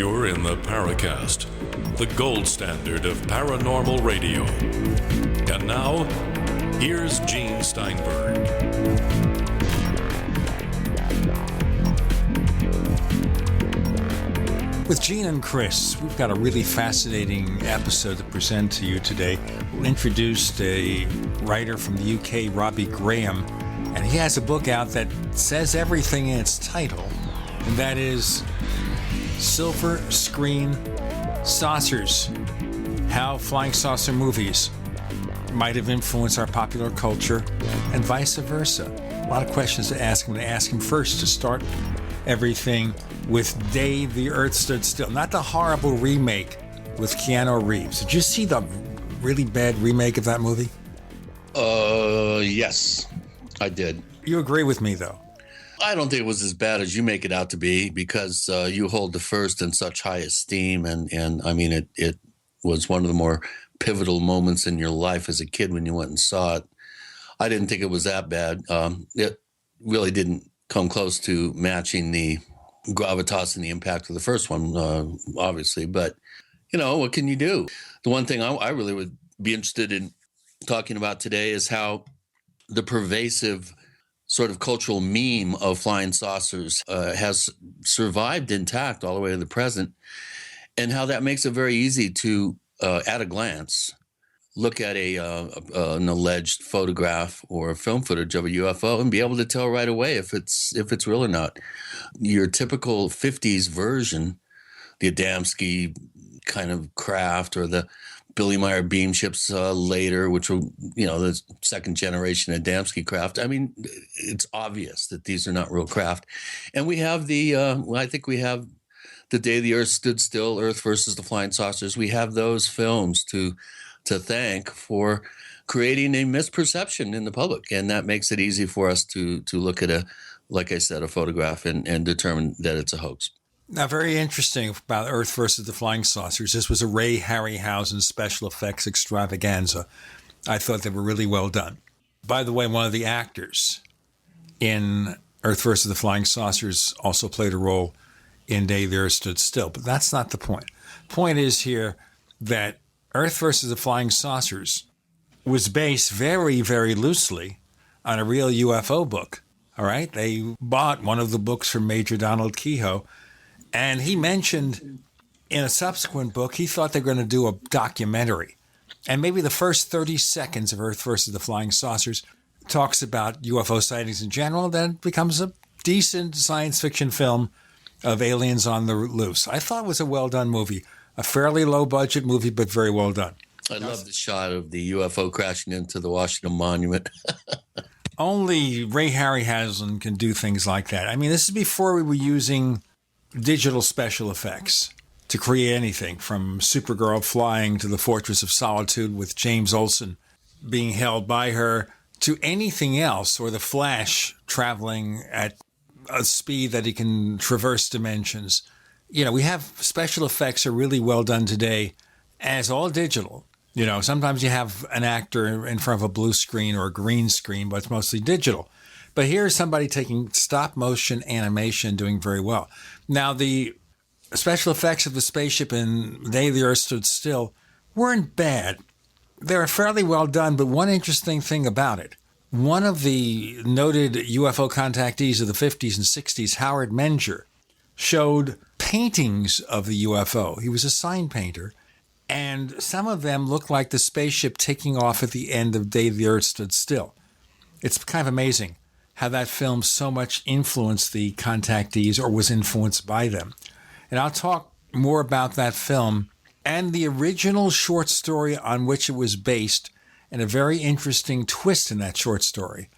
You're in the Paracast, the gold standard of paranormal radio. And now, here's Gene Steinberg. With Gene and Chris, we've got a really fascinating episode to present to you today. We introduced a writer from the UK, Robbie Graham, and he has a book out that says everything in its title, and that is Silver Screen Saucers, How Flying Saucer Movies Might Have Influenced Our Popular Culture, and vice versa. A lot of questions to ask him. To ask him first to start everything with Day the Earth Stood Still, not the horrible remake with Keanu Reeves. Did you see the really bad remake of that movie? Yes, I did. You agree with me, though? I don't think it was as bad as you make it out to be, because you hold the first in such high esteem, and I mean, it was one of the more pivotal moments in your life as a kid when you went and saw it. I didn't think it was that bad. It really didn't come close to matching the gravitas and the impact of the first one, obviously. But, you know, what can you do? The one thing I really would be interested in talking about today is how the pervasive sort of cultural meme of flying saucers has survived intact all the way to the present, and how that makes it very easy to, at a glance, look at an alleged photograph or film footage of a UFO and be able to tell right away if it's real or not. Your typical 50s version, the Adamski kind of craft, or the Billy Meyer beam ships later, which were, you know, the second generation Adamski craft. I mean, it's obvious that these are not real craft. And we have I think we have The Day the Earth Stood Still, Earth versus the Flying Saucers. We have those films to thank for creating a misperception in the public. And that makes it easy for us to look at like I said, a photograph and determine that it's a hoax. Now, very interesting about Earth versus the Flying Saucers. This was a Ray Harryhausen special effects extravaganza. I thought they were really well done. By the way, one of the actors in Earth versus the Flying Saucers also played a role in Day the Earth Stood Still, but that's not the point. The point is here that Earth versus the Flying Saucers was based very, very loosely on a real UFO book. All right? They bought one of the books from Major Donald Kehoe, and he mentioned in a subsequent book he thought they were going to do a documentary. And maybe the first 30 seconds of Earth versus the Flying Saucers talks about UFO sightings in general, then it becomes a decent science fiction film of aliens on the loose. I thought it was a well-done movie. A fairly low-budget movie, but very well done. I love the shot of the UFO crashing into the Washington Monument. Only Ray Harryhausen can do things like that. I mean, this is before we were using digital special effects to create anything, from Supergirl flying to the Fortress of Solitude with James Olsen being held by her to anything else, or the Flash traveling at a speed that he can traverse dimensions. You know, we have special effects are really well done today as all digital. You know, sometimes you have an actor in front of a blue screen or a green screen, but it's mostly digital. But here's somebody taking stop motion animation doing very well. Now, the special effects of the spaceship in Day the Earth Stood Still weren't bad. They were fairly well done, but one interesting thing about it, one of the noted UFO contactees of the 50s and 60s, Howard Menger, showed paintings of the UFO. He was a sign painter, and some of them looked like the spaceship taking off at the end of Day the Earth Stood Still. It's kind of amazing how that film so much influenced the contactees, or was influenced by them. And I'll talk more about that film and the original short story on which it was based, and a very interesting twist in that short story,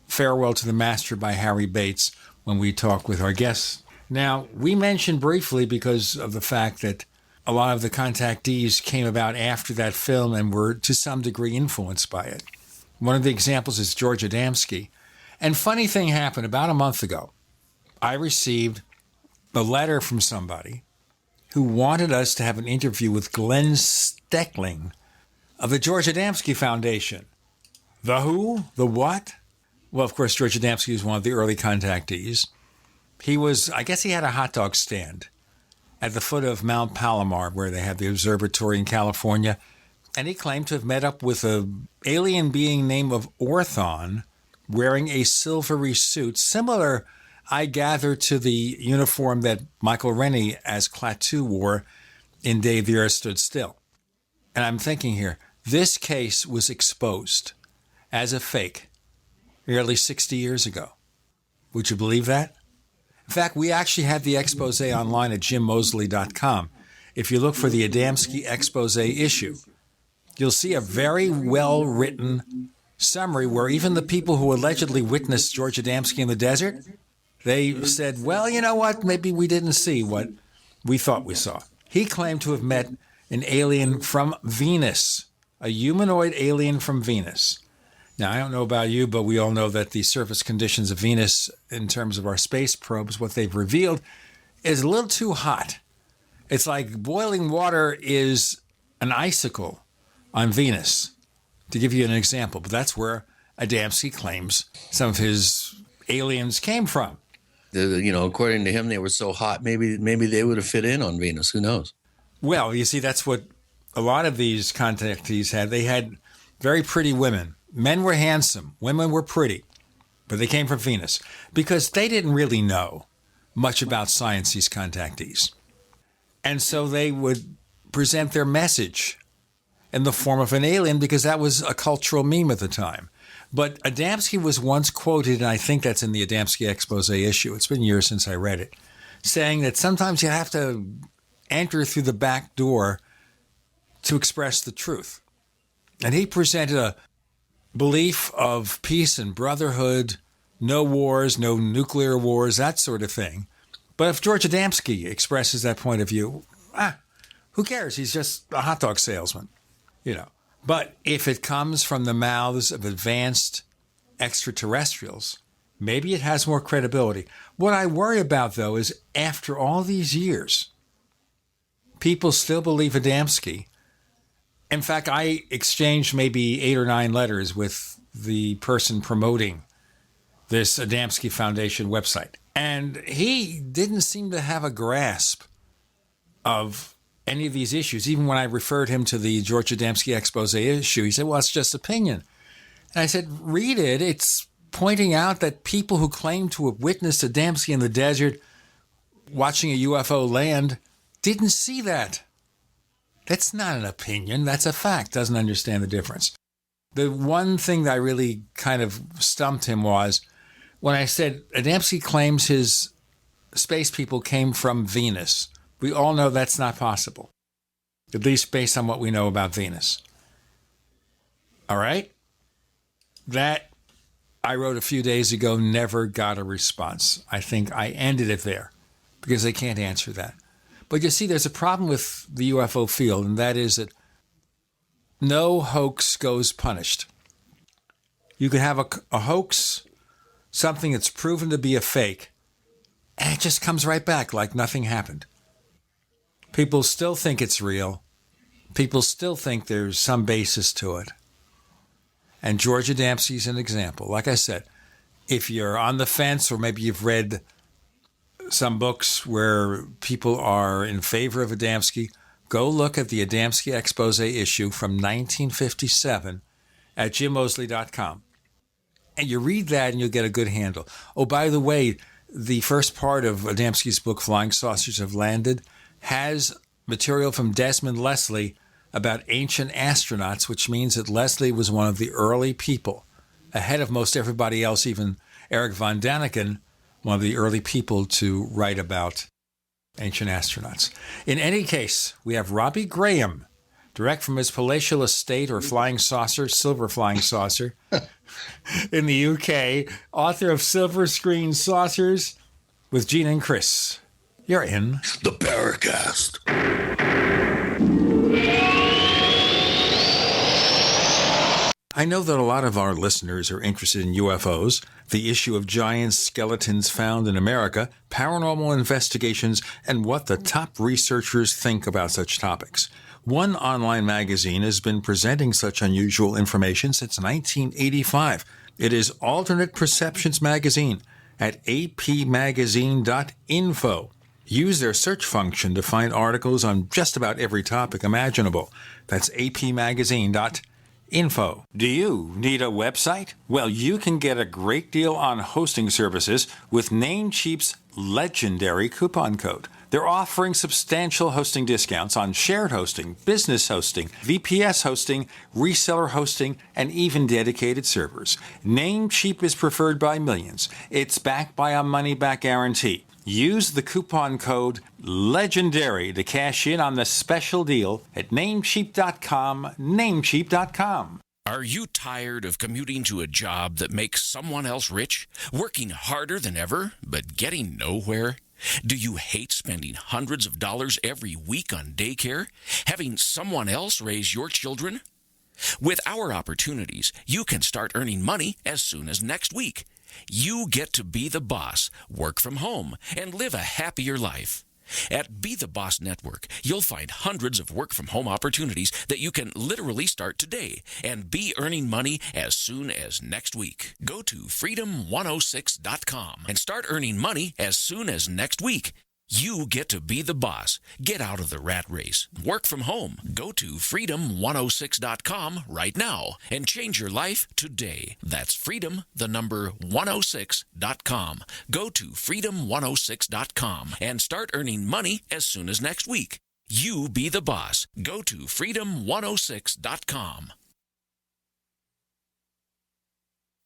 Farewell to the Master by Harry Bates, when we talk with our guests. Now, we mentioned briefly, because of the fact that a lot of the contactees came about after that film and were to some degree influenced by it. One of the examples is George Adamski. And funny thing happened about a month ago. I received a letter from somebody who wanted us to have an interview with Glenn Steckling of the George Adamski Foundation. The who? The what? Well, of course, George Adamski was one of the early contactees. He was, I guess he had a hot dog stand at the foot of Mount Palomar, where they have the observatory in California. And he claimed to have met up with an alien being named of Orthon, wearing a silvery suit, similar, I gather, to the uniform that Michael Rennie as Klaatu wore in Day the Earth Stood Still. And I'm thinking here, this case was exposed as a fake nearly 60 years ago. Would you believe that? In fact, we actually had the expose online at jimmosley.com. If you look for the Adamski expose issue, you'll see a very well-written summary where even the people who allegedly witnessed George Adamski in the desert, they said, well, you know what? Maybe we didn't see what we thought we saw. He claimed to have met an alien from Venus, a humanoid alien from Venus. Now, I don't know about you, but we all know that the surface conditions of Venus, in terms of our space probes, what they've revealed, is a little too hot. It's like boiling water is an icicle on Venus, to give you an example. But that's where Adamski claims some of his aliens came from. According to him, they were so hot, maybe they would have fit in on Venus. Who knows? Well, you see, that's what a lot of these contactees had. They had very pretty women. Men were handsome. Women were pretty. But they came from Venus because they didn't really know much about science, these contactees. And so they would present their message in the form of an alien because that was a cultural meme at the time. But Adamski was once quoted, and I think that's in the Adamski expose issue. It's been years since I read it, saying that sometimes you have to enter through the back door to express the truth. And he presented a belief of peace and brotherhood, no wars, no nuclear wars, that sort of thing. But if George Adamski expresses that point of view, who cares? He's just a hot dog salesman, But if it comes from the mouths of advanced extraterrestrials, maybe it has more credibility. What I worry about, though, is after all these years, people still believe Adamski. In fact, I exchanged maybe 8 or 9 letters with the person promoting this Adamski Foundation website. And he didn't seem to have a grasp of any of these issues. Even when I referred him to the George Adamski expose issue, he said, well, it's just opinion. And I said, read it. It's pointing out that people who claim to have witnessed Adamski in the desert watching a UFO land didn't see that. That's not an opinion. That's a fact. Doesn't understand the difference. The one thing that I really kind of stumped him was when I said Adamski claims his space people came from Venus. We all know that's not possible, at least based on what we know about Venus. All right? That, I wrote a few days ago, never got a response. I think I ended it there because they can't answer that. But you see, there's a problem with the UFO field, and that is that no hoax goes punished. You could have a hoax, something that's proven to be a fake, and it just comes right back like nothing happened. People still think it's real. People still think there's some basis to it. And George Adamski's an example. Like I said, if you're on the fence, or maybe you've read some books where people are in favor of Adamski, go look at the Adamski expose issue from 1957 at jimmosley.com. And you read that and you'll get a good handle. Oh, by the way, the first part of Adamski's book, Flying Saucers Have Landed, has material from Desmond Leslie about ancient astronauts, which means that Leslie was one of the early people, ahead of most everybody else, even Eric von Daniken, one of the early people to write about ancient astronauts. In any case, we have Robbie Graham, direct from his palatial estate or flying saucer, silver flying saucer, in the UK, author of Silver Screen Saucers with Gene and Chris. You're in the Paracast. I know that a lot of our listeners are interested in UFOs, the issue of giant skeletons found in America, paranormal investigations, and what the top researchers think about such topics. One online magazine has been presenting such unusual information since 1985. It is Alternate Perceptions Magazine at apmagazine.info. Use their search function to find articles on just about every topic imaginable. That's apmagazine.info. Do you need a website? Well, you can get a great deal on hosting services with Namecheap's legendary coupon code. They're offering substantial hosting discounts on shared hosting, business hosting, VPS hosting, reseller hosting, and even dedicated servers. Namecheap is preferred by millions. It's backed by a money-back guarantee. Use the coupon code LEGENDARY to cash in on the special deal at Namecheap.com, Namecheap.com. Are you tired of commuting to a job that makes someone else rich, working harder than ever, but getting nowhere? Do you hate spending hundreds of dollars every week on daycare, having someone else raise your children? With our opportunities, you can start earning money as soon as next week. You get to be the boss, work from home, and live a happier life. At Be the Boss Network, you'll find hundreds of work-from-home opportunities that you can literally start today and be earning money as soon as next week. Go to freedom106.com and start earning money as soon as next week. You get to be the boss. Get out of the rat race. Work from home. Go to freedom106.com right now and change your life today. That's freedom, the number 106.com. Go to freedom106.com and start earning money as soon as next week. You be the boss. Go to freedom106.com.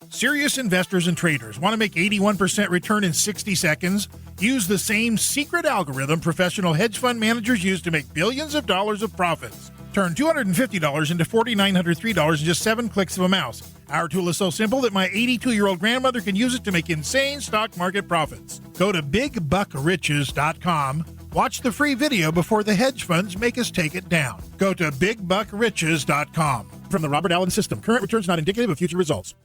Serious investors and traders want to make 81% return in 60 seconds? Use the same secret algorithm professional hedge fund managers use to make billions of dollars of profits. Turn $250 into $4,903 in just 7 clicks of a mouse. Our tool is so simple that my 82-year-old grandmother can use it to make insane stock market profits. Go to BigBuckRiches.com. Watch the free video before the hedge funds make us take it down. Go to BigBuckRiches.com. From the Robert Allen System. Current returns not indicative of future results.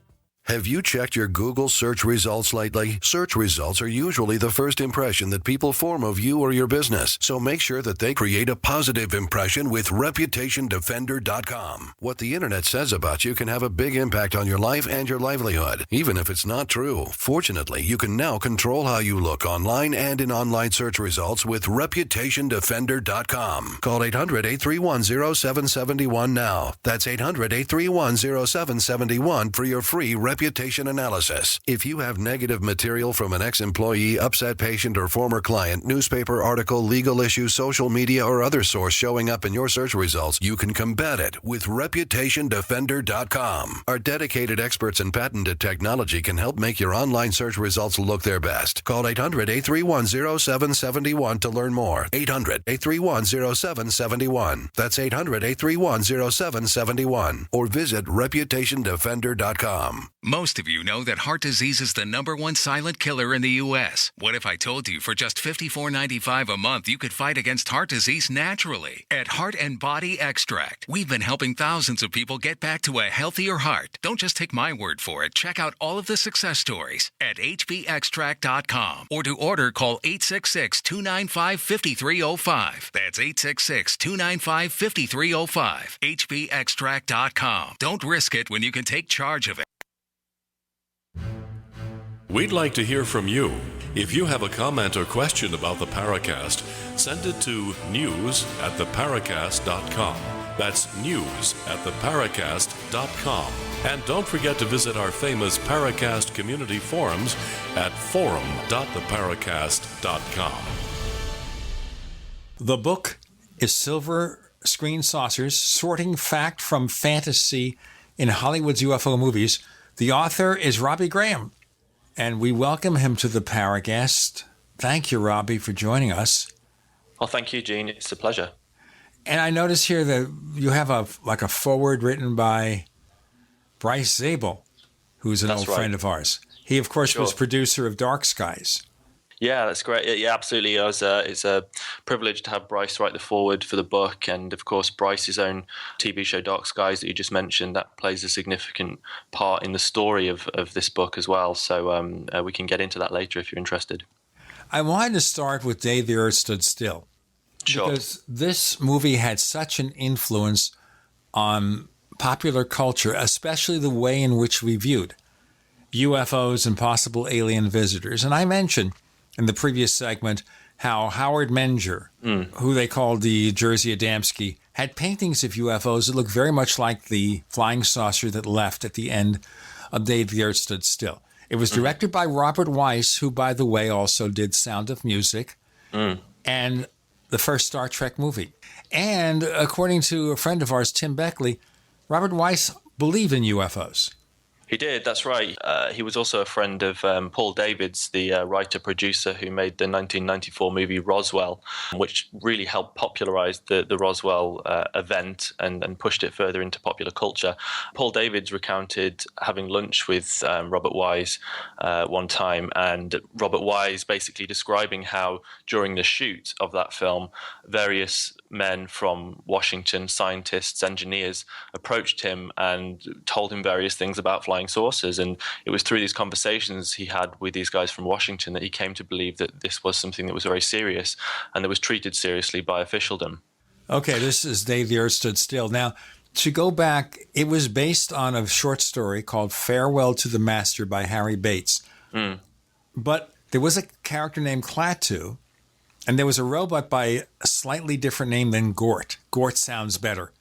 Have you checked your Google search results lately? Search results are usually the first impression that people form of you or your business, so make sure that they create a positive impression with ReputationDefender.com. What the internet says about you can have a big impact on your life and your livelihood, even if it's not true. Fortunately, you can now control how you look online and in online search results with ReputationDefender.com. Call 800-831-0771 now. That's 800-831-0771 for your free reputation analysis. If you have negative material from an ex-employee, upset patient, or former client, newspaper article, legal issue, social media, or other source showing up in your search results, you can combat it with ReputationDefender.com. Our dedicated experts in patented technology can help make your online search results look their best. Call 800-831-0771 to learn more. 800-831-0771. That's 800-831-0771. Or visit ReputationDefender.com. Most of you know that heart disease is the #1 silent killer in the U.S. What if I told you for just $54.95 a month you could fight against heart disease naturally? At Heart and Body Extract, we've been helping thousands of people get back to a healthier heart. Don't just take my word for it. Check out all of the success stories at hbextract.com. Or to order, call 866-295-5305. That's 866-295-5305. hbextract.com. Don't risk it when you can take charge of it. We'd like to hear from you. If you have a comment or question about the Paracast, send it to news@theparacast.com. That's news@theparacast.com. And don't forget to visit our famous Paracast community forums at forum.theparacast.com. The book is Silver Screen Saucers, Sorting Fact from Fantasy in Hollywood's UFO Movies. The author is Robbie Graham, and we welcome him to the Paracast. Thank you, Robbie, for joining us. Well, thank you, Gene. It's a pleasure. And I notice here that you have a foreword written by Bryce Zabel, who's an old friend of ours. He, of course, was producer of Dark Skies. Yeah, that's great. Yeah, absolutely. It's a privilege to have Bryce write the foreword for the book. And, of course, Bryce's own TV show, Dark Skies, that you just mentioned, that plays a significant part in the story of this book as well. So we can get into that later if you're interested. I wanted to start with Day the Earth Stood Still. Sure. Because this movie had such an influence on popular culture, especially the way in which we viewed UFOs and possible alien visitors. And I mentioned in the previous segment how Howard Menger, who they called the Jersey Adamski, had paintings of UFOs that looked very much like the flying saucer that left at the end of Day the Earth Stood Still. It was directed by Robert Weiss, who, by the way, also did Sound of Music and the first Star Trek movie. And according to a friend of ours, Tim Beckley, Robert Weiss believed in UFOs. He did, that's right. He was also a friend of Paul Davids, the writer-producer who made the 1994 movie Roswell, which really helped popularize the Roswell event and pushed it further into popular culture. Paul Davids recounted having lunch with Robert Wise one time, and Robert Wise basically describing how during the shoot of that film, various men from Washington, scientists, engineers, approached him and told him various things about flying saucers. And it was through these conversations he had with these guys from Washington that he came to believe that this was something that was very serious and that was treated seriously by officialdom. Okay, this is Day the Earth Stood Still. Now, to go back, it was based on a short story called Farewell to the Master by Harry Bates. But there was a character named Klaatu, and there was a robot by a slightly different name than Gort. Gort sounds better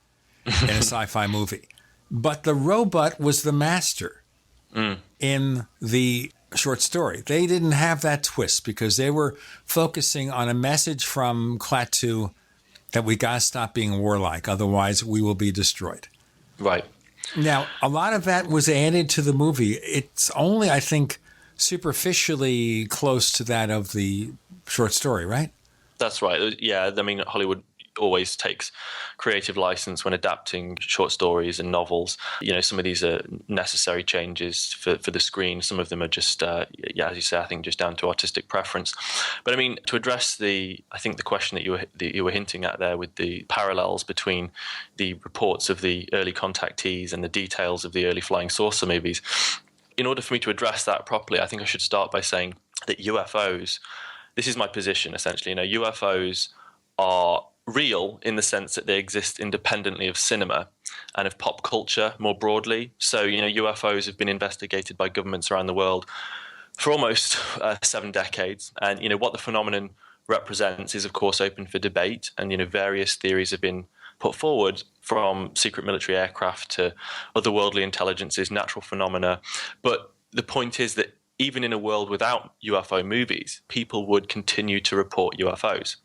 in a sci-fi movie. But the robot was the master in the short story. They didn't have that twist because they were focusing on a message from Klaatu that we got to stop being warlike, otherwise we will be destroyed. Right. Now, a lot of that was added to the movie. It's only, I think, superficially close to that of the short story, right? That's right. Yeah, I mean, Hollywood always takes creative license when adapting short stories and novels. You know, some of these are necessary changes for the screen. Some of them are just, as you say, I think just down to artistic preference. But I mean, to address I think the question that you were hinting at there with the parallels between the reports of the early contactees and the details of the early flying saucer movies, in order for me to address that properly, I think I should start by saying that UFOs, this is my position essentially, UFOs are real in the sense that they exist independently of cinema and of pop culture more broadly. So, UFOs have been investigated by governments around the world for almost 7 decades. And, what the phenomenon represents is, of course, open for debate. And, various theories have been put forward, from secret military aircraft to otherworldly intelligences, natural phenomena. But the point is that even in a world without UFO movies, people would continue to report UFOs.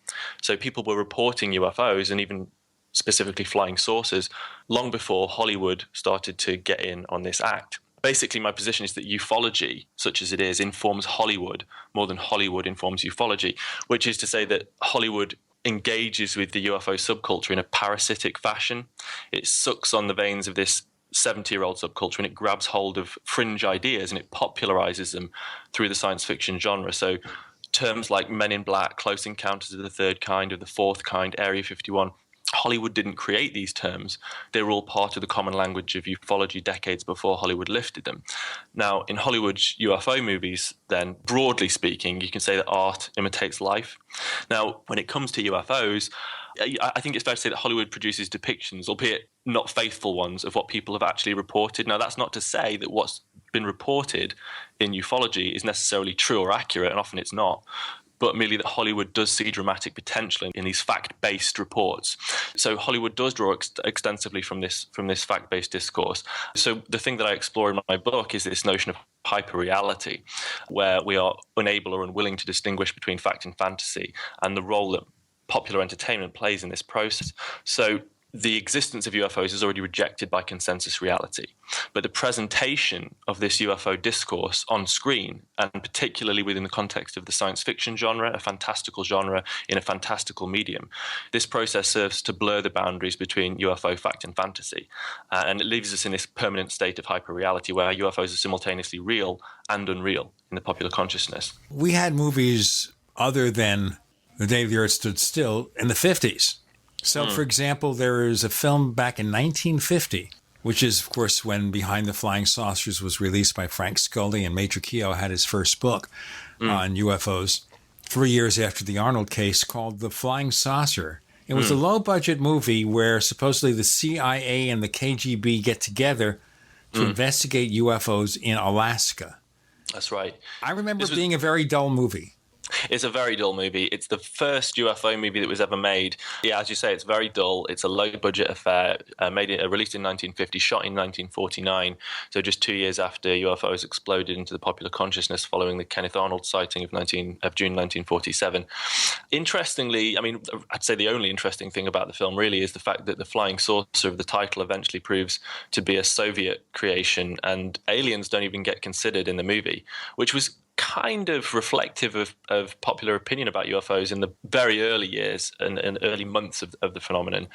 So people were reporting UFOs and even specifically flying saucers long before Hollywood started to get in on this act. Basically, my position is that ufology, such as it is, informs Hollywood more than Hollywood informs ufology, which is to say that Hollywood engages with the UFO subculture in a parasitic fashion. It sucks on the veins of this 70-year-old subculture and it grabs hold of fringe ideas and it popularizes them through the science fiction genre. So terms like Men in Black, Close Encounters of the Third Kind, of the Fourth Kind, Area 51, Hollywood didn't create these terms. They were all part of the common language of ufology decades before Hollywood lifted them. Now, in Hollywood's UFO movies, then, broadly speaking, you can say that art imitates life. Now, when it comes to UFOs, I think it's fair to say that Hollywood produces depictions, albeit not faithful ones, of what people have actually reported. Now, that's not to say that what's been reported in ufology is necessarily true or accurate, and often it's not, but merely that Hollywood does see dramatic potential in these fact-based reports. So Hollywood does draw extensively from this fact-based discourse. So the thing that I explore in my book is this notion of hyperreality, where we are unable or unwilling to distinguish between fact and fantasy, and the role that popular entertainment plays in this process. So the existence of UFOs is already rejected by consensus reality. But the presentation of this UFO discourse on screen, and particularly within the context of the science fiction genre, a fantastical genre in a fantastical medium, this process serves to blur the boundaries between UFO fact and fantasy. And it leaves us in this permanent state of hyperreality where UFOs are simultaneously real and unreal in the popular consciousness. We had movies other than The Day the Earth Stood Still in the 50s. So, for example, there is a film back in 1950, which is, of course, when Behind the Flying Saucers was released by Frank Scully and Major Keogh had his first book on UFOs 3 years after the Arnold case, called The Flying Saucer. It was a low-budget movie where supposedly the CIA and the KGB get together to investigate UFOs in Alaska. That's right. I remember it being a very dull movie. It's a very dull movie. It's the first UFO movie that was ever made. Yeah, as you say, it's very dull. It's a low-budget affair, released in 1950, shot in 1949, so just 2 years after UFOs exploded into the popular consciousness following the Kenneth Arnold sighting of June 1947. Interestingly, I mean, I'd say the only interesting thing about the film really is the fact that the flying saucer of the title eventually proves to be a Soviet creation, and aliens don't even get considered in the movie, which was kind of reflective of popular opinion about UFOs in the very early years and early months of the phenomenon.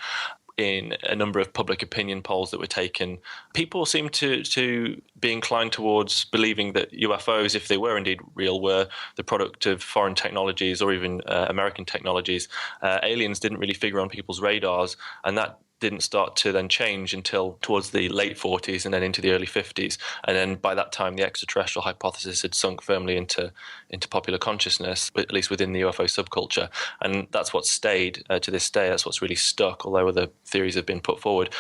In a number of public opinion polls that were taken, people seemed to be inclined towards believing that UFOs, if they were indeed real, were the product of foreign technologies or even American technologies. Aliens didn't really figure on people's radars, and that didn't start to then change until towards the late 40s and then into the early 50s. And then by that time, the extraterrestrial hypothesis had sunk firmly into popular consciousness, at least within the UFO subculture. And that's what stayed to this day. That's what's really stuck, although other theories have been put forward.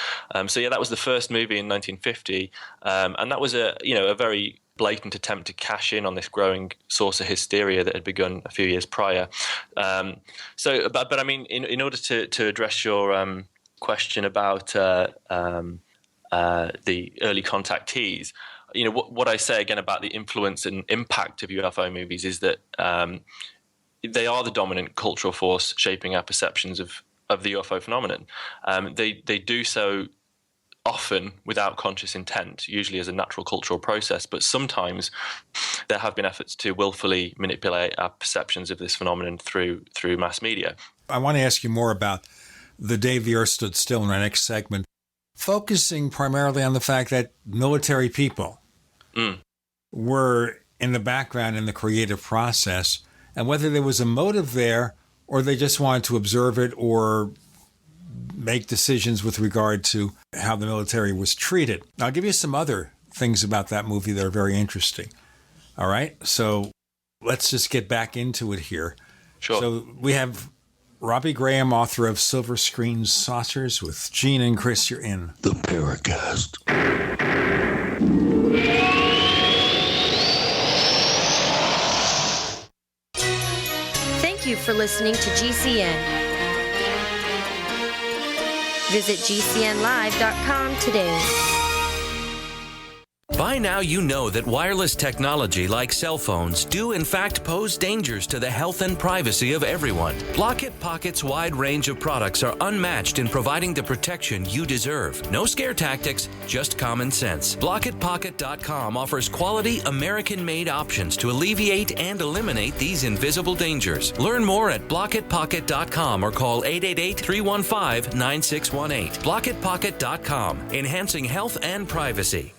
So yeah, that was the first movie in 1950. And that was a very blatant attempt to cash in on this growing saucer hysteria that had begun a few years prior. But I mean, in order to address your question about the early contactees, what I say again about the influence and impact of UFO movies is that they are the dominant cultural force shaping our perceptions of the UFO phenomenon. They do so often without conscious intent, usually as a natural cultural process, but sometimes there have been efforts to willfully manipulate our perceptions of this phenomenon through mass media. I want to ask you more about The Day the Earth Stood Still in our next segment, focusing primarily on the fact that military people were in the background in the creative process, and whether there was a motive there or they just wanted to observe it or make decisions with regard to how the military was treated. I'll give you some other things about that movie that are very interesting. All right? So let's just get back into it here. Sure. So we have Robbie Graham, author of Silver Screen Saucers. With Gene and Chris, you're in The Paracast. Thank you for listening to GCN. Visit GCNlive.com today. By now you know that wireless technology like cell phones do in fact pose dangers to the health and privacy of everyone. Block-It Pocket's wide range of products are unmatched in providing the protection you deserve. No scare tactics, just common sense. BlockItPocket.com offers quality American-made options to alleviate and eliminate these invisible dangers. Learn more at BlockItPocket.com or call 888-315-9618. BlockItPocket.com, enhancing health and privacy.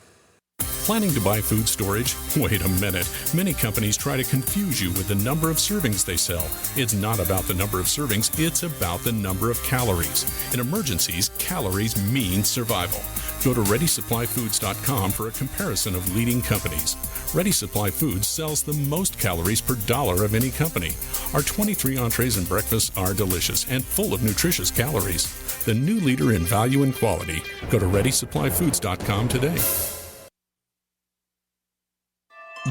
Planning to buy food storage? Wait a minute. Many companies try to confuse you with the number of servings they sell. It's not about the number of servings, it's about the number of calories. In emergencies, calories mean survival. Go to ReadySupplyFoods.com for a comparison of leading companies. Ready Supply Foods sells the most calories per dollar of any company. Our 23 entrees and breakfasts are delicious and full of nutritious calories. The new leader in value and quality. Go to ReadySupplyFoods.com today.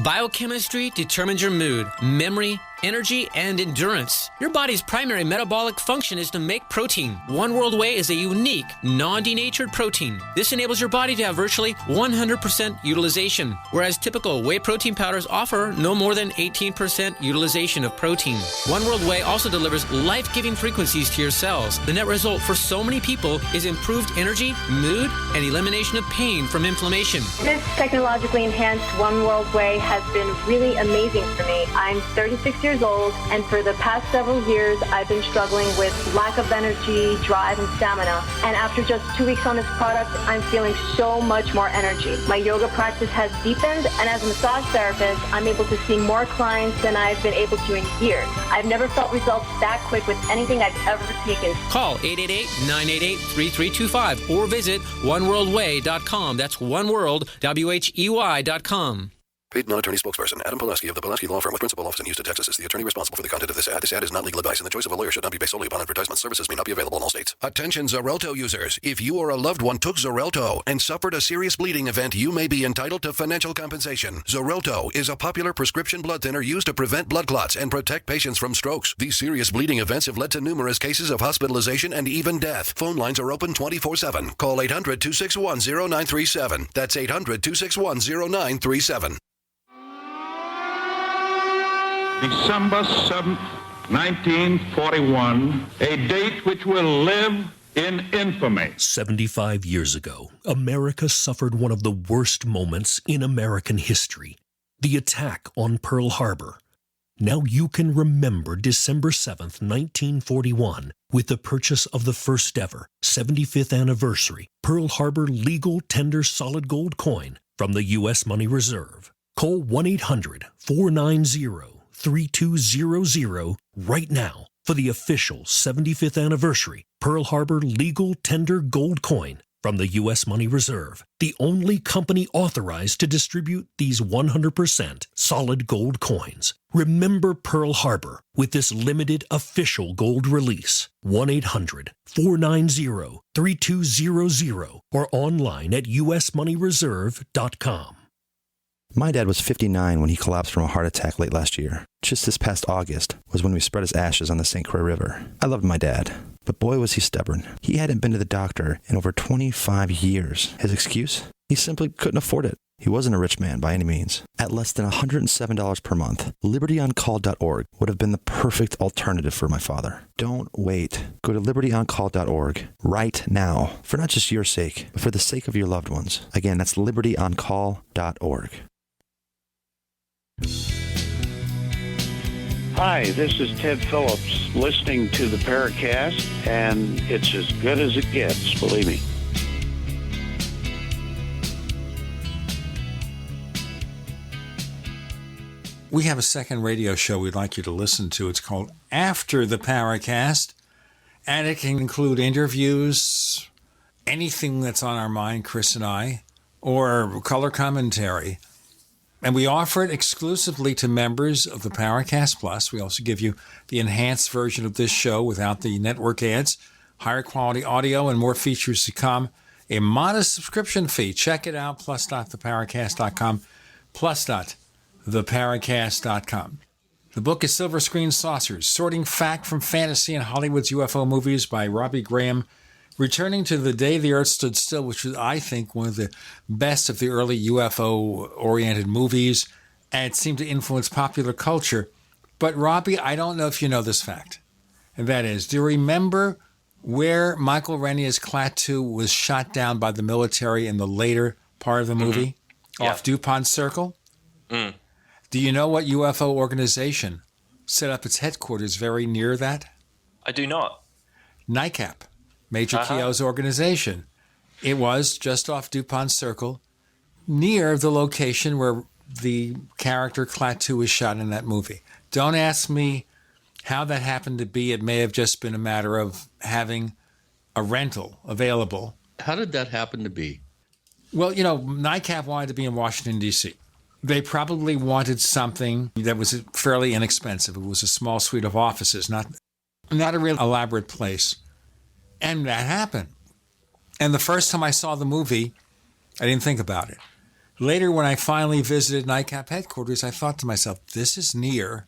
Biochemistry determines your mood, memory, energy, and endurance. Your body's primary metabolic function is to make protein. One World Whey is a unique, non-denatured protein. This enables your body to have virtually 100% utilization, whereas typical whey protein powders offer no more than 18% utilization of protein. One World Whey also delivers life-giving frequencies to your cells. The net result for so many people is improved energy, mood, and elimination of pain from inflammation. This technologically enhanced One World Whey has been really amazing for me. I'm 36 years old, and for the past several years, I've been struggling with lack of energy, drive, and stamina. And after just 2 weeks on this product, I'm feeling so much more energy. My yoga practice has deepened, and as a massage therapist, I'm able to see more clients than I've been able to in years. I've never felt results that quick with anything I've ever taken. Call 888-988-3325 or visit oneworldwhey.com. That's oneworld, WHEY.com. Paid non-attorney spokesperson Adam Pileski of the Pileski Law Firm with principal office in Houston, Texas is the attorney responsible for the content of this ad. This ad is not legal advice, and the choice of a lawyer should not be based solely upon advertisement. Services may not be available in all states. Attention Xarelto users. If you or a loved one took Xarelto and suffered a serious bleeding event, you may be entitled to financial compensation. Xarelto is a popular prescription blood thinner used to prevent blood clots and protect patients from strokes. These serious bleeding events have led to numerous cases of hospitalization and even death. Phone lines are open 24/7. Call 800-261-0937. That's 800-261-0937. December 7th, 1941, a date which will live in infamy. 75 years ago, America suffered one of the worst moments in American history, the attack on Pearl Harbor. Now you can remember December 7th, 1941, with the purchase of the first ever 75th anniversary Pearl Harbor legal tender solid gold coin from the U.S. Money Reserve. Call 1-800-490-3200 right now for the official 75th anniversary Pearl Harbor legal tender gold coin from the U.S. Money Reserve, the only company authorized to distribute these 100% solid gold coins. Remember Pearl Harbor with this limited official gold release. 1-800-490-3200 or online at usmoneyreserve.com. My dad was 59 when he collapsed from a heart attack late last year. Just this past August was when we spread his ashes on the St. Croix River. I loved my dad, but boy was he stubborn. He hadn't been to the doctor in over 25 years. His excuse? He simply couldn't afford it. He wasn't a rich man by any means. At less than $107 per month, libertyoncall.org would have been the perfect alternative for my father. Don't wait. Go to libertyoncall.org right now, for not just your sake, but for the sake of your loved ones. Again, that's libertyoncall.org. Hi, this is Ted Phillips listening to the Paracast, and it's as good as it gets, believe me. We have a second radio show we'd like you to listen to. It's called After the Paracast, and it can include interviews, anything that's on our mind, Chris and I, or color commentary. And we offer it exclusively to members of the Paracast Plus. We also give you the enhanced version of this show without the network ads, higher quality audio, and more features to come. A modest subscription fee. Check it out, plus.theparacast.com, plus.theparacast.com. The book is Silver Screen Saucers, Sorting Fact from Fantasy and Hollywood's UFO Movies by Robbie Graham. Returning to the Day the Earth Stood Still, which was, I think, one of the best of the early UFO-oriented movies, and it seemed to influence popular culture. But, Robbie, I don't know if you know this fact. And that is, do you remember where Michael Rennie's Klaatu was shot down by the military in the later part of the movie? Yeah. Off DuPont Circle? Do you know what UFO organization set up its headquarters very near that? I do not. NICAP. Major Keogh's organization. It was just off DuPont Circle, near the location where the character Klaatu was shot in that movie. Don't ask me how that happened to be. It may have just been a matter of having a rental available. How did that happen to be? Well, you know, NICAP wanted to be in Washington, D.C. They probably wanted something that was fairly inexpensive. It was a small suite of offices, not a real elaborate place. And that happened. And the first time I saw the movie, I didn't think about it. Later, when I finally visited NICAP headquarters, I thought to myself, this is near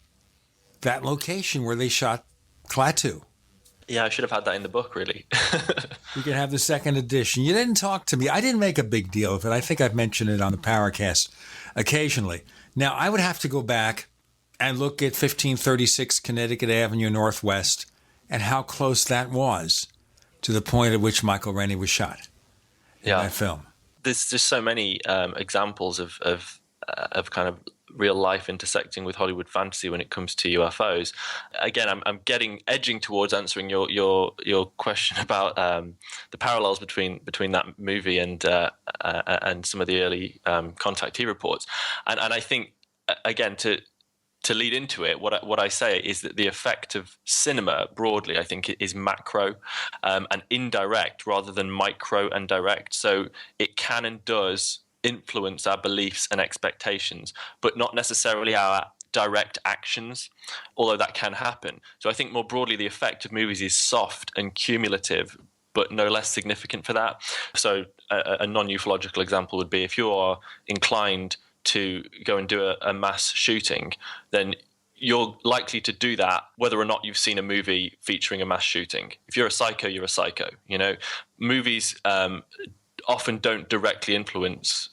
that location where they shot Klaatu. Yeah, I should have had that in the book, really. You could have the second edition. You didn't talk to me. I didn't make a big deal of it. I think I've mentioned it on the Paracast occasionally. Now, I would have to go back and look at 1536 Connecticut Avenue Northwest and how close that was to the point at which Michael Rennie was shot in that film. There's just so many examples of kind of real life intersecting with Hollywood fantasy when it comes to UFOs. Again, I'm edging towards answering your question about the parallels between that movie and some of the early contactee reports. And I think, again, to lead into it, what I say is that the effect of cinema broadly, I think, is macro and indirect rather than micro and direct. So it can and does influence our beliefs and expectations, but not necessarily our direct actions, although that can happen. So I think more broadly, the effect of movies is soft and cumulative, but no less significant for that. So a non-ufological example would be if you are inclined to go and do a mass shooting, then you're likely to do that whether or not you've seen a movie featuring a mass shooting. If you're a psycho, you're a psycho. Movies often don't directly influence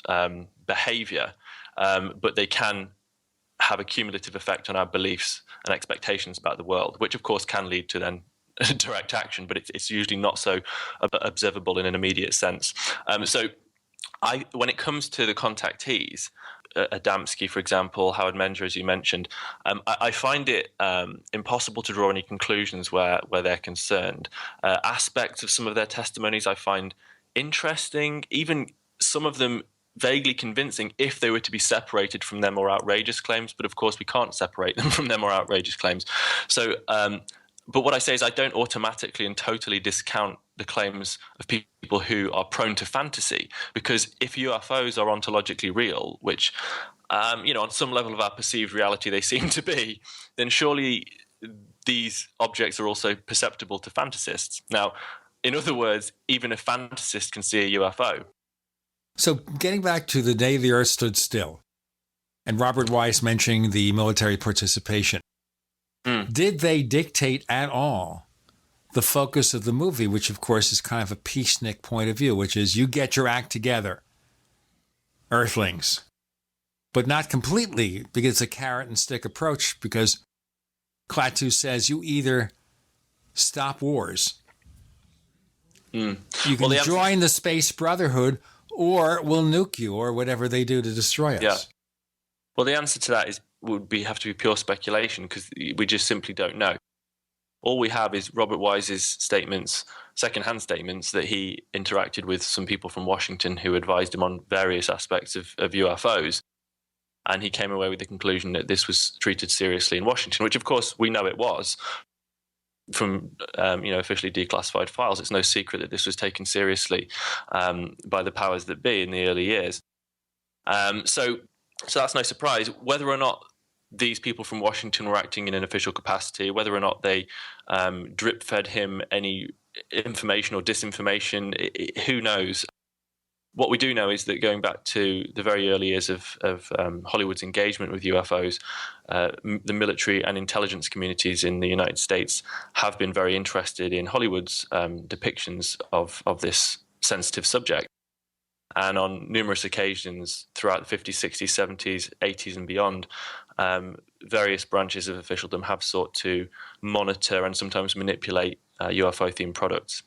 behavior, but they can have a cumulative effect on our beliefs and expectations about the world, which of course can lead to then direct action, but it's usually not so observable in an immediate sense. So when it comes to the contactees, Adamski, for example, Howard Menger, as you mentioned, I find it impossible to draw any conclusions where they're concerned. Aspects of some of their testimonies I find interesting, even some of them vaguely convincing if they were to be separated from their more outrageous claims. But of course, we can't separate them from their more outrageous claims. So, but what I say is I don't automatically and totally discount the claims of people who are prone to fantasy, because if UFOs are ontologically real, which, on some level of our perceived reality they seem to be, then surely these objects are also perceptible to fantasists. Now, in other words, even a fantasist can see a UFO. So getting back to the day the Earth stood still, and Robert Wise mentioning the military participation, did they dictate at all the focus of the movie, which of course is kind of a peacenik point of view, which is you get your act together, Earthlings. But not completely, because it's a carrot and stick approach, because Klaatu says you either stop wars, you can join the Space Brotherhood, or we'll nuke you, or whatever they do to destroy us. Yeah. Well, the answer to that would have to be pure speculation, because we just simply don't know. All we have is Robert Wise's statements, secondhand statements, that he interacted with some people from Washington who advised him on various aspects of UFOs. And he came away with the conclusion that this was treated seriously in Washington, which of course we know it was from officially declassified files. It's no secret that this was taken seriously by the powers that be in the early years. So that's no surprise. Whether or not these people from Washington were acting in an official capacity, whether or not they drip-fed him any information or disinformation, who knows? What we do know is that going back to the very early years of Hollywood's engagement with UFOs, the military and intelligence communities in the United States have been very interested in Hollywood's depictions of this sensitive subject. And on numerous occasions throughout the 50s, 60s, 70s, 80s and beyond, various branches of officialdom have sought to monitor and sometimes manipulate UFO-themed products.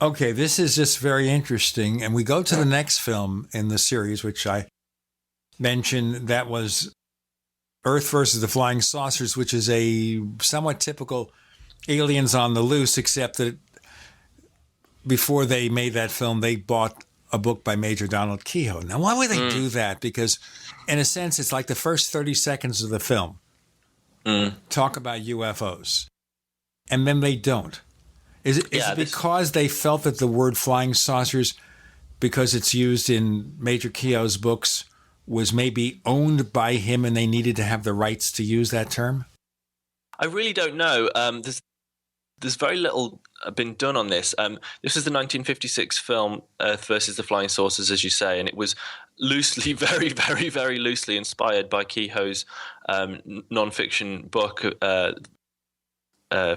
Okay, this is just very interesting. And we go to the next film in the series, which I mentioned, that was Earth versus the Flying Saucers, which is a somewhat typical Aliens on the Loose, except that before they made that film, they bought a book by Major Donald Kehoe. Now, why would they do that? Because, in a sense, it's like the first 30 seconds of the film talk about UFOs, and then they don't. Is it because they felt that the word flying saucers, because it's used in Major Kehoe's books, was maybe owned by him and they needed to have the rights to use that term? I really don't know. There's very little been done on this. This is the 1956 film Earth versus the Flying Saucers, as you say, and it was loosely, very, very, very loosely inspired by Kehoe's non-fiction book,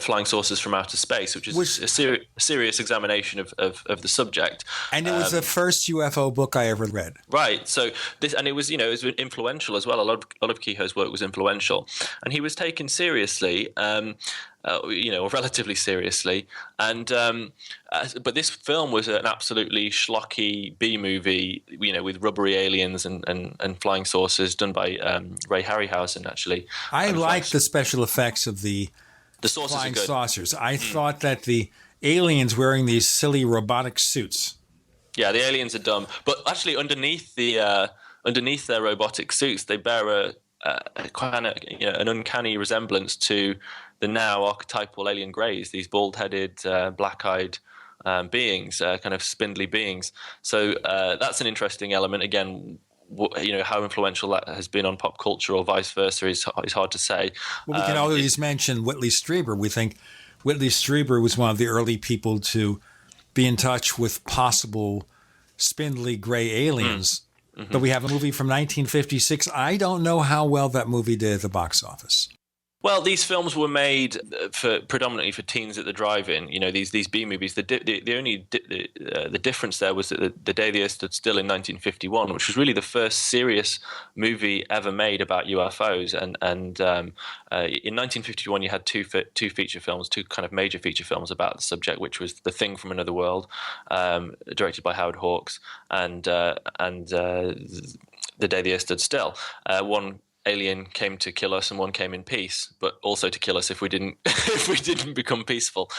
Flying Saucers from Outer Space, which is a serious examination of the subject. And it was the first UFO book I ever read. Right. So this, and it was influential as well. A lot of Kehoe's work was influential, and he was taken seriously, or relatively seriously. And but this film was an absolutely schlocky B movie, with rubbery aliens and flying saucers, done by Ray Harryhausen. Actually, I like the special effects of the saucers flying are good. saucers. I thought that the aliens wearing these silly robotic suits. Yeah, the aliens are dumb, but actually underneath their robotic suits, they bear an uncanny resemblance to the now archetypal alien greys. These bald-headed, black-eyed beings, kind of spindly beings. So that's an interesting element. Again, how influential that has been on pop culture or vice versa is hard to say. Well, we can always mention Whitley Strieber. We think Whitley Strieber was one of the early people to be in touch with possible spindly gray aliens. Mm-hmm. But we have a movie from 1956. I don't know how well that movie did at the box office. Well, these films were made predominantly for teens at the drive-in. These B movies. The difference there was that The Day the Earth Stood Still in 1951, which was really the first serious movie ever made about UFOs. And in 1951, you had two feature films, two kind of major feature films about the subject, which was The Thing from Another World, directed by Howard Hawks, and The Day the Earth Stood Still. One alien came to kill us and one came in peace, but also to kill us if we didn't become peaceful.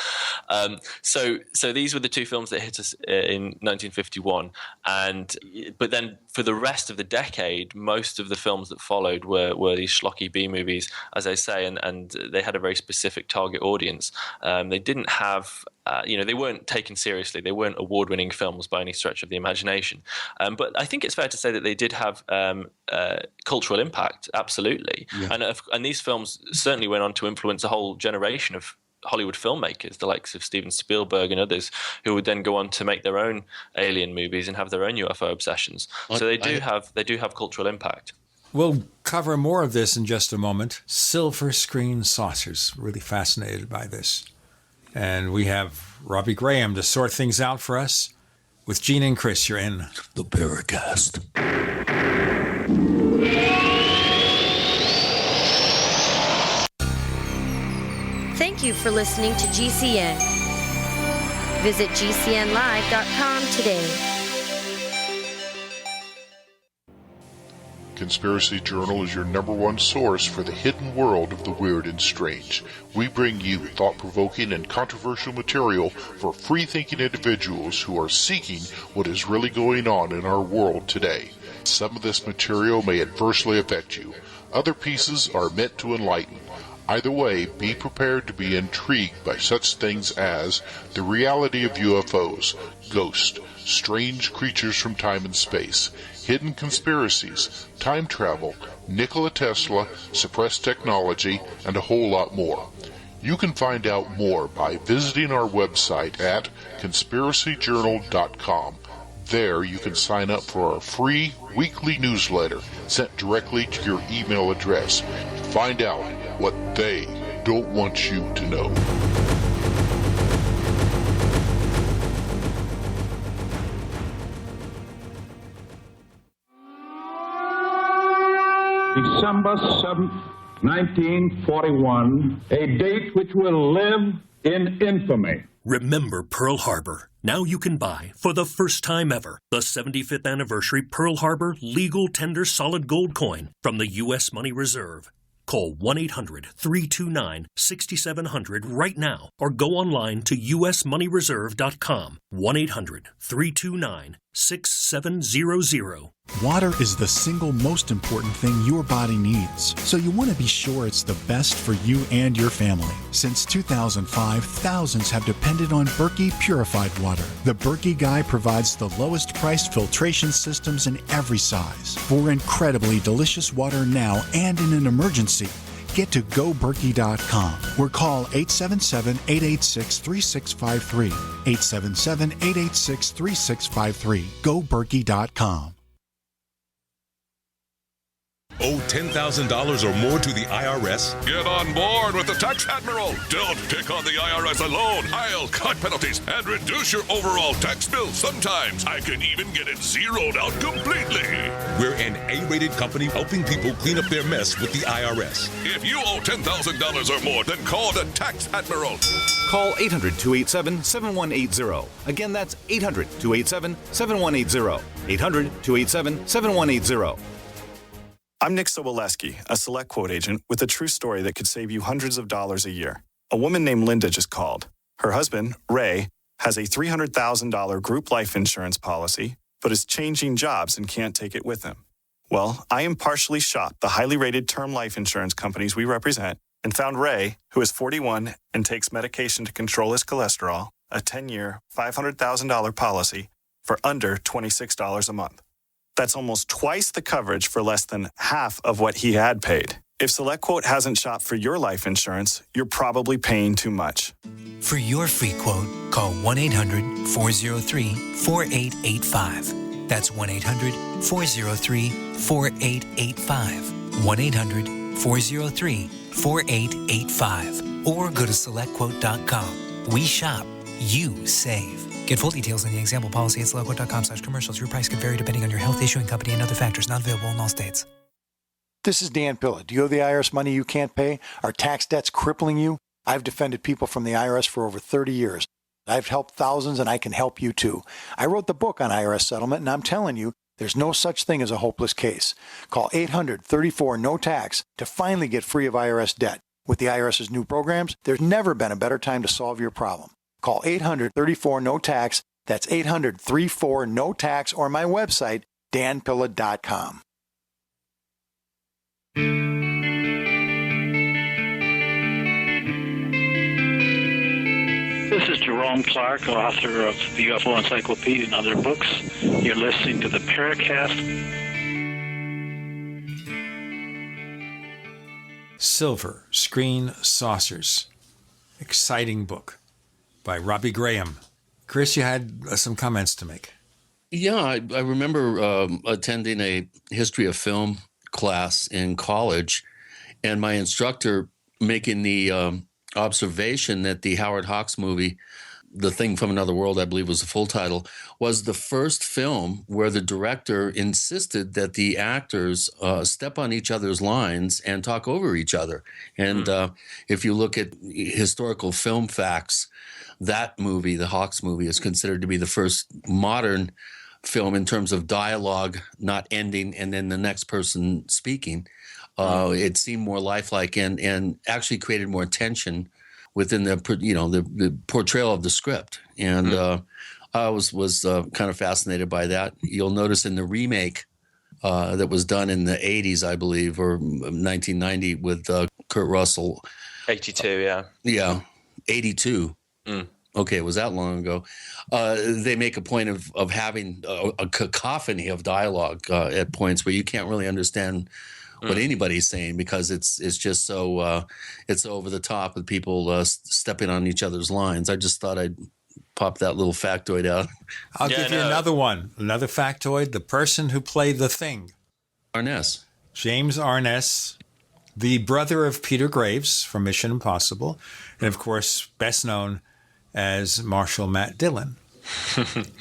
So these were the two films that hit us in 1951, but then for the rest of the decade, most of the films that followed were these schlocky B movies, as I say, and they had a very specific target audience. They didn't have they weren't taken seriously. They weren't award-winning films by any stretch of the imagination. But I think it's fair to say that they did have cultural impact, absolutely. Yeah. And these films certainly went on to influence a whole generation of Hollywood filmmakers, the likes of Steven Spielberg and others, who would then go on to make their own alien movies and have their own UFO obsessions. So they do have cultural impact. We'll cover more of this in just a moment. Silver screen saucers. Really fascinated by this. And we have Robbie Graham to sort things out for us. With Gene and Chris, you're in the Paracast. Thank you for listening to GCN. Visit GCNlive.com today. Conspiracy Journal is your #1 source for the hidden world of the weird and strange. We bring you thought-provoking and controversial material for free-thinking individuals who are seeking what is really going on in our world today. Some of this material may adversely affect you. Other pieces are meant to enlighten. Either way, be prepared to be intrigued by such things as the reality of UFOs, ghosts, strange creatures from time and space, hidden conspiracies, time travel, Nikola Tesla, suppressed technology, and a whole lot more. You can find out more by visiting our website at conspiracyjournal.com. There you can sign up for our free weekly newsletter sent directly to your email address. Find out what they don't want you to know. December 7th, 1941, a date which will live in infamy. Remember Pearl Harbor. Now you can buy, for the first time ever, the 75th anniversary Pearl Harbor legal tender solid gold coin from the U.S. Money Reserve. Call 1-800-329-6700 right now or go online to usmoneyreserve.com. 1-800-329-6700. Water is the single most important thing your body needs, so you want to be sure it's the best for you and your family. Since 2005, thousands have depended on Berkey purified water. The Berkey Guy provides the lowest priced filtration systems in every size for incredibly delicious water now and in an emergency. Get to GoBerkey.com or call 877-886-3653. 877-886-3653. GoBerkey.com. Owe $10,000 or more to the IRS? Get on board with the Tax Admiral. Don't take on the IRS alone. I'll cut penalties and reduce your overall tax bill. Sometimes I can even get it zeroed out completely. We're an A-rated company helping people clean up their mess with the IRS. If you owe $10,000 or more, then call the Tax Admiral. Call 800-287-7180. Again, that's 800-287-7180. 800-287-7180. I'm Nick Soboleski, a Select Quote agent with a true story that could save you hundreds of dollars a year. A woman named Linda just called. Her husband, Ray, has a $300,000 group life insurance policy, but is changing jobs and can't take it with him. Well, I impartially shopped the highly rated term life insurance companies we represent and found Ray, who is 41 and takes medication to control his cholesterol, a 10-year, $500,000 policy for under $26 a month. That's almost twice the coverage for less than half of what he had paid. If SelectQuote hasn't shopped for your life insurance, you're probably paying too much. For your free quote, call 1-800-403-4885. That's 1-800-403-4885. 1-800-403-4885. Or go to SelectQuote.com. We shop, you save. Get full details on the example policy at SelectQuote.com/commercials. Your price could vary depending on your health, issuing company, and other factors. Not available in all states. This is Dan Pilla. Do you owe the IRS money you can't pay? Are tax debts crippling you? I've defended people from the IRS for over 30 years. I've helped thousands, and I can help you too. I wrote the book on IRS settlement, and I'm telling you, there's no such thing as a hopeless case. Call 800-34-NO-TAX to finally get free of IRS debt. With the IRS's new programs, there's never been a better time to solve your problem. Call 800-34-NO-TAX. That's 800-34-NO-TAX, or my website, danpilla.com. This is Jerome Clark, author of the UFO Encyclopedia and other books. You're listening to the Paracast. Silver Screen Saucers. Exciting book by Robbie Graham. Chris, you had some comments to make. Yeah, I remember attending a history of film class in college, and my instructor making the observation that the Howard Hawks movie, The Thing from Another World, I believe was the full title, was the first film where the director insisted that the actors step on each other's lines and talk over each other. And if you look at historical film facts, that movie, the Hawks movie, is considered to be the first modern film in terms of dialogue not ending and then the next person speaking. It seemed more lifelike and actually created more tension within the portrayal of the script. And I was kind of fascinated by that. You'll notice in the remake that was done in the 80s, I believe, or 1990 with Kurt Russell. 82, yeah. Yeah, 82. Okay, it was that long ago. They make a point of having a cacophony of dialogue at points where you can't really understand what anybody's saying because it's just so it's over the top with people stepping on each other's lines. I just thought I'd pop that little factoid out. I'll give you another one, another factoid. The person who played the Thing, Arness, James Arness, the brother of Peter Graves from Mission Impossible, and of course best known as Marshal Matt Dillon. But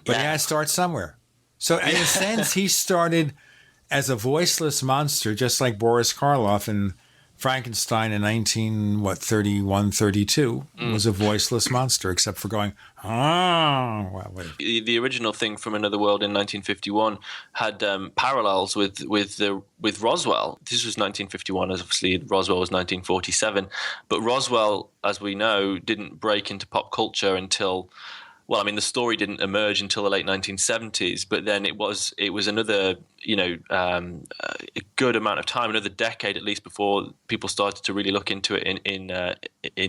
he had to start somewhere. So in a sense, he started as a voiceless monster, just like Boris Karloff in Frankenstein in 1931, 32 was a voiceless monster, except for going, well, the original Thing from Another World in 1951 had parallels with Roswell. This was 1951, as obviously Roswell was 1947. But Roswell, as we know, didn't break into pop culture until, well, I mean, the story didn't emerge until the late 1970s, but then it was another, a good amount of time, another decade at least, before people started to really look into it in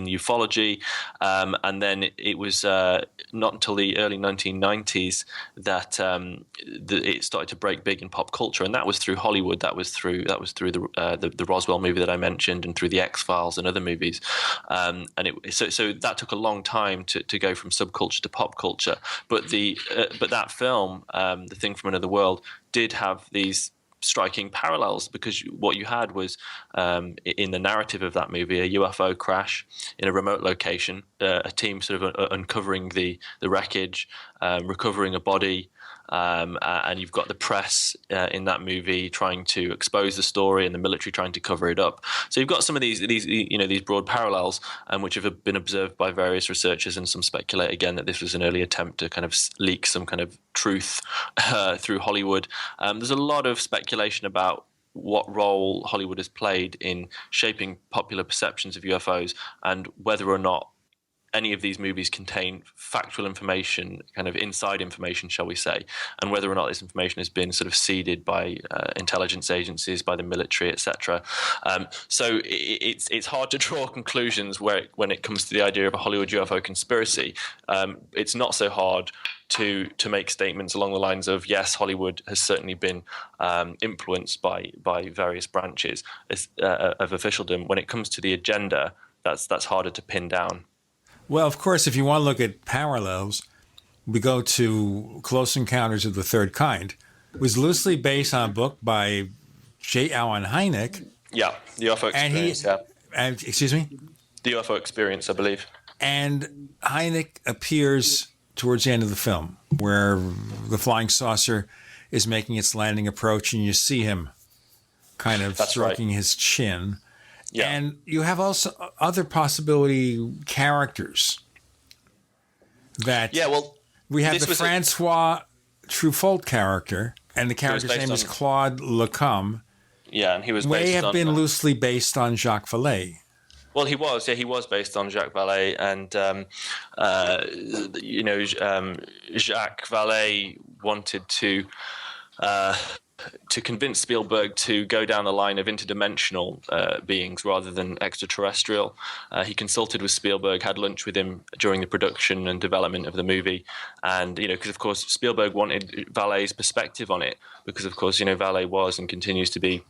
ufology, and then it was not until the early 1990s that it started to break big in pop culture, and that was through Hollywood. That was through the Roswell movie that I mentioned, and through the X-Files and other movies, so that took a long time to go from subculture to pop culture. But that film, The Thing from Another World, did have these striking parallels, because what you had was, in the narrative of that movie, a UFO crash in a remote location, a team sort of uncovering the wreckage, recovering a body, and you've got the press in that movie trying to expose the story, and the military trying to cover it up. So you've got some of these broad parallels, which have been observed by various researchers, and some speculate again that this was an early attempt to kind of leak some kind of truth through Hollywood. There's a lot of speculation about what role Hollywood has played in shaping popular perceptions of UFOs, and whether or not any of these movies contain factual information, kind of inside information, shall we say, and whether or not this information has been sort of seeded by intelligence agencies, by the military, etc. So it's hard to draw conclusions when it comes to the idea of a Hollywood UFO conspiracy. It's not so hard to make statements along the lines of, yes, Hollywood has certainly been influenced by various branches of officialdom. When it comes to the agenda, that's harder to pin down. Well, of course, if you want to look at parallels, we go to Close Encounters of the Third Kind. It was loosely based on a book by J. Allen Hynek. Yeah, the UFO Experience, excuse me? The UFO Experience, I believe. And Hynek appears towards the end of the film, where the flying saucer is making its landing approach, and you see him kind of stroking his chin. Yeah. And you have also other possibility characters that we have the Francois Truffaut character, and the character's name is Claude Lacombe. Yeah, and he was may have been loosely based on Jacques Vallée. Well, he was based on Jacques Vallée, and Jacques Vallée wanted to convince Spielberg to go down the line of interdimensional beings rather than extraterrestrial. He consulted with Spielberg, had lunch with him during the production and development of the movie. And, because of course Spielberg wanted Vallée's perspective on it, because of course, Vallée was and continues to be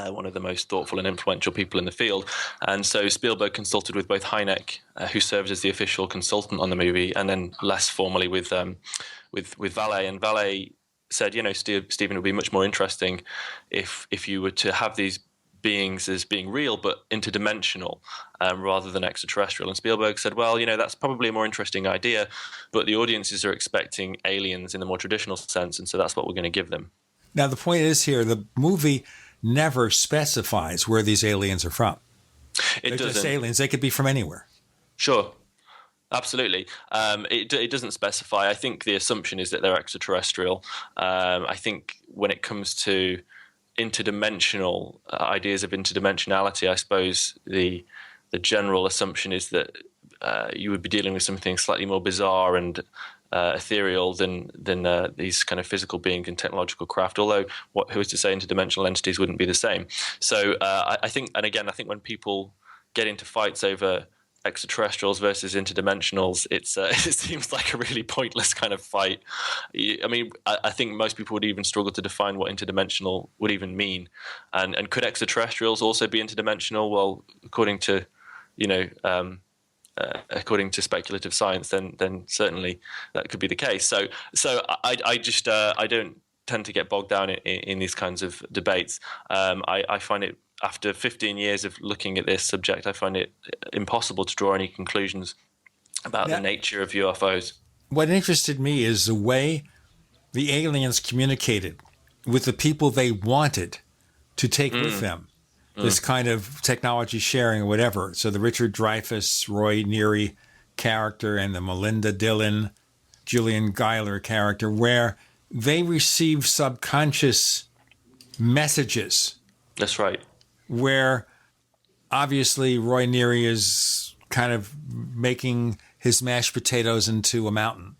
one of the most thoughtful and influential people in the field. And so Spielberg consulted with both Hynek, who served as the official consultant on the movie, and then less formally with Vallée. And Vallée said, Stephen, it would be much more interesting if you were to have these beings as being real but interdimensional rather than extraterrestrial. And Spielberg said, well, that's probably a more interesting idea, but the audiences are expecting aliens in the more traditional sense, and so that's what we're going to give them. Now, the point is here, the movie never specifies where these aliens are from. They're just aliens. They could be from anywhere. Sure. Absolutely. It doesn't specify. I think the assumption is that they're extraterrestrial. I think when it comes to interdimensional ideas of interdimensionality, I suppose the general assumption is that you would be dealing with something slightly more bizarre and ethereal than these kind of physical beings and technological craft. Although, who is to say interdimensional entities wouldn't be the same? So I think when people get into fights over extraterrestrials versus interdimensionals, it seems like a really pointless kind of fight. I think most people would even struggle to define what interdimensional would even mean. And could extraterrestrials also be interdimensional? Well, according to speculative science, then certainly that could be the case. So I don't tend to get bogged down in these kinds of debates. I find it, after 15 years of looking at this subject, I find it impossible to draw any conclusions about the nature of UFOs. What interested me is the way the aliens communicated with the people they wanted to take with them. This kind of technology sharing or whatever. So the Richard Dreyfuss, Roy Neary character and the Melinda Dillon, Julian Geiler character, where they receive subconscious messages. That's right. Where obviously Roy Neary is kind of making his mashed potatoes into a mountain.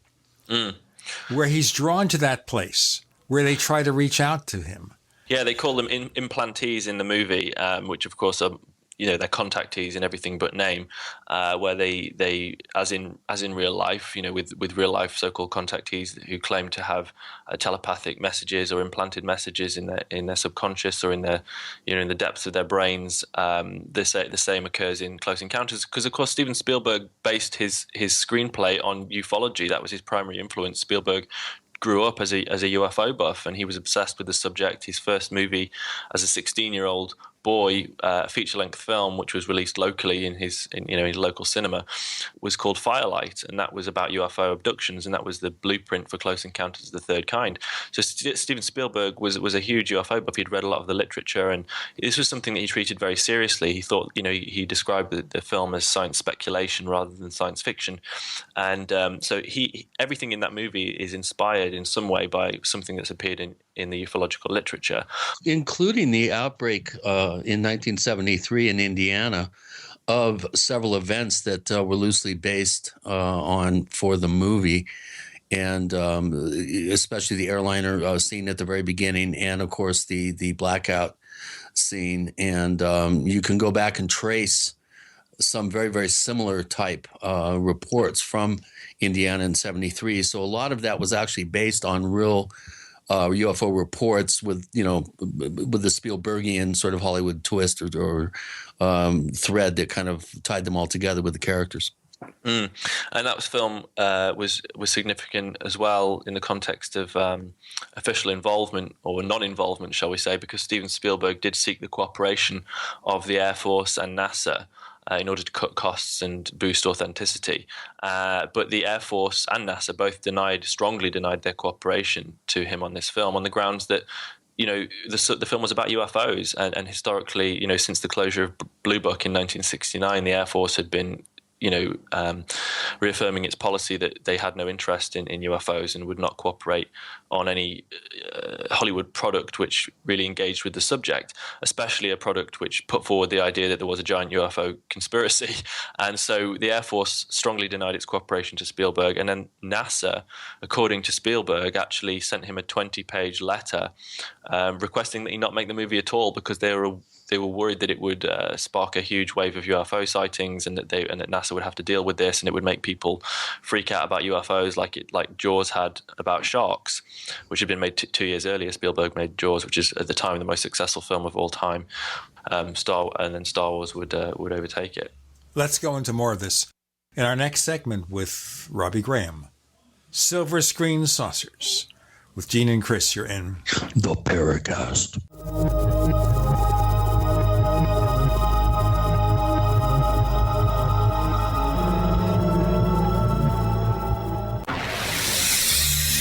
Where he's drawn to that place, where they try to reach out to him. Yeah, they call them implantees in the movie, which of course are, they're contactees in everything but name, where they as in real life, with real life so-called contactees who claim to have telepathic messages or implanted messages in their subconscious or in their, in the depths of their brains. The same occurs in Close Encounters, because of course Steven Spielberg based his screenplay on ufology. That was his primary influence. Spielberg grew up as a UFO buff, and he was obsessed with the subject. His first movie as a 16-year-old boy, feature-length film, which was released locally in his local cinema, was called Firelight, and that was about UFO abductions, and that was the blueprint for Close Encounters of the Third Kind. So Steven Spielberg was a huge UFO buff. He'd read a lot of the literature, and this was something that he treated very seriously. He thought, he described the film as science speculation rather than science fiction, and so everything in that movie is inspired in some way by something that's appeared in the ufological literature, including the outbreak in 1973 in Indiana of several events that were loosely based on for the movie, and especially the airliner scene at the very beginning, and of course the blackout scene. And you can go back and trace some very, very similar type reports from Indiana in '73. So a lot of that was actually based on real UFO reports with the Spielbergian sort of Hollywood twist or thread that kind of tied them all together with the characters. And that film was significant as well in the context of official involvement or non-involvement, shall we say, because Steven Spielberg did seek the cooperation of the Air Force and NASA in order to cut costs and boost authenticity. But the Air Force and NASA both strongly denied their cooperation to him on this film on the grounds that, the film was about UFOs. And historically, since the closure of Blue Book in 1969, the Air Force had been reaffirming its policy that they had no interest in UFOs and would not cooperate on any Hollywood product which really engaged with the subject, especially a product which put forward the idea that there was a giant UFO conspiracy. And so the Air Force strongly denied its cooperation to Spielberg. And then NASA, according to Spielberg, actually sent him a 20-page letter requesting that he not make the movie at all because they were worried that it would spark a huge wave of UFO sightings, and that NASA would have to deal with this, and it would make people freak out about UFOs like Jaws had about sharks, which had been made 2 years earlier. Spielberg made Jaws, which is at the time the most successful film of all time. And then Star Wars would overtake it. Let's go into more of this in our next segment with Robbie Graham. Silver Screen Saucers. With Gene and Chris, you're in the Paracast.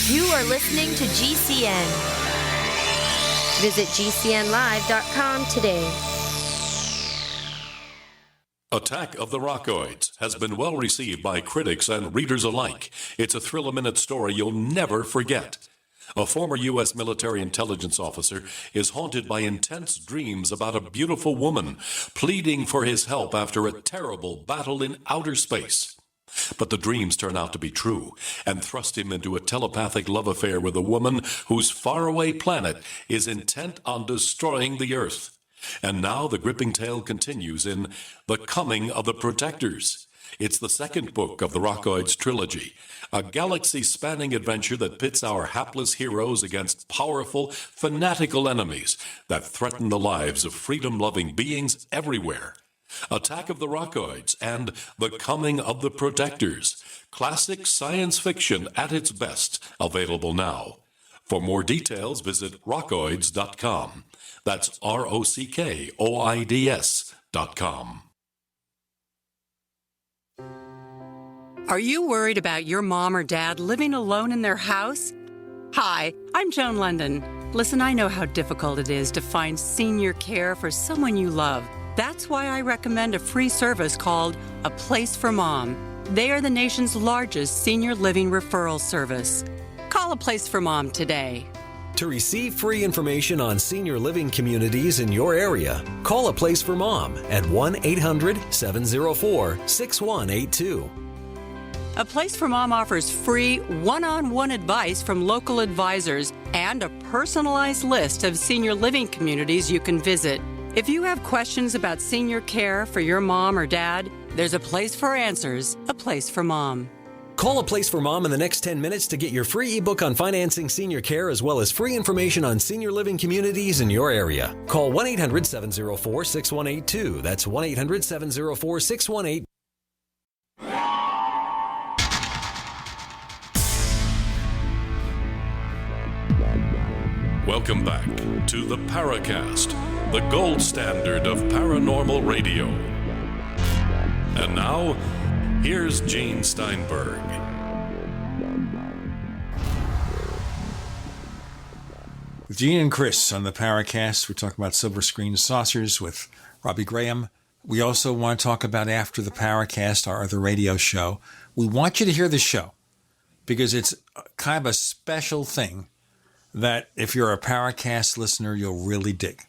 You are listening to GCN. Visit GCNlive.com today. Attack of the Rockoids has been well received by critics and readers alike. It's a thrill-a-minute story you'll never forget. A former U.S. military intelligence officer is haunted by intense dreams about a beautiful woman pleading for his help after a terrible battle in outer space. But the dreams turn out to be true and thrust him into a telepathic love affair with a woman whose faraway planet is intent on destroying the Earth. And now the gripping tale continues in The Coming of the Protectors. It's the second book of the Rockoids trilogy, a galaxy-spanning adventure that pits our hapless heroes against powerful, fanatical enemies that threaten the lives of freedom-loving beings everywhere. Attack of the Rockoids and The Coming of the Protectors. Classic science fiction at its best, available now. For more details, visit rockoids.com. That's ROCKOIDS.com. Are you worried about your mom or dad living alone in their house? Hi, I'm Joan London. Listen, I know how difficult it is to find senior care for someone you love. That's why I recommend a free service called A Place for Mom. They are the nation's largest senior living referral service. Call A Place for Mom today. To receive free information on senior living communities in your area, call A Place for Mom at 1-800-704-6182. A Place for Mom offers free one-on-one advice from local advisors and a personalized list of senior living communities you can visit. If you have questions about senior care for your mom or dad, there's a place for answers, A Place for Mom. Call A Place for Mom in the next 10 minutes to get your free ebook on financing senior care as well as free information on senior living communities in your area. Call 1-800-704-6182. That's 1-800-704-6182. Welcome back to the Paracast, the gold standard of paranormal radio. And now, here's Gene Steinberg. With Gene and Chris on the Paracast, we're talking about Silver Screen Saucers with Robbie Graham. We also want to talk about After the Paracast, our other radio show. We want you to hear the show because it's kind of a special thing that if you're a Paracast listener, you'll really dig.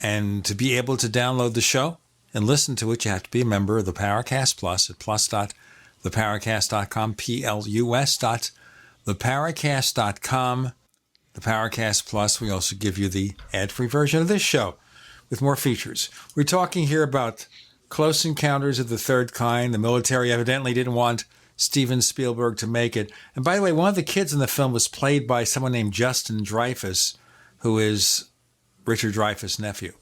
And to be able to download the show, and listen to it, you have to be a member of the Paracast Plus at plus.theparacast.com, plus.theparacast.com. The Paracast Plus, we also give you the ad-free version of this show with more features. We're talking here about Close Encounters of the Third Kind. The military evidently didn't want Steven Spielberg to make it. And by the way, one of the kids in the film was played by someone named Justin Dreyfuss, who is Richard Dreyfuss' nephew.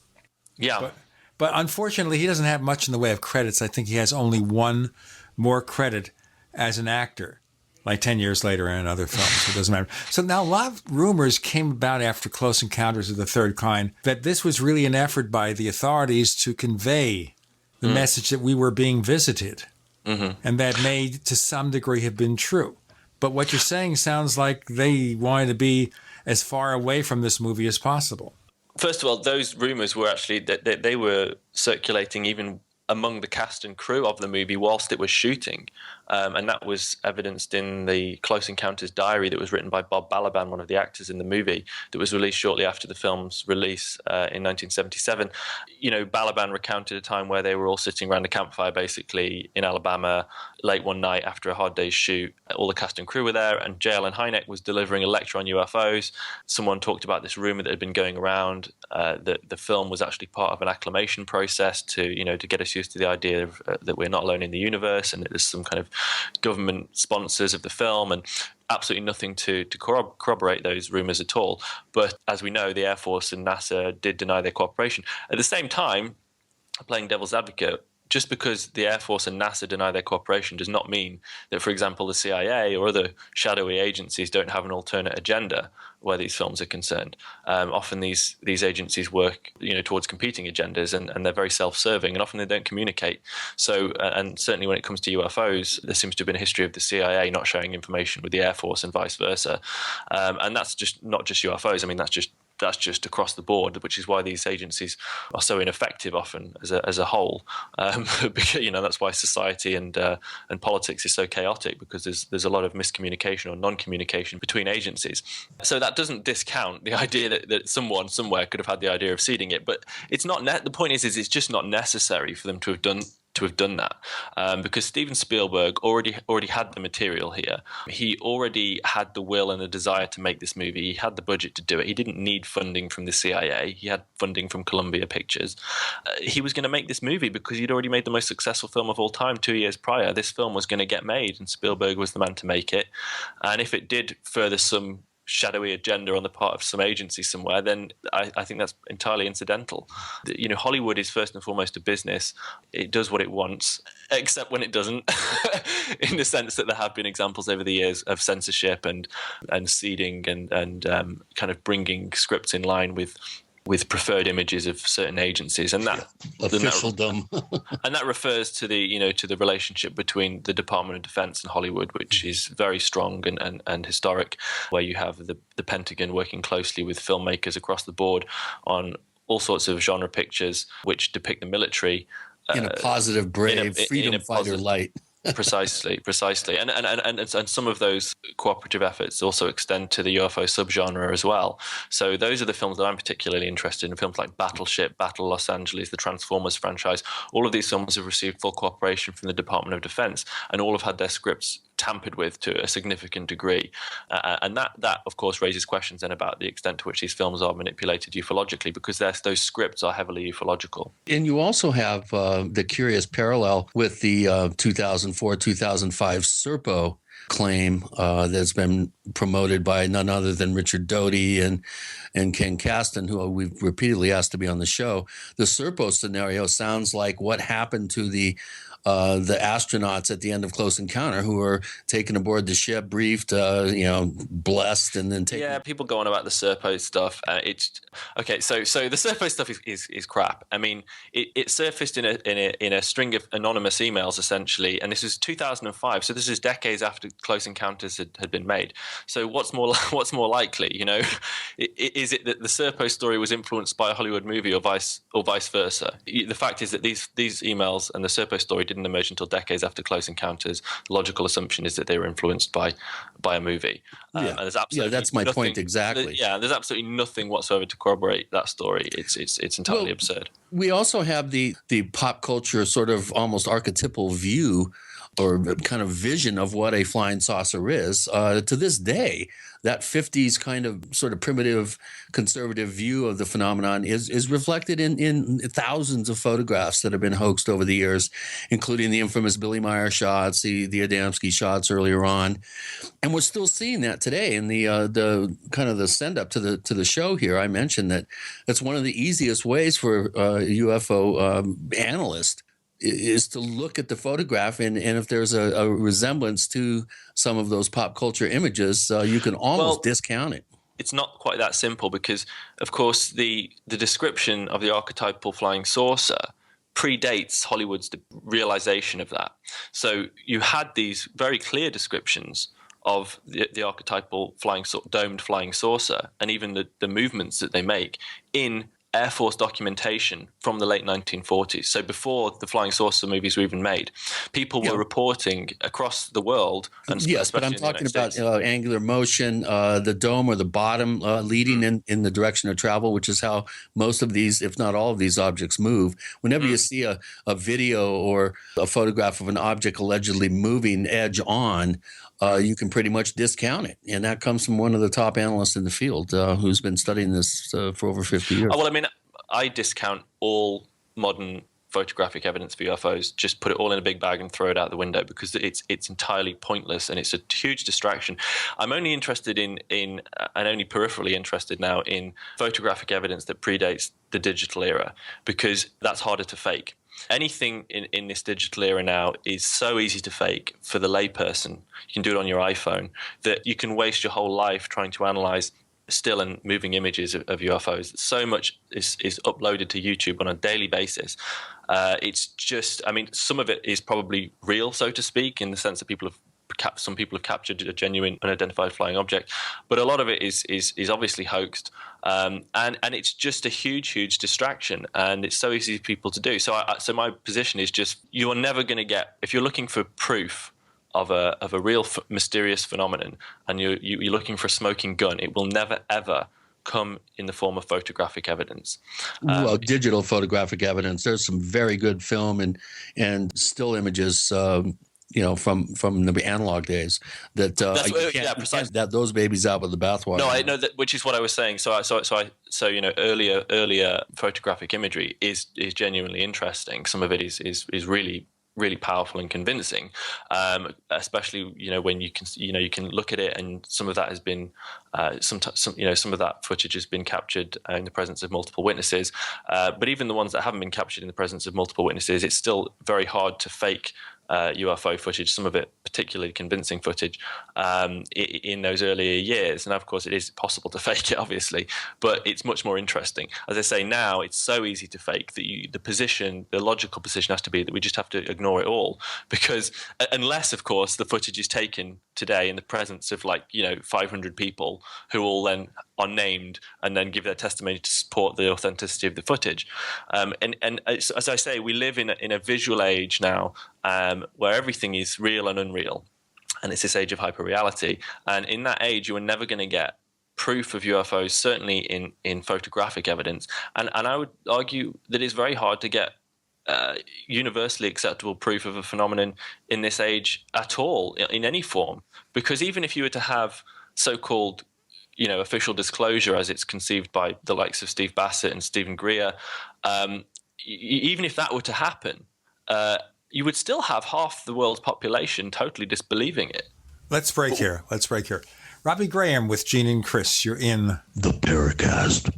Yeah. But unfortunately, he doesn't have much in the way of credits. I think he has only one more credit as an actor, like 10 years later in another film, so it doesn't matter. So now a lot of rumors came about after Close Encounters of the Third Kind that this was really an effort by the authorities to convey the message that we were being visited. Mm-hmm. And that may, to some degree, have been true. But what you're saying sounds like they wanted to be as far away from this movie as possible. First of all, those rumors were actually that they were circulating even among the cast and crew of the movie whilst it was shooting. And that was evidenced in the Close Encounters diary that was written by Bob Balaban, one of the actors in the movie, that was released shortly after the film's release in 1977. You know, Balaban recounted a time where they were all sitting around a campfire, basically, in Alabama, late one night after a hard day's shoot. All the cast and crew were there, and J. Allen Hynek was delivering a lecture on UFOs. Someone talked about this rumor that had been going around, that the film was actually part of an acclimation process to get us used to the idea of, that we're not alone in the universe, and that there's some kind of government sponsors of the film, and absolutely nothing to corroborate those rumors at all. But as we know, the Air Force and NASA did deny their cooperation. At the same time, playing devil's advocate, just because the Air Force and NASA deny their cooperation does not mean that, for example, the CIA or other shadowy agencies don't have an alternate agenda where these films are concerned. Often these agencies work, towards competing agendas, and they're very self-serving, and often they don't communicate. So, and certainly when it comes to UFOs, there seems to have been a history of the CIA not sharing information with the Air Force and vice versa. And that's just not just UFOs. I mean, that's just across the board, which is why these agencies are so ineffective often as a whole. Because, that's why society and politics is so chaotic, because there's a lot of miscommunication or non-communication between agencies. So that doesn't discount the idea that someone somewhere could have had the idea of seeding it, but it's not. The point is it's just not necessary for them to have done that, because Steven Spielberg already had the material here. He already had the will and the desire to make this movie. He had the budget to do it. He didn't need funding from the CIA. He had funding from Columbia Pictures. He was going to make this movie because he'd already made the most successful film of all time 2 years prior. This film was going to get made, and Spielberg was the man to make it. And if it did further some shadowy agenda on the part of some agency somewhere, then I think that's entirely incidental. Hollywood is first and foremost a business. It does what it wants, except when it doesn't, in the sense that there have been examples over the years of censorship and seeding and kind of bringing scripts in line with preferred images of certain agencies, and that officialdom, and that refers to the relationship between the Department of Defense and Hollywood, which is very strong and historic, where you have the Pentagon working closely with filmmakers across the board on all sorts of genre pictures which depict the military in a positive, brave, freedom fighter light. Precisely, and some of those cooperative efforts also extend to the UFO subgenre as well. So those are the films that I'm particularly interested in. Films like Battleship, Battle Los Angeles, the Transformers franchise. All of these films have received full cooperation from the Department of Defense, and all have had their scripts tampered with to a significant degree, and that of course raises questions then about the extent to which these films are manipulated ufologically, because those scripts are heavily ufological. And you also have the curious parallel with the 2004-2005 Serpo claim that's been promoted by none other than Richard Doty and Ken Kasten, who we've repeatedly asked to be on the show. The Serpo scenario sounds like what happened to the astronauts at the end of Close Encounter, who were taken aboard the ship, briefed, blessed, and then taken. Yeah, people go on about the Serpo stuff. It's okay. So the Serpo stuff is crap. I mean, it surfaced in a string of anonymous emails essentially, and this was 2005. So this is decades after Close Encounters had been made. So what's more likely? Is it that the Serpo story was influenced by a Hollywood movie, or vice versa? The fact is that these emails and the Serpo story didn't emerge until decades after Close Encounters, the logical assumption is that they were influenced by a movie. And there's absolutely that's my point exactly. There's absolutely nothing whatsoever to corroborate that story. It's entirely absurd. We also have the pop culture sort of almost archetypal view or kind of vision of what a flying saucer is. To this day, that 50s kind of sort of primitive conservative view of the phenomenon is reflected in thousands of photographs that have been hoaxed over the years, including the infamous Billy Meyer shots, the Adamski shots earlier on. And we're still seeing that today in the kind of the send up to the show here. I mentioned that that's one of the easiest ways for a UFO analyst is to look at the photograph, and if there's a resemblance to some of those pop culture images, you can almost discount it. It's not quite that simple because, of course, the description of the archetypal flying saucer predates Hollywood's realization of that. So you had these very clear descriptions of the archetypal domed flying saucer, and even the movements that they make in Air Force documentation from the late 1940s. So before the flying saucer movies were even made, people were reporting across the world. And yes, but I'm talking about angular motion, the dome or the bottom leading in the direction of travel, which is how most of these, if not all of these objects move. Whenever you see a video or a photograph of an object allegedly moving edge on, you can pretty much discount it. And that comes from one of the top analysts in the field who's been studying this for over 50 years. Well, I mean, I discount all modern photographic evidence for UFOs, just put it all in a big bag and throw it out the window because it's entirely pointless and it's a huge distraction. I'm only interested in and only peripherally interested now in photographic evidence that predates the digital era because that's harder to fake. Anything in this digital era now is so easy to fake for the layperson. You can do it on your iPhone that you can waste your whole life trying to analyze still and moving images of UFOs. So much is uploaded to YouTube on a daily basis. It's just, I mean, some of it is probably real, so to speak, in the sense that some people have captured a genuine unidentified flying object, but a lot of it is obviously hoaxed, and it's just a huge distraction, and it's so easy for people to do. So my position is just you are never going to get, if you're looking for proof of a real mysterious phenomenon, and you're looking for a smoking gun, it will never ever come in the form of photographic evidence. Well, digital photographic evidence. There's some very good film and still images. From the analog days that precisely that those babies out with the bathwater. No, I know that, which is what I was saying. So earlier photographic imagery is genuinely interesting. Some of it is really powerful and convincing, especially when you can look at it, and some of that has been some of that footage has been captured in the presence of multiple witnesses. But even the ones that haven't been captured in the presence of multiple witnesses, it's still very hard to fake UFO footage, some of it particularly convincing footage, in those earlier years. And of course, it is possible to fake it, obviously, but it's much more interesting. As I say, now it's so easy to fake that the logical position has to be that we just have to ignore it all, because unless, of course, the footage is taken today in the presence of 500 people who all then are named and then give their testimony to support the authenticity of the footage. And as I say, we live in a visual age now where everything is real and unreal. And it's this age of hyperreality. And in that age, you are never going to get proof of UFOs, certainly in photographic evidence. And I would argue that it's very hard to get universally acceptable proof of a phenomenon in this age at all, in any form. Because even if you were to have so-called official disclosure as it's conceived by the likes of Steve Bassett and Stephen Greer, even if that were to happen, you would still have half the world's population totally disbelieving it. Let's break here. Robbie Graham with Gene and Chris. You're in the Paracast.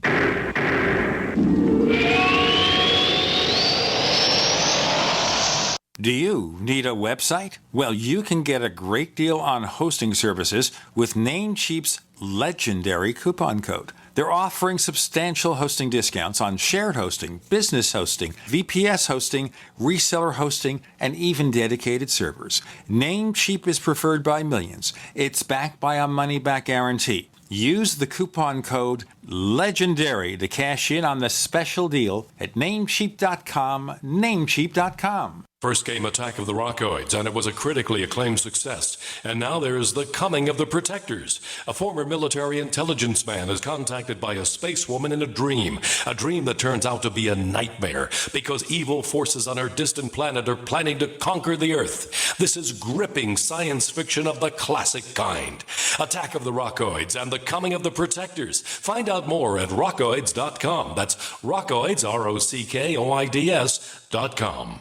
Do you need a website? Well, you can get a great deal on hosting services with Namecheap's legendary coupon code. They're offering substantial hosting discounts on shared hosting, business hosting, VPS hosting, reseller hosting, and even dedicated servers. Namecheap is preferred by millions. It's backed by a money-back guarantee. Use the coupon code LEGENDARY to cash in on the special deal at Namecheap.com, Namecheap.com. First came Attack of the Rockoids, and it was a critically acclaimed success. And now there's The Coming of the Protectors. A former military intelligence man is contacted by a space woman in a dream that turns out to be a nightmare because evil forces on her distant planet are planning to conquer the Earth. This is gripping science fiction of the classic kind. Attack of the Rockoids and The Coming of the Protectors. Find out more at rockoids.com. That's Rockoids, ROCKOIDS.com.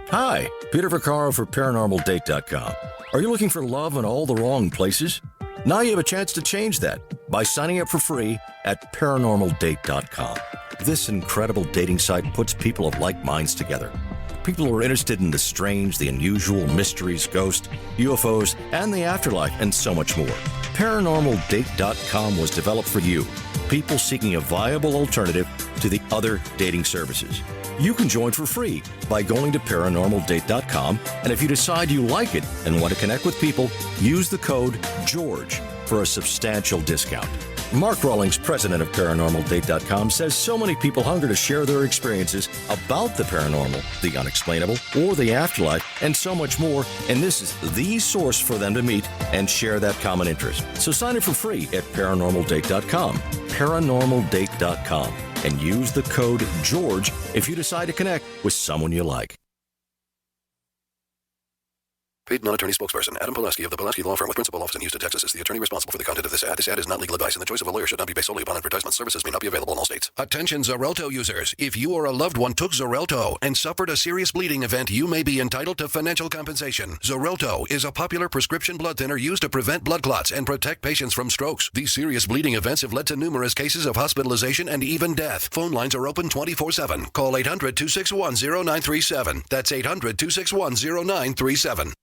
Hi, Peter Vaccaro for ParanormalDate.com. Are you looking for love in all the wrong places? Now you have a chance to change that by signing up for free at ParanormalDate.com. This incredible dating site puts people of like minds together. People who are interested in the strange, the unusual, mysteries, ghosts, UFOs, and the afterlife, and so much more. ParanormalDate.com was developed for you, people seeking a viable alternative to the other dating services. You can join for free by going to ParanormalDate.com, and if you decide you like it and want to connect with people, use the code GEORGE for a substantial discount. Mark Rawlings, president of ParanormalDate.com, says so many people hunger to share their experiences about the paranormal, the unexplainable, or the afterlife, and so much more, and this is the source for them to meet and share that common interest. So sign up for free at ParanormalDate.com, ParanormalDate.com, and use the code GEORGE if you decide to connect with someone you like. Paid non-attorney spokesperson Adam Pulaski of the Pulaski Law Firm with principal office in Houston, Texas is the attorney responsible for the content of this ad. This ad is not legal advice, and the choice of a lawyer should not be based solely upon advertisement. Services may not be available in all states. Attention Xarelto users. If you or a loved one took Xarelto and suffered a serious bleeding event, you may be entitled to financial compensation. Xarelto is a popular prescription blood thinner used to prevent blood clots and protect patients from strokes. These serious bleeding events have led to numerous cases of hospitalization and even death. Phone lines are open 24/7. Call 800-261-0937. That's 800-261-0937.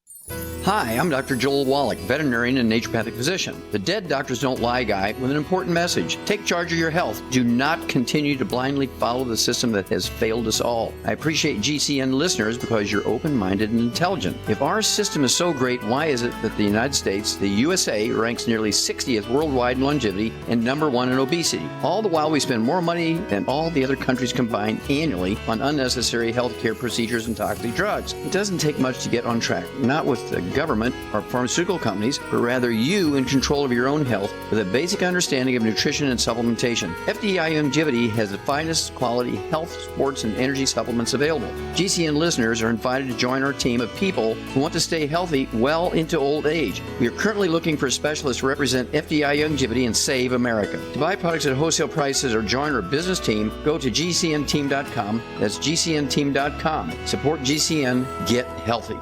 Hi, I'm Dr. Joel Wallach, veterinarian and naturopathic physician. The Dead Doctors Don't Lie guy with an important message. Take charge of your health. Do not continue to blindly follow the system that has failed us all. I appreciate GCN listeners because you're open-minded and intelligent. If our system is so great, why is it that the United States, the USA, ranks nearly 60th worldwide in longevity and number 1 in obesity? All the while we spend more money than all the other countries combined annually on unnecessary healthcare procedures and toxic drugs. It doesn't take much to get on track. Not with the government or pharmaceutical companies, but rather you in control of your own health with a basic understanding of nutrition and supplementation. FDI Longevity has the finest quality health, sports, and energy supplements available. GCN listeners are invited to join our team of people who want to stay healthy well into old age. We are currently looking for specialists to represent FDI Longevity and save America. To buy products at wholesale prices or join our business team, go to GCNteam.com. That's GCNteam.com. Support GCN. Get healthy.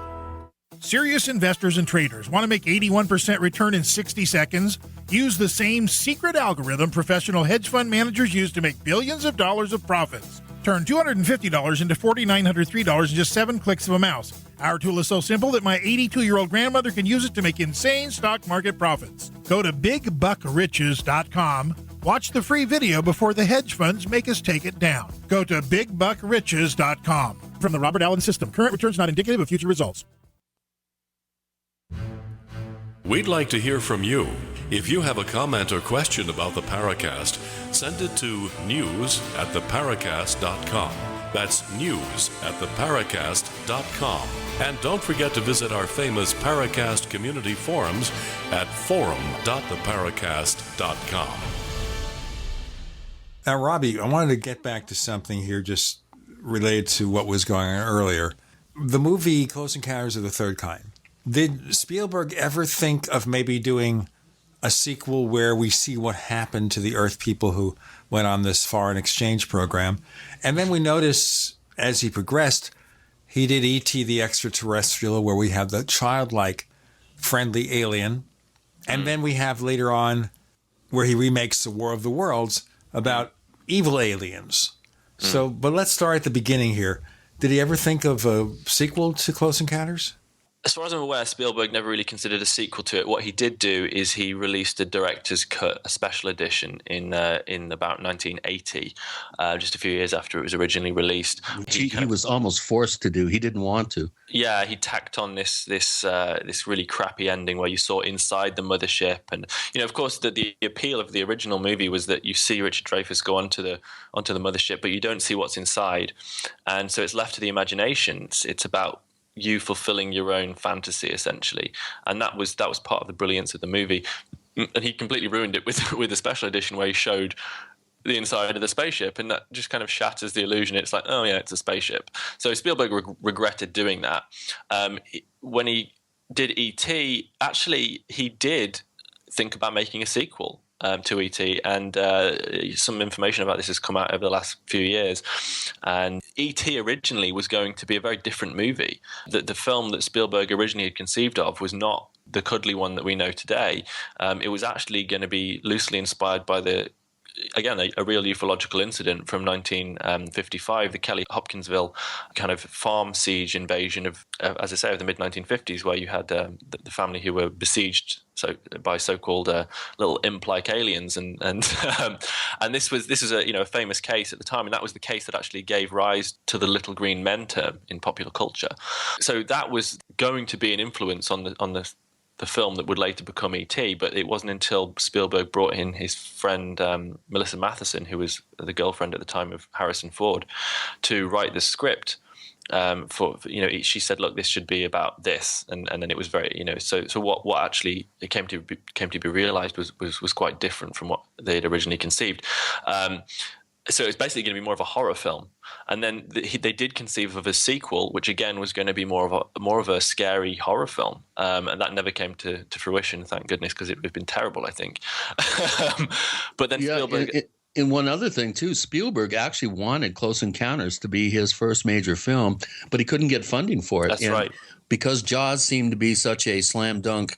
Serious investors and traders want to make 81% return in 60 seconds? Use the same secret algorithm professional hedge fund managers use to make billions of dollars of profits. Turn $250 into $4,903 in just 7 clicks of a mouse. Our tool is so simple that my 82-year-old grandmother can use it to make insane stock market profits. Go to BigBuckRiches.com. Watch the free video before the hedge funds make us take it down. Go to BigBuckRiches.com. From the Robert Allen System, current returns not indicative of future results. We'd like to hear from you. If you have a comment or question about the Paracast, send it to news@theparacast.com. That's news@theparacast.com. And don't forget to visit our famous Paracast community forums at forum.theparacast.com. Now, Robbie, I wanted to get back to something here just related to what was going on earlier. The movie Close Encounters of the Third Kind. Did Spielberg ever think of maybe doing a sequel where we see what happened to the Earth people who went on this foreign exchange program? And then we notice as he progressed, he did E.T. the Extraterrestrial, where we have the childlike friendly alien. And then we have later on where he remakes The War of the Worlds about evil aliens. So, but let's start at the beginning here. Did he ever think of a sequel to Close Encounters? As far as I'm aware, Spielberg never really considered a sequel to it. What he did do is he released a director's cut, a special edition, in about 1980, just a few years after it was originally released. He was almost forced to do. He didn't want to. Yeah, he tacked on this really crappy ending where you saw inside the mothership, and of course, the appeal of the original movie was that you see Richard Dreyfuss go onto the mothership, but you don't see what's inside, and so it's left to the imagination. It's about you fulfilling your own fantasy, essentially. And that was part of the brilliance of the movie. And he completely ruined it with the special edition where he showed the inside of the spaceship, and that just kind of shatters the illusion. It's like, oh yeah, it's a spaceship. So Spielberg regretted doing that. When he did E.T., actually he did think about making a sequel to E.T., and some information about this has come out over the last few years. And E.T. originally was going to be a very different movie. The film that Spielberg originally had conceived of was not the cuddly one that we know today. It was actually going to be loosely inspired by a real ufological incident from 1955, the Kelly Hopkinsville kind of farm siege invasion of as I say, of the mid-1950s, where you had the family who were besieged by so-called little imp-like aliens, and this was a famous case at the time, and that was the case that actually gave rise to the little green men term in popular culture. So that was going to be an influence on the film that would later become E.T., but it wasn't until Spielberg brought in his friend Melissa Matheson, who was the girlfriend at the time of Harrison Ford, to write the script. She said, "Look, this should be about this," and then it was very, So what actually it came to be realized was quite different from what they had originally conceived. So it's basically going to be more of a horror film, and then they did conceive of a sequel, which again was going to be more of a scary horror film, and that never came to fruition. Thank goodness, because it would have been terrible, I think. But then Spielberg. And one other thing too, Spielberg actually wanted Close Encounters to be his first major film, but he couldn't get funding for it. That's right. Because Jaws seemed to be such a slam dunk,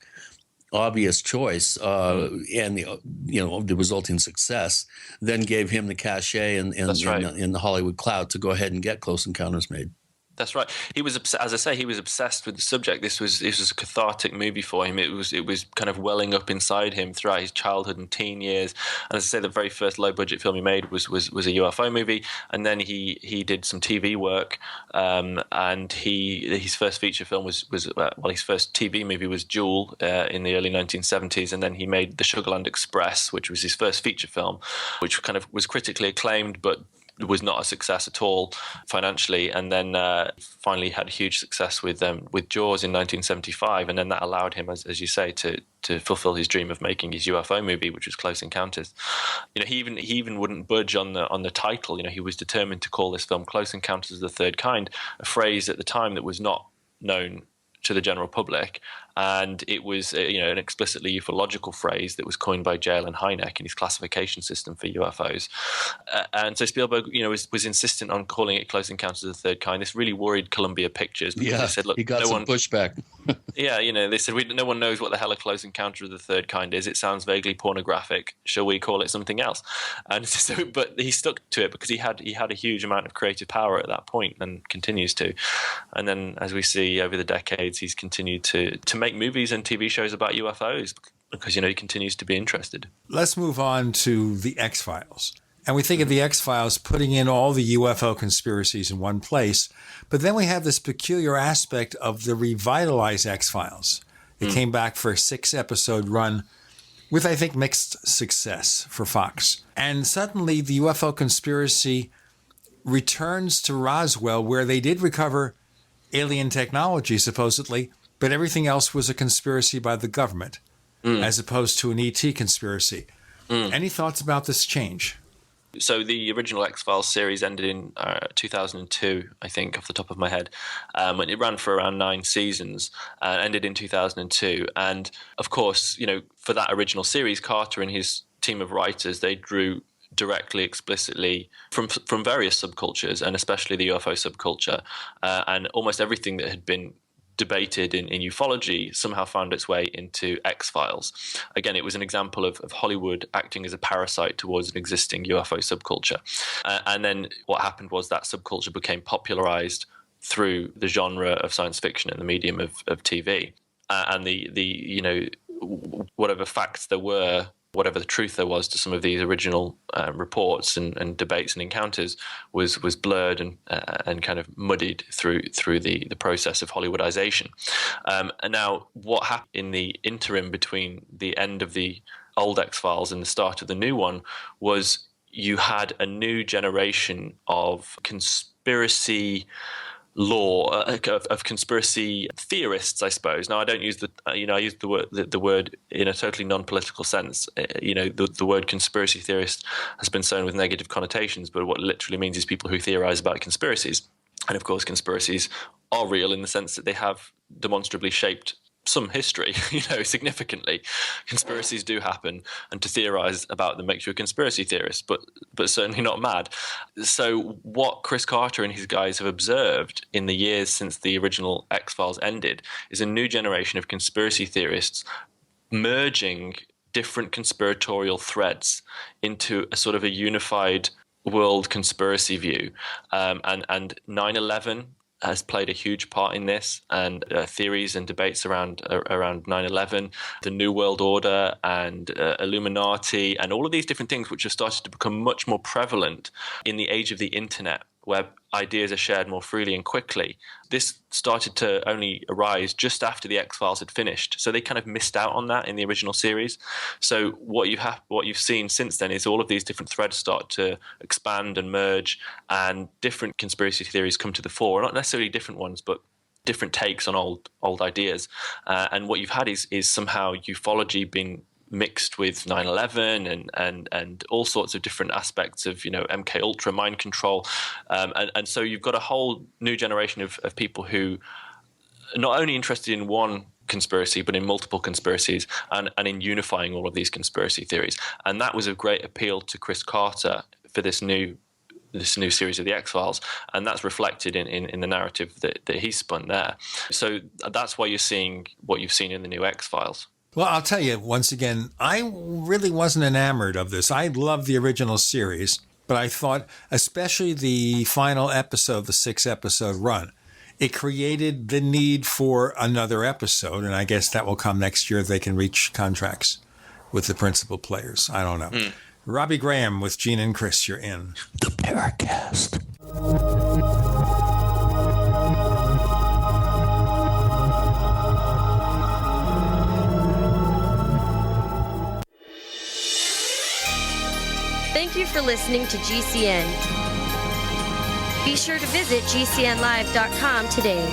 obvious choice, and the resulting success then gave him the cachet in the Hollywood clout to go ahead and get Close Encounters made. That's right. He was, as I say, he was obsessed with the subject. This was a cathartic movie for him. It was kind of welling up inside him throughout his childhood and teen years. And as I say, the very first low budget film he made was a UFO movie, and then he did some TV work. And his first feature film was his first TV movie was Jewel in the early 1970s, and then he made The Sugarland Express, which was his first feature film, which kind of was critically acclaimed, but was not a success at all financially, and then finally had huge success with Jaws in 1975, and then that allowed him, as you say, to fulfill his dream of making his UFO movie, which was Close Encounters. He even wouldn't budge on the title. He was determined to call this film Close Encounters of the Third Kind, a phrase at the time that was not known to the general public, and it was an explicitly ufological phrase that was coined by J. Allen Hynek in his classification system for UFOs. And so Spielberg, was insistent on calling it Close Encounters of the Third Kind. This really worried Columbia Pictures because they said, "Look, he got some pushback." Yeah, they said, no one knows what the hell a Close Encounter of the Third Kind is. It sounds vaguely pornographic. Shall we call it something else? And so, but he stuck to it because he had a huge amount of creative power at that point, and continues to. And then, as we see over the decades, he's continued to make movies and TV shows about UFOs because he continues to be interested. Let's move on to the X-Files. And we think of the X-Files putting in all the UFO conspiracies in one place, but then we have this peculiar aspect of the revitalized X-Files. It came back for a 6-episode run with, I think, mixed success for Fox. And suddenly the UFO conspiracy returns to Roswell, where they did recover alien technology, supposedly, but everything else was a conspiracy by the government, as opposed to an ET conspiracy. Any thoughts about this change? So the original X-Files series ended in 2002, I think, off the top of my head. It ran for around 9 seasons, ended in 2002. And, of course, for that original series, Carter and his team of writers, they drew directly, explicitly from various subcultures, and especially the UFO subculture. And almost everything that had been debated in ufology somehow found its way into X-Files. Again, it was an example of Hollywood acting as a parasite towards an existing UFO subculture. And then what happened was that subculture became popularized through the genre of science fiction and the medium of TV. And the whatever facts there were, whatever the truth there was to some of these original reports and debates and encounters was blurred and kind of muddied through the process of Hollywoodization. And now what happened in the interim between the end of the old X-Files and the start of the new one was you had a new generation of conspiracy lore of conspiracy theorists, I suppose. Now, I don't use I use the word in a totally non-political sense. The word conspiracy theorist has been sown with negative connotations, but what it literally means is people who theorize about conspiracies. And of course, conspiracies are real in the sense that they have demonstrably shaped some history, significantly. Conspiracies do happen, and to theorize about them makes you a conspiracy theorist, but certainly not mad. So what Chris Carter and his guys have observed in the years since the original X-Files ended is a new generation of conspiracy theorists merging different conspiratorial threads into a sort of a unified world conspiracy view. And 9/11 has played a huge part in this, and theories and debates around 9/11, the New World Order, and Illuminati, and all of these different things which have started to become much more prevalent in the age of the internet, where ideas are shared more freely and quickly. This started to only arise just after the X-Files had finished, so they kind of missed out on that in the original series. So what you've seen since then is all of these different threads start to expand and merge, and different conspiracy theories come to the fore. Not necessarily different ones, but different takes on old ideas. And what you've had is somehow ufology being mixed with 9/11 and all sorts of different aspects of MK Ultra, mind control, and so you've got a whole new generation of people who are not only interested in one conspiracy but in multiple conspiracies, and in unifying all of these conspiracy theories. And that was a great appeal to Chris Carter for this new series of the X-Files, and that's reflected in the narrative that he spun there. So that's why you're seeing what you've seen in the new X-Files. Well, I'll tell you, once again, I really wasn't enamored of this. I loved the original series, but I thought, especially the final episode, the 6-episode run, it created the need for another episode, and I guess that will come next year if they can reach contracts with the principal players. I don't know. Robbie Graham with Gene and Chris, you're in. The Paracast. Thank you for listening to GCN. Be sure to visit GCNlive.com today.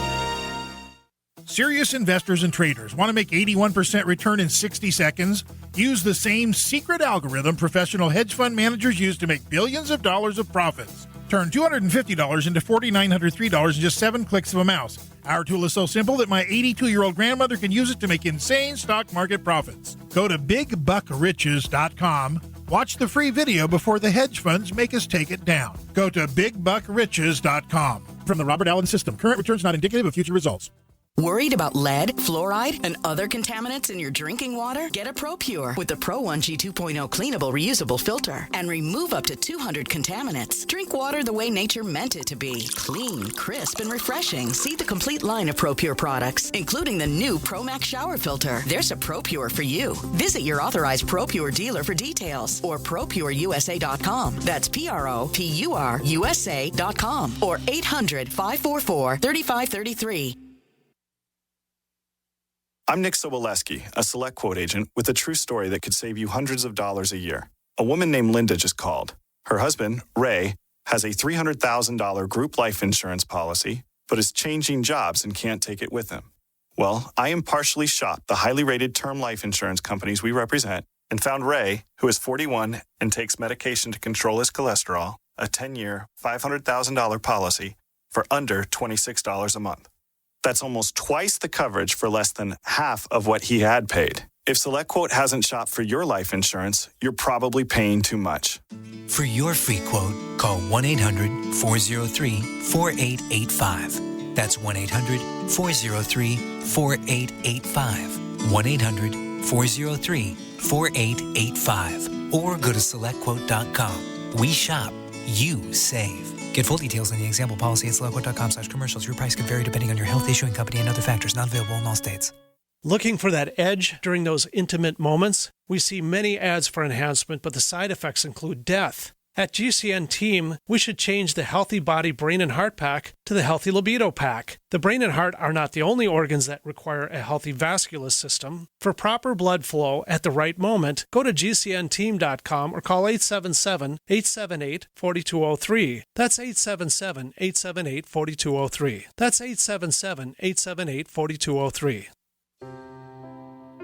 Serious investors and traders want to make 81% return in 60 seconds? Use the same secret algorithm professional hedge fund managers use to make billions of dollars of profits. Turn $250 into $4,903 in just 7 clicks of a mouse. Our tool is so simple that my 82-year-old grandmother can use it to make insane stock market profits. Go to BigBuckRiches.com. Watch the free video before the hedge funds make us take it down. Go to BigBuckRiches.com. From the Robert Allen System, current returns not indicative of future results. Worried about lead, fluoride, and other contaminants in your drinking water? Get a ProPure with the Pro 1G 2.0 cleanable reusable filter and remove up to 200 contaminants. Drink water the way nature meant it to be. Clean, crisp, and refreshing. See the complete line of ProPure products, including the new ProMax shower filter. There's a ProPure for you. Visit your authorized ProPure dealer for details or ProPureUSA.com. That's ProPureUSA.com or 800-544-3533. I'm Nick Soboleski, a Select Quote agent with a true story that could save you hundreds of dollars a year. A woman named Linda just called. Her husband, Ray, has a $300,000 group life insurance policy, but is changing jobs and can't take it with him. Well, I impartially shopped the highly rated term life insurance companies we represent and found Ray, who is 41 and takes medication to control his cholesterol, a 10-year, $500,000 policy for under $26 a month. That's almost twice the coverage for less than half of what he had paid. If SelectQuote hasn't shopped for your life insurance, you're probably paying too much. For your free quote, call 1-800-403-4885. That's 1-800-403-4885. 1-800-403-4885. Or go to SelectQuote.com. We shop, you save. Get full details on the example policy at SelectQuote.com/commercials. Your price could vary depending on your health, issuing company, and other factors. Not available in all states. Looking for that edge during those intimate moments? We see many ads for enhancement, but the side effects include death. At GCN Team, we should change the Healthy Body, Brain, and Heart Pack to the Healthy Libido Pack. The brain and heart are not the only organs that require a healthy vascular system. For proper blood flow at the right moment, go to GCNteam.com or call 877-878-4203. That's 877-878-4203. That's 877-878-4203.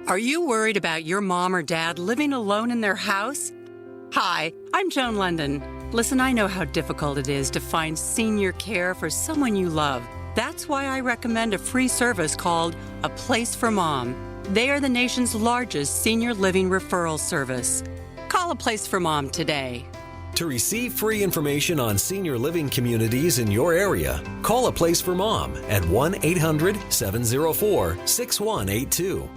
Are you worried about your mom or dad living alone in their house? Hi, I'm Joan London. Listen, I know how difficult it is to find senior care for someone you love. That's why I recommend a free service called A Place for Mom. They are the nation's largest senior living referral service. Call A Place for Mom today. To receive free information on senior living communities in your area, call A Place for Mom at 1-800-704-6182.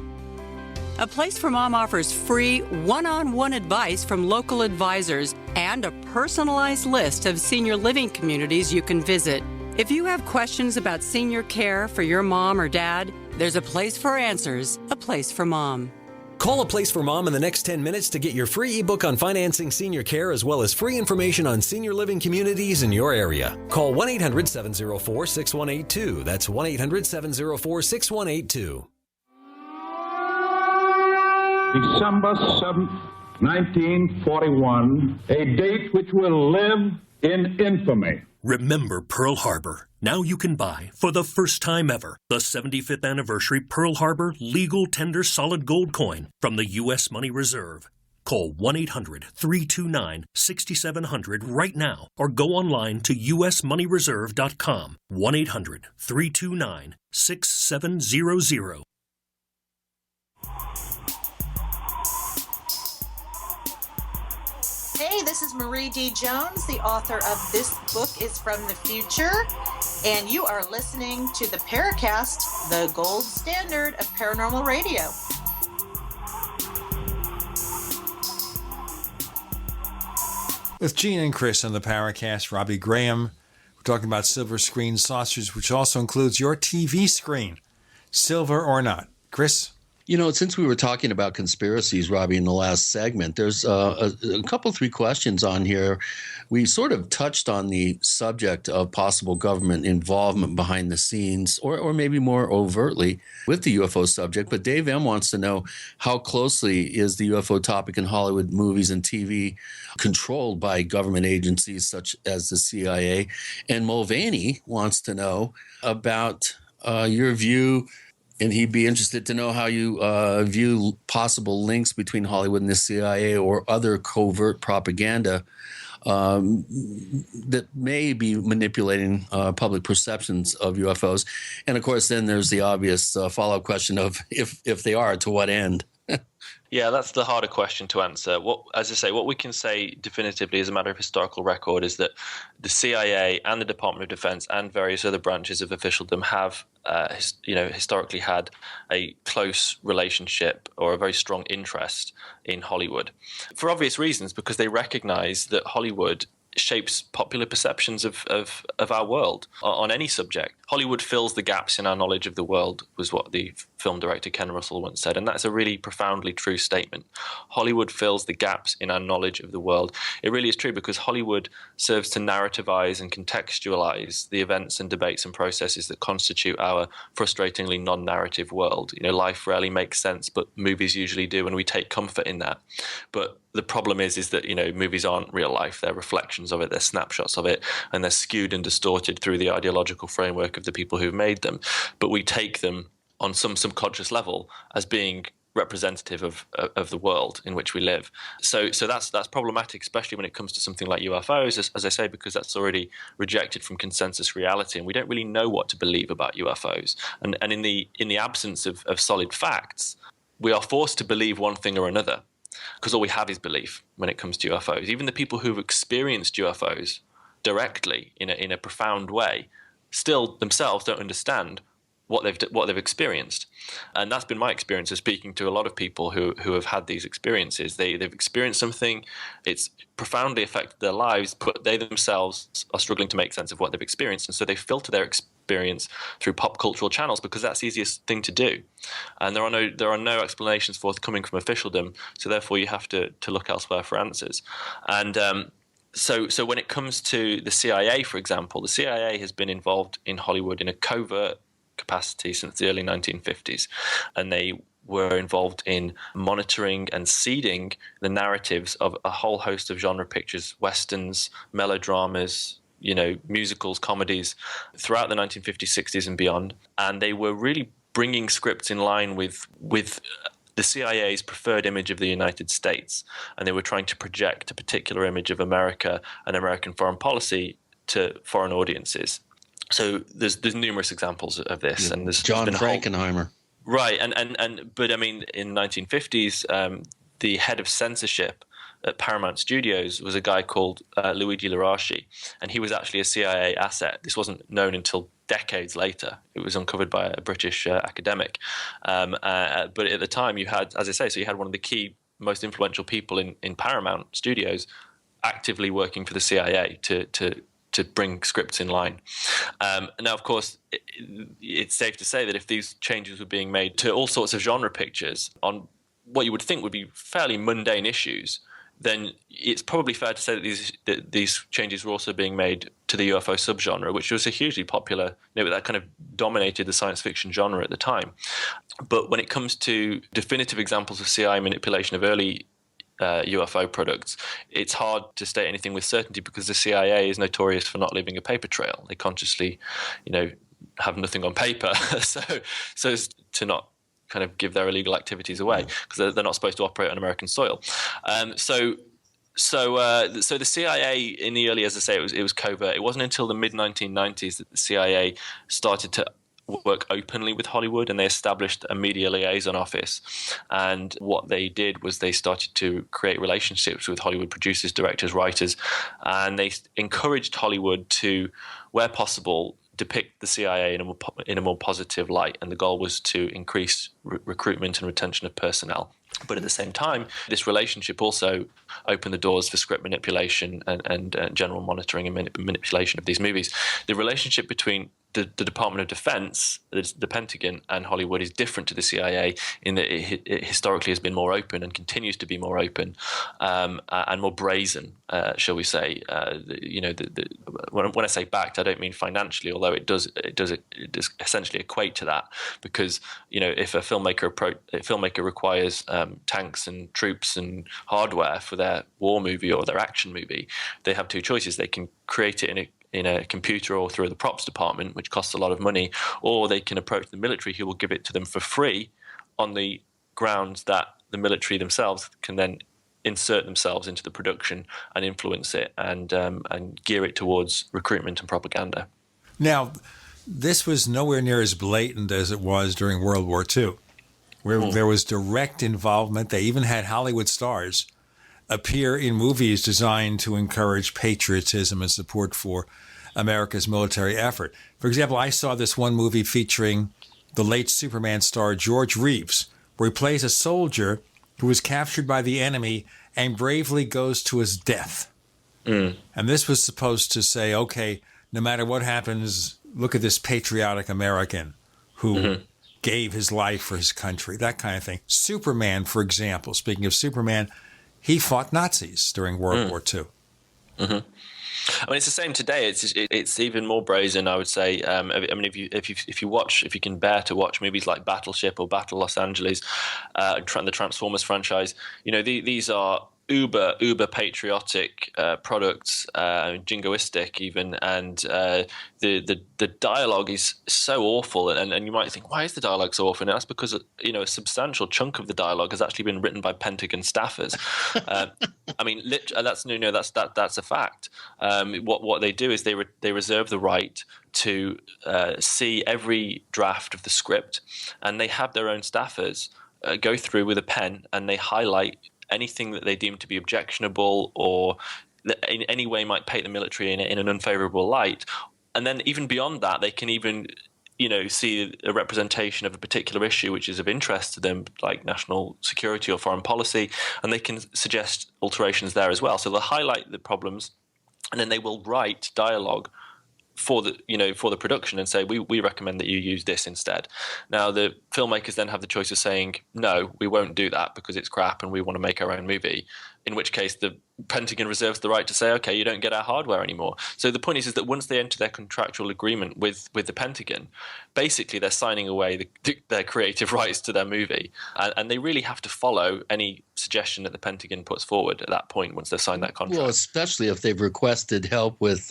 A Place for Mom offers free one-on-one advice from local advisors and a personalized list of senior living communities you can visit. If you have questions about senior care for your mom or dad, there's a place for answers, A Place for Mom. Call A Place for Mom in the next 10 minutes to get your free ebook on financing senior care as well as free information on senior living communities in your area. Call 1-800-704-6182. That's 1-800-704-6182. December 7th, 1941, a date which will live in infamy. Remember Pearl Harbor. Now you can buy, for the first time ever, the 75th anniversary Pearl Harbor legal tender solid gold coin from the U.S. Money Reserve. Call 1-800-329-6700 right now or go online to usmoneyreserve.com. 1-800-329-6700. Hey, this is Marie D. Jones, the author of This Book is from the Future, and you are listening to the Paracast, the gold standard of paranormal radio. With Gene and Chris on the Paracast, Robbie Graham, we're talking about silver screen saucers, which also includes your TV screen, silver or not. Chris? You know, since we were talking about conspiracies, Robbie, in the last segment, there's a couple, 3 questions on here. We sort of touched on the subject of possible government involvement behind the scenes, or maybe more overtly with the UFO subject. But Dave M. wants to know, how closely is the UFO topic in Hollywood movies and TV controlled by government agencies such as the CIA? And Mulvaney wants to know about your view. And he'd be interested to know how you view possible links between Hollywood and the CIA or other covert propaganda that may be manipulating public perceptions of UFOs. And, of course, then there's the obvious follow-up question of if they are, to what end? Yeah, that's the harder question to answer. As I say, what we can say definitively as a matter of historical record is that the CIA and the Department of Defense and various other branches of officialdom have, historically had a close relationship or a very strong interest in Hollywood, for obvious reasons, because they recognize that Hollywood shapes popular perceptions of our world on any subject. Hollywood fills the gaps in our knowledge of the world, was what the film director Ken Russell once said, and that's a really profoundly true statement. Hollywood fills the gaps in our knowledge of the world. It really is true, because Hollywood serves to narrativize and contextualize the events and debates and processes that constitute our frustratingly non-narrative world. You know, life rarely makes sense, but movies usually do, and we take comfort in that. But the problem is that, you know, movies aren't real life. They're reflections of it. They're snapshots of it, and they're skewed and distorted through the ideological framework of the people who've made them. But we take them on some subconscious level as being representative of the world in which we live. So that's problematic, especially when it comes to something like UFOs, as I say, because that's already rejected from consensus reality, and we don't really know what to believe about UFOs. And in the absence of solid facts, we are forced to believe one thing or another, because all we have is belief when it comes to UFOs. Even the people who've experienced UFOs directly in a profound way still themselves don't understand what they've experienced. And that's been my experience of speaking to a lot of people who have had these experiences. They've experienced something, it's profoundly affected their lives, but they themselves are struggling to make sense of what they've experienced. And so they filter their experience through pop cultural channels, because that's the easiest thing to do. And there are no explanations forthcoming from officialdom, so therefore you have to look elsewhere for answers. And So when it comes to the CIA, for example, the CIA has been involved in Hollywood in a covert capacity since the early 1950s, and they were involved in monitoring and seeding the narratives of a whole host of genre pictures, westerns, melodramas, musicals, comedies throughout the 1950s, 60s and beyond. And they were really bringing scripts in line with the CIA's preferred image of the United States. And they were trying to project a particular image of America and American foreign policy to foreign audiences. So there's numerous examples of this. And there's John been Frankenheimer. Right. But I mean, in the 1950s, the head of censorship at Paramount Studios was a guy called Luigi Larashi, and he was actually a CIA asset. This wasn't known until decades later. It was uncovered by a British academic. But at the time, you had, as I say, you had one of the key, most influential people in Paramount Studios actively working for the CIA to bring scripts in line. Now, of course, it's safe to say that if these changes were being made to all sorts of genre pictures on what you would think would be fairly mundane issues, then it's probably fair to say that these changes were also being made to the UFO subgenre, which was a hugely popular, that kind of dominated the science fiction genre at the time. But when it comes to definitive examples of CIA manipulation of early UFO products, it's hard to state anything with certainty because the CIA is notorious for not leaving a paper trail. They consciously, have nothing on paper, so as to not kind of give their illegal activities away because they're not supposed to operate on American soil. So the CIA in the early, as I say, it was covert. It wasn't until the mid-1990s that the CIA started to work openly with Hollywood, and they established a media liaison office. And what they did was they started to create relationships with Hollywood producers, directors, writers, and they encouraged Hollywood to, where possible, depict the CIA in a more positive light. And the goal was to increase recruitment and retention of personnel. But at the same time, this relationship also opened the doors for script manipulation and general monitoring and manipulation of these movies. The relationship between the Department of Defense, the Pentagon, and Hollywood is different to the CIA in that it historically has been more open and continues to be more open and more brazen, shall we say. When I say backed, I don't mean financially, although it does essentially equate to that, because if a filmmaker requires tanks and troops and hardware for their war movie or their action movie, they have two choices. They can create it in a computer or through the props department, which costs a lot of money, or they can approach the military, who will give it to them for free on the grounds that the military themselves can then insert themselves into the production and influence it and gear it towards recruitment and propaganda. Now, this was nowhere near as blatant as it was during World War II, where there was direct involvement. They even had Hollywood stars appear in movies designed to encourage patriotism and support for America's military effort. For example, I saw this one movie featuring the late Superman star George Reeves, where he plays a soldier who was captured by the enemy and bravely goes to his death. And this was supposed to say, okay, no matter what happens, look at this patriotic American who gave his life for his country, that kind of thing. Superman, for example, speaking of Superman, he fought Nazis during World War II. I mean, it's the same today. It's even more brazen, I would say. I mean, if you can bear to watch movies like Battleship or Battle Los Angeles, the Transformers franchise, these are uber patriotic products, jingoistic even, and the dialogue is so awful, and you might think, why is the dialogue so awful? And that's because a substantial chunk of the dialogue has actually been written by Pentagon staffers. I mean, that's a fact. What they do is they reserve the right to see every draft of the script, and they have their own staffers go through with a pen, and they highlight anything that they deem to be objectionable or that in any way might paint the military in an unfavorable light. And then even beyond that, they can even, see a representation of a particular issue which is of interest to them, like national security or foreign policy, and they can suggest alterations there as well. So they'll highlight the problems, and then they will write dialogue for the production and say, we recommend that you use this instead. Now, the filmmakers then have the choice of saying, no, we won't do that because it's crap and we want to make our own movie. in which case the Pentagon reserves the right to say, okay, you don't get our hardware anymore. So the point is that once they enter their contractual agreement with the Pentagon, basically they're signing away their creative rights to their movie. And they really have to follow any suggestion that the Pentagon puts forward at that point once they've signed that contract. Well, especially if they've requested help with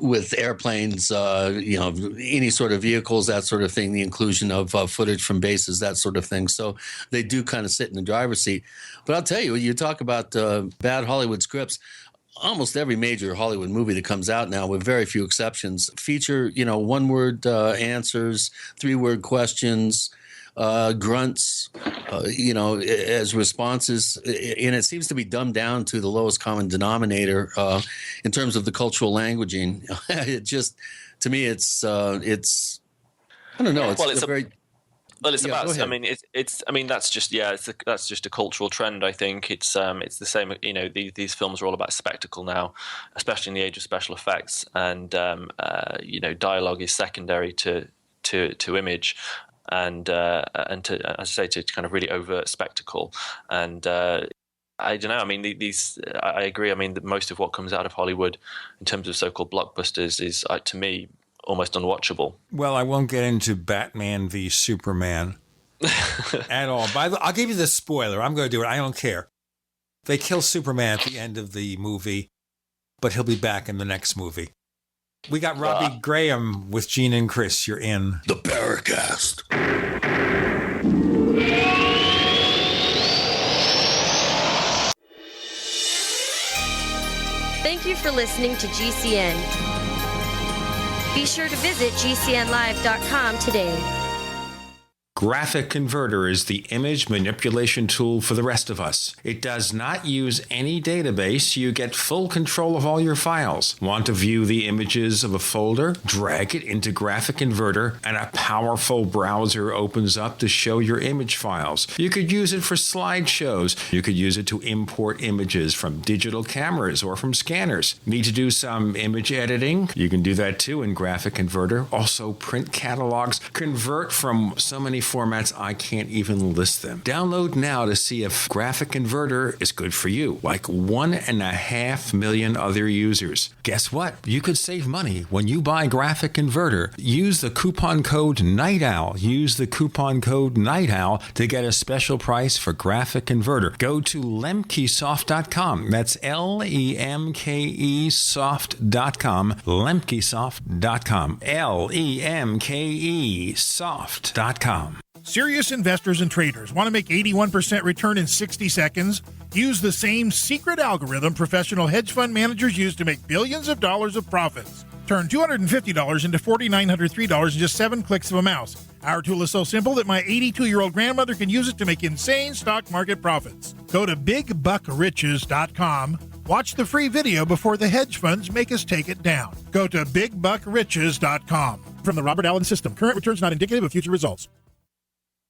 with airplanes, any sort of vehicles, that sort of thing, the inclusion of footage from bases, that sort of thing. So they do kind of sit in the driver's seat. But I'll tell you, you talk about bad Hollywood scripts. Almost every major Hollywood movie that comes out now, with very few exceptions, feature, one-word answers, three-word questions, grunts, as responses. And it seems to be dumbed down to the lowest common denominator in terms of the cultural languaging. It just, to me, it's I don't know. That's just that's just a cultural trend. I think it's the same. These films are all about spectacle now, especially in the age of special effects, and dialogue is secondary to image, and to, as I say, to kind of really overt spectacle. And I don't know. I mean, I agree. I mean, most of what comes out of Hollywood in terms of so-called blockbusters is, to me, almost unwatchable. Well, I won't get into Batman v Superman at all. But I'll give you the spoiler. I'm going to do it. I don't care. They kill Superman at the end of the movie, but he'll be back in the next movie. We got Robbie Graham with Gene and Chris. You're in the Paracast. Thank you for listening to GCN. Be sure to visit GCNlive.com today. Graphic Converter is the image manipulation tool for the rest of us. It does not use any database. You get full control of all your files. Want to view the images of a folder? Drag it into Graphic Converter and a powerful browser opens up to show your image files. You could use it for slideshows. You could use it to import images from digital cameras or from scanners. Need to do some image editing? You can do that too in Graphic Converter. Also print catalogs. Convert from so many formats I can't even list them. Download now to see if Graphic Converter is good for you, like 1.5 million other users. Guess what? You could save money when you buy Graphic Converter. Use the coupon code Night Owl. Use the coupon code Night Owl to get a special price for Graphic Converter. Go to lemkesoft.com. That's LEMKEsoft.com. Lemkesoft.com. LEMKEsoft.com. Serious investors and traders want to make 81% return in 60 seconds? Use the same secret algorithm professional hedge fund managers use to make billions of dollars of profits. Turn $250 into $4,903 in just 7 clicks of a mouse. Our tool is so simple that my 82-year-old grandmother can use it to make insane stock market profits. Go to BigBuckRiches.com. Watch the free video before the hedge funds make us take it down. Go to BigBuckRiches.com. From the Robert Allen System, current returns not indicative of future results.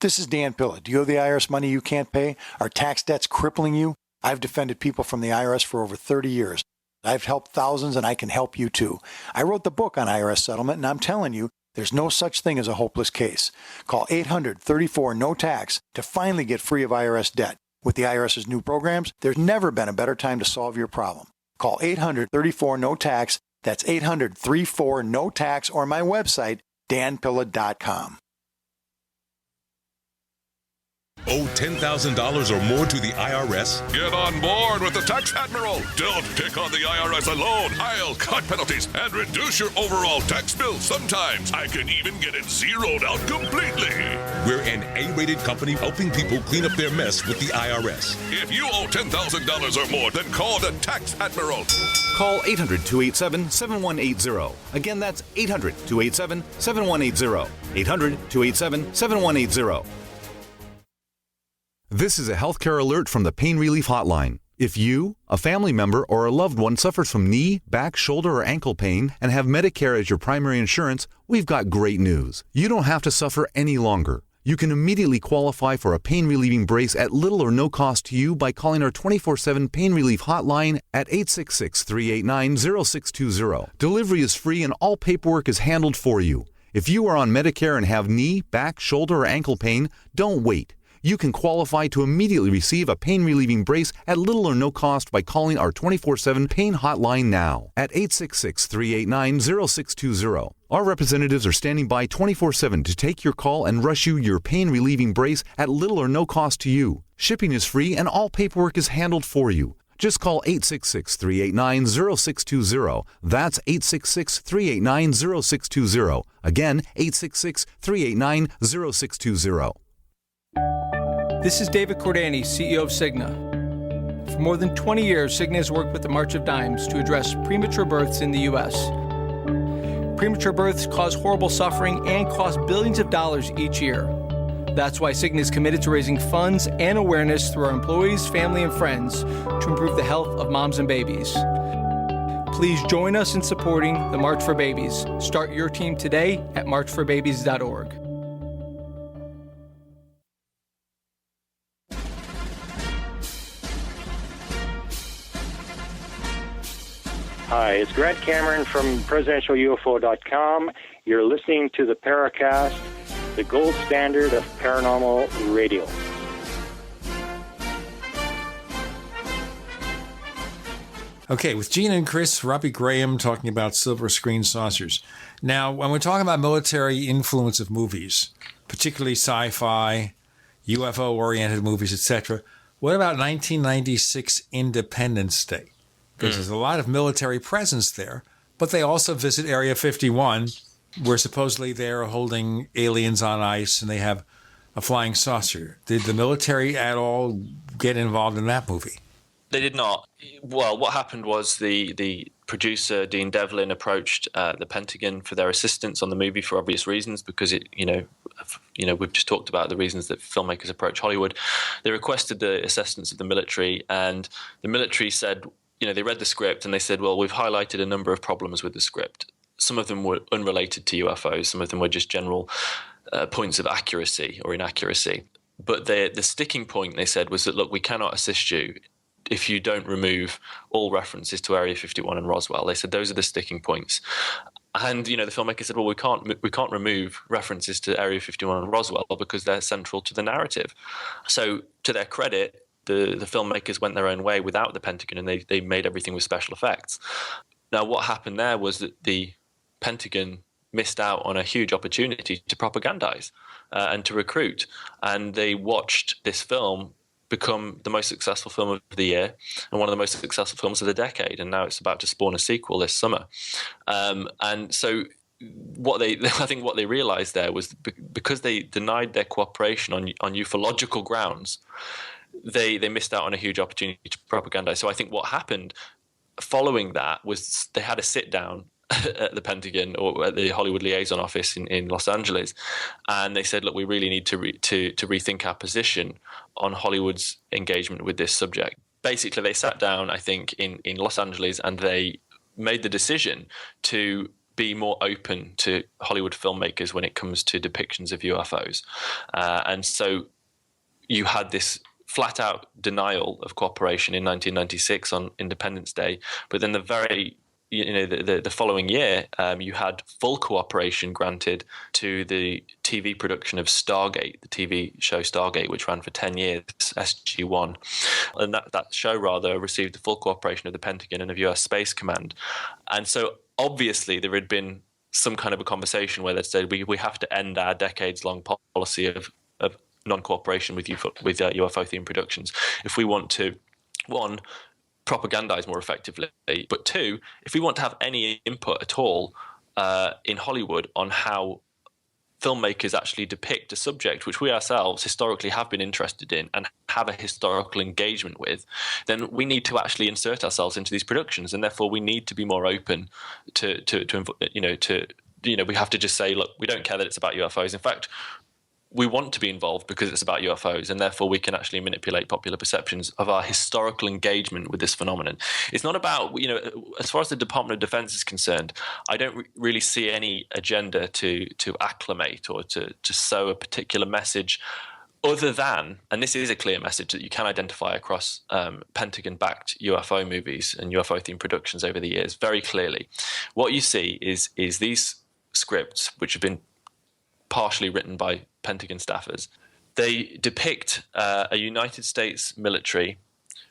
This is Dan Pilla. Do you owe the IRS money you can't pay? Are tax debts crippling you? I've defended people from the IRS for over 30 years. I've helped thousands, and I can help you too. I wrote the book on IRS settlement, and I'm telling you, there's no such thing as a hopeless case. Call 800-34-NO-TAX to finally get free of IRS debt. With the IRS's new programs, there's never been a better time to solve your problem. Call 800-34-NO-TAX. That's 800-34-NO-TAX, or my website, danpilla.com. Owe $10,000 or more to the IRS? Get on board with the Tax Admiral. Don't pick on the IRS alone. I'll cut penalties and reduce your overall tax bill. Sometimes I can even get it zeroed out completely. We're an A-rated company helping people clean up their mess with the IRS. If you owe $10,000 or more, then call the Tax Admiral. Call 800-287-7180. Again, that's 800-287-7180. 800-287-7180. This is a healthcare alert from the Pain Relief Hotline. If you, a family member, or a loved one suffers from knee, back, shoulder, or ankle pain and have Medicare as your primary insurance, we've got great news. You don't have to suffer any longer. You can immediately qualify for a pain-relieving brace at little or no cost to you by calling our 24/7 Pain Relief Hotline at 866-389-0620. Delivery is free and all paperwork is handled for you. If you are on Medicare and have knee, back, shoulder, or ankle pain, don't wait. You can qualify to immediately receive a pain-relieving brace at little or no cost by calling our 24/7 pain hotline now at 866-389-0620. Our representatives are standing by 24/7 to take your call and rush you your pain-relieving brace at little or no cost to you. Shipping is free and all paperwork is handled for you. Just call 866-389-0620. That's 866-389-0620. Again, 866-389-0620. This is David Cordani, CEO of Cigna. For more than 20 years, Cigna has worked with the March of Dimes to address premature births in the U.S. Premature births cause horrible suffering and cost billions of dollars each year. That's why Cigna is committed to raising funds and awareness through our employees, family, and friends to improve the health of moms and babies. Please join us in supporting the March for Babies. Start your team today at marchforbabies.org. Hi, it's Grant Cameron from presidentialufo.com. You're listening to the Paracast, the gold standard of paranormal radio. Okay, with Gene and Chris, Robbie Graham talking about silver screen saucers. Now, when we're talking about military influence of movies, particularly sci-fi, UFO-oriented movies, etc., what about 1996 Independence Day? Because there's a lot of military presence there, but they also visit Area 51, where supposedly they're holding aliens on ice and they have a flying saucer. Did the military at all get involved in that movie? They did not. Well, what happened was the producer, Dean Devlin, approached the Pentagon for their assistance on the movie for obvious reasons, because we've just talked about the reasons that filmmakers approach Hollywood. They requested the assistance of the military, and the military said, they read the script and they said, well, we've highlighted a number of problems with the script. Some of them were unrelated to UFOs. Some of them were just general points of accuracy or inaccuracy. But the sticking point, they said, was that, look, we cannot assist you if you don't remove all references to Area 51 and Roswell. They said those are the sticking points. And, the filmmaker said, well, we can't remove references to Area 51 and Roswell because they're central to the narrative. So to their credit, the filmmakers went their own way without the Pentagon, and they made everything with special effects. Now, what happened there was that the Pentagon missed out on a huge opportunity to propagandize and to recruit. And they watched this film become the most successful film of the year and one of the most successful films of the decade. And now it's about to spawn a sequel this summer. And so I think what they realized there was because they denied their cooperation on ufological grounds, they missed out on a huge opportunity to propagandize. So I think what happened following that was they had a sit down at the Pentagon or at the Hollywood liaison office in Los Angeles, and they said, look, we really need to rethink our position on Hollywood's engagement with this subject. Basically, they sat down, I think, in Los Angeles, and they made the decision to be more open to Hollywood filmmakers when it comes to depictions of UFOs. And so you had this flat-out denial of cooperation in 1996 on Independence Day, but then the following year, you had full cooperation granted to the TV production of Stargate, the TV show Stargate, which ran for 10 years, SG-1. And that show, received the full cooperation of the Pentagon and of US Space Command. And so, obviously, there had been some kind of a conversation where they said, we have to end our decades-long policy of non-cooperation with UFO-themed productions if we want to, one, propagandize more effectively, but two, if we want to have any input at all in Hollywood on how filmmakers actually depict a subject which we ourselves historically have been interested in and have a historical engagement with, then we need to actually insert ourselves into these productions, and therefore we need to be more open to we have to just say, look, we don't care that it's about UFOs. In fact, we want to be involved because it's about UFOs, and therefore we can actually manipulate popular perceptions of our historical engagement with this phenomenon. It's not about, as far as the Department of Defense is concerned, I don't really see any agenda to acclimate or to sow a particular message other than, and this is a clear message that you can identify across Pentagon-backed UFO movies and UFO-themed productions over the years very clearly. What you see is these scripts, which have been partially written by Pentagon staffers, They depict a United States military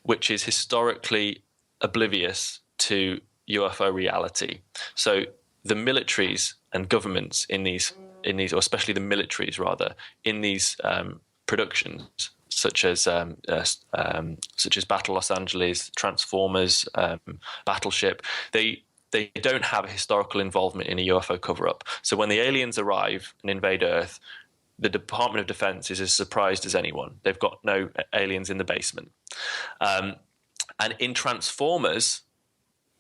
which is historically oblivious to UFO reality. So the militaries and governments in these, or especially the militaries rather, in these productions, such as Battle Los Angeles, Transformers, Battleship, they don't have a historical involvement in a UFO cover-up. So when the aliens arrive and invade Earth, the Department of Defense is as surprised as anyone. They've got no aliens in the basement. And in Transformers,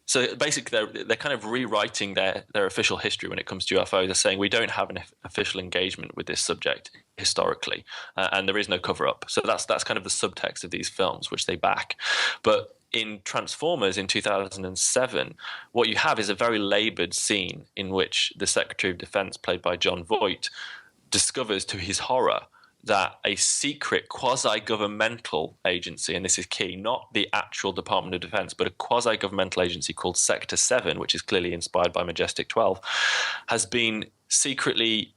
so basically they're kind of rewriting their official history when it comes to UFOs. They're saying we don't have an official engagement with this subject historically, and there is no cover-up. So that's kind of the subtext of these films, which they back. But in Transformers in 2007, what you have is a very laboured scene in which the Secretary of Defense, played by Jon Voight, discovers to his horror that a secret quasi-governmental agency, and this is key, not the actual Department of Defense, but a quasi-governmental agency called Sector 7, which is clearly inspired by Majestic 12, has been secretly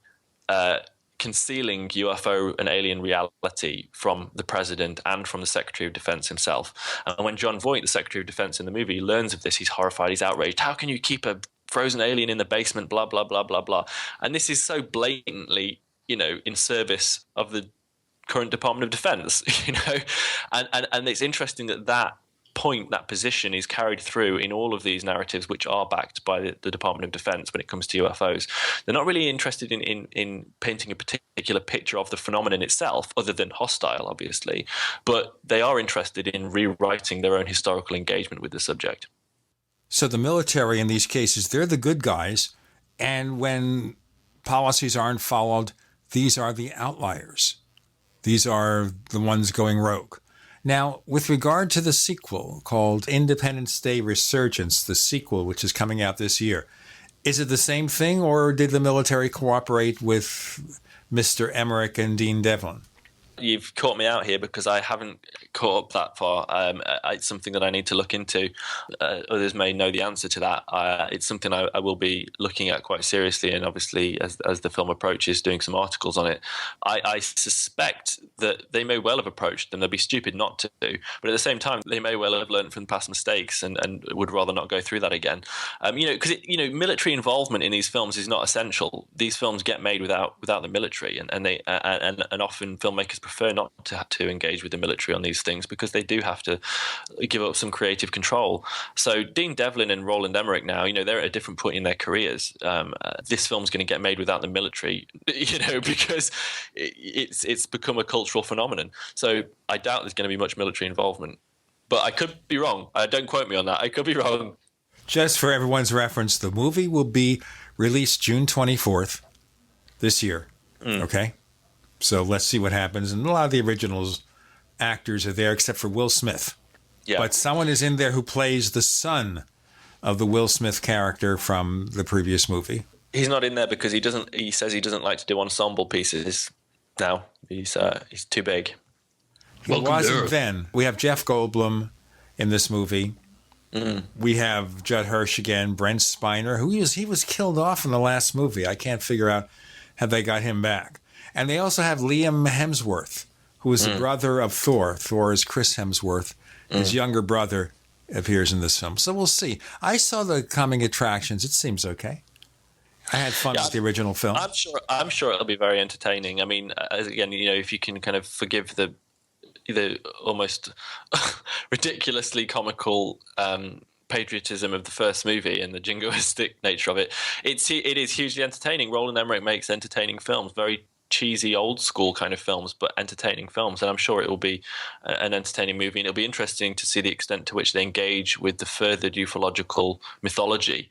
concealing UFO and alien reality from the president and from the Secretary of Defense himself. And when Jon Voight, the Secretary of Defense in the movie, learns of this, he's horrified, he's outraged. How can you keep a frozen alien in the basement, blah, blah, blah, blah, blah. And this is so blatantly, in service of the current Department of Defense, and it's interesting that position is carried through in all of these narratives, which are backed by the Department of Defense when it comes to UFOs. They're not really interested in painting a particular picture of the phenomenon itself, other than hostile, obviously, but they are interested in rewriting their own historical engagement with the subject. So the military in these cases, they're the good guys, and when policies aren't followed, these are the outliers. These are the ones going rogue. Now, with regard to the sequel called Independence Day Resurgence, the sequel, which is coming out this year, is it the same thing, or did the military cooperate with Mr. Emmerich and Dean Devlin? You've caught me out here because I haven't caught up that far. It's something that I need to look into. Others may know the answer to that. It's something I will be looking at quite seriously, and obviously as the film approaches, doing some articles on it. I suspect that they may well have approached them. They'd be stupid not to, but at the same time, they may well have learned from past mistakes and would rather not go through that again. Because military involvement in these films is not essential. These films get made without the military, and often filmmakers prefer not to engage with the military on these things because they do have to give up some creative control. So Dean Devlin and Roland Emmerich now, they're at a different point in their careers. This film's going to get made without the military, because it's become a cultural phenomenon. So I doubt there's going to be much military involvement. But I could be wrong. Don't quote me on that. I could be wrong. Just for everyone's reference, the movie will be released June 24th this year. Okay? So let's see what happens. And a lot of the originals actors are there, except for Will Smith. Yeah. But someone is in there who plays the son of the Will Smith character from the previous movie. He's not in there because he says he doesn't like to do ensemble pieces now. He's too big. He wasn't then. We have Jeff Goldblum in this movie. We have Judd Hirsch again, Brent Spiner, he was killed off in the last movie. I can't figure out how they got him back. And they also have Liam Hemsworth, who is the brother of Thor. Thor is Chris Hemsworth. His younger brother appears in this film. So we'll see. I saw the coming attractions. It seems okay. I had fun with the original film. I'm sure it'll be very entertaining. I mean, again, if you can kind of forgive the almost ridiculously comical patriotism of the first movie and the jingoistic nature of it, it is hugely entertaining. Roland Emmerich makes entertaining films, very cheesy old school kind of films, but entertaining films, and I'm sure it will be an entertaining movie, and it'll be interesting to see the extent to which they engage with the furthered ufological mythology,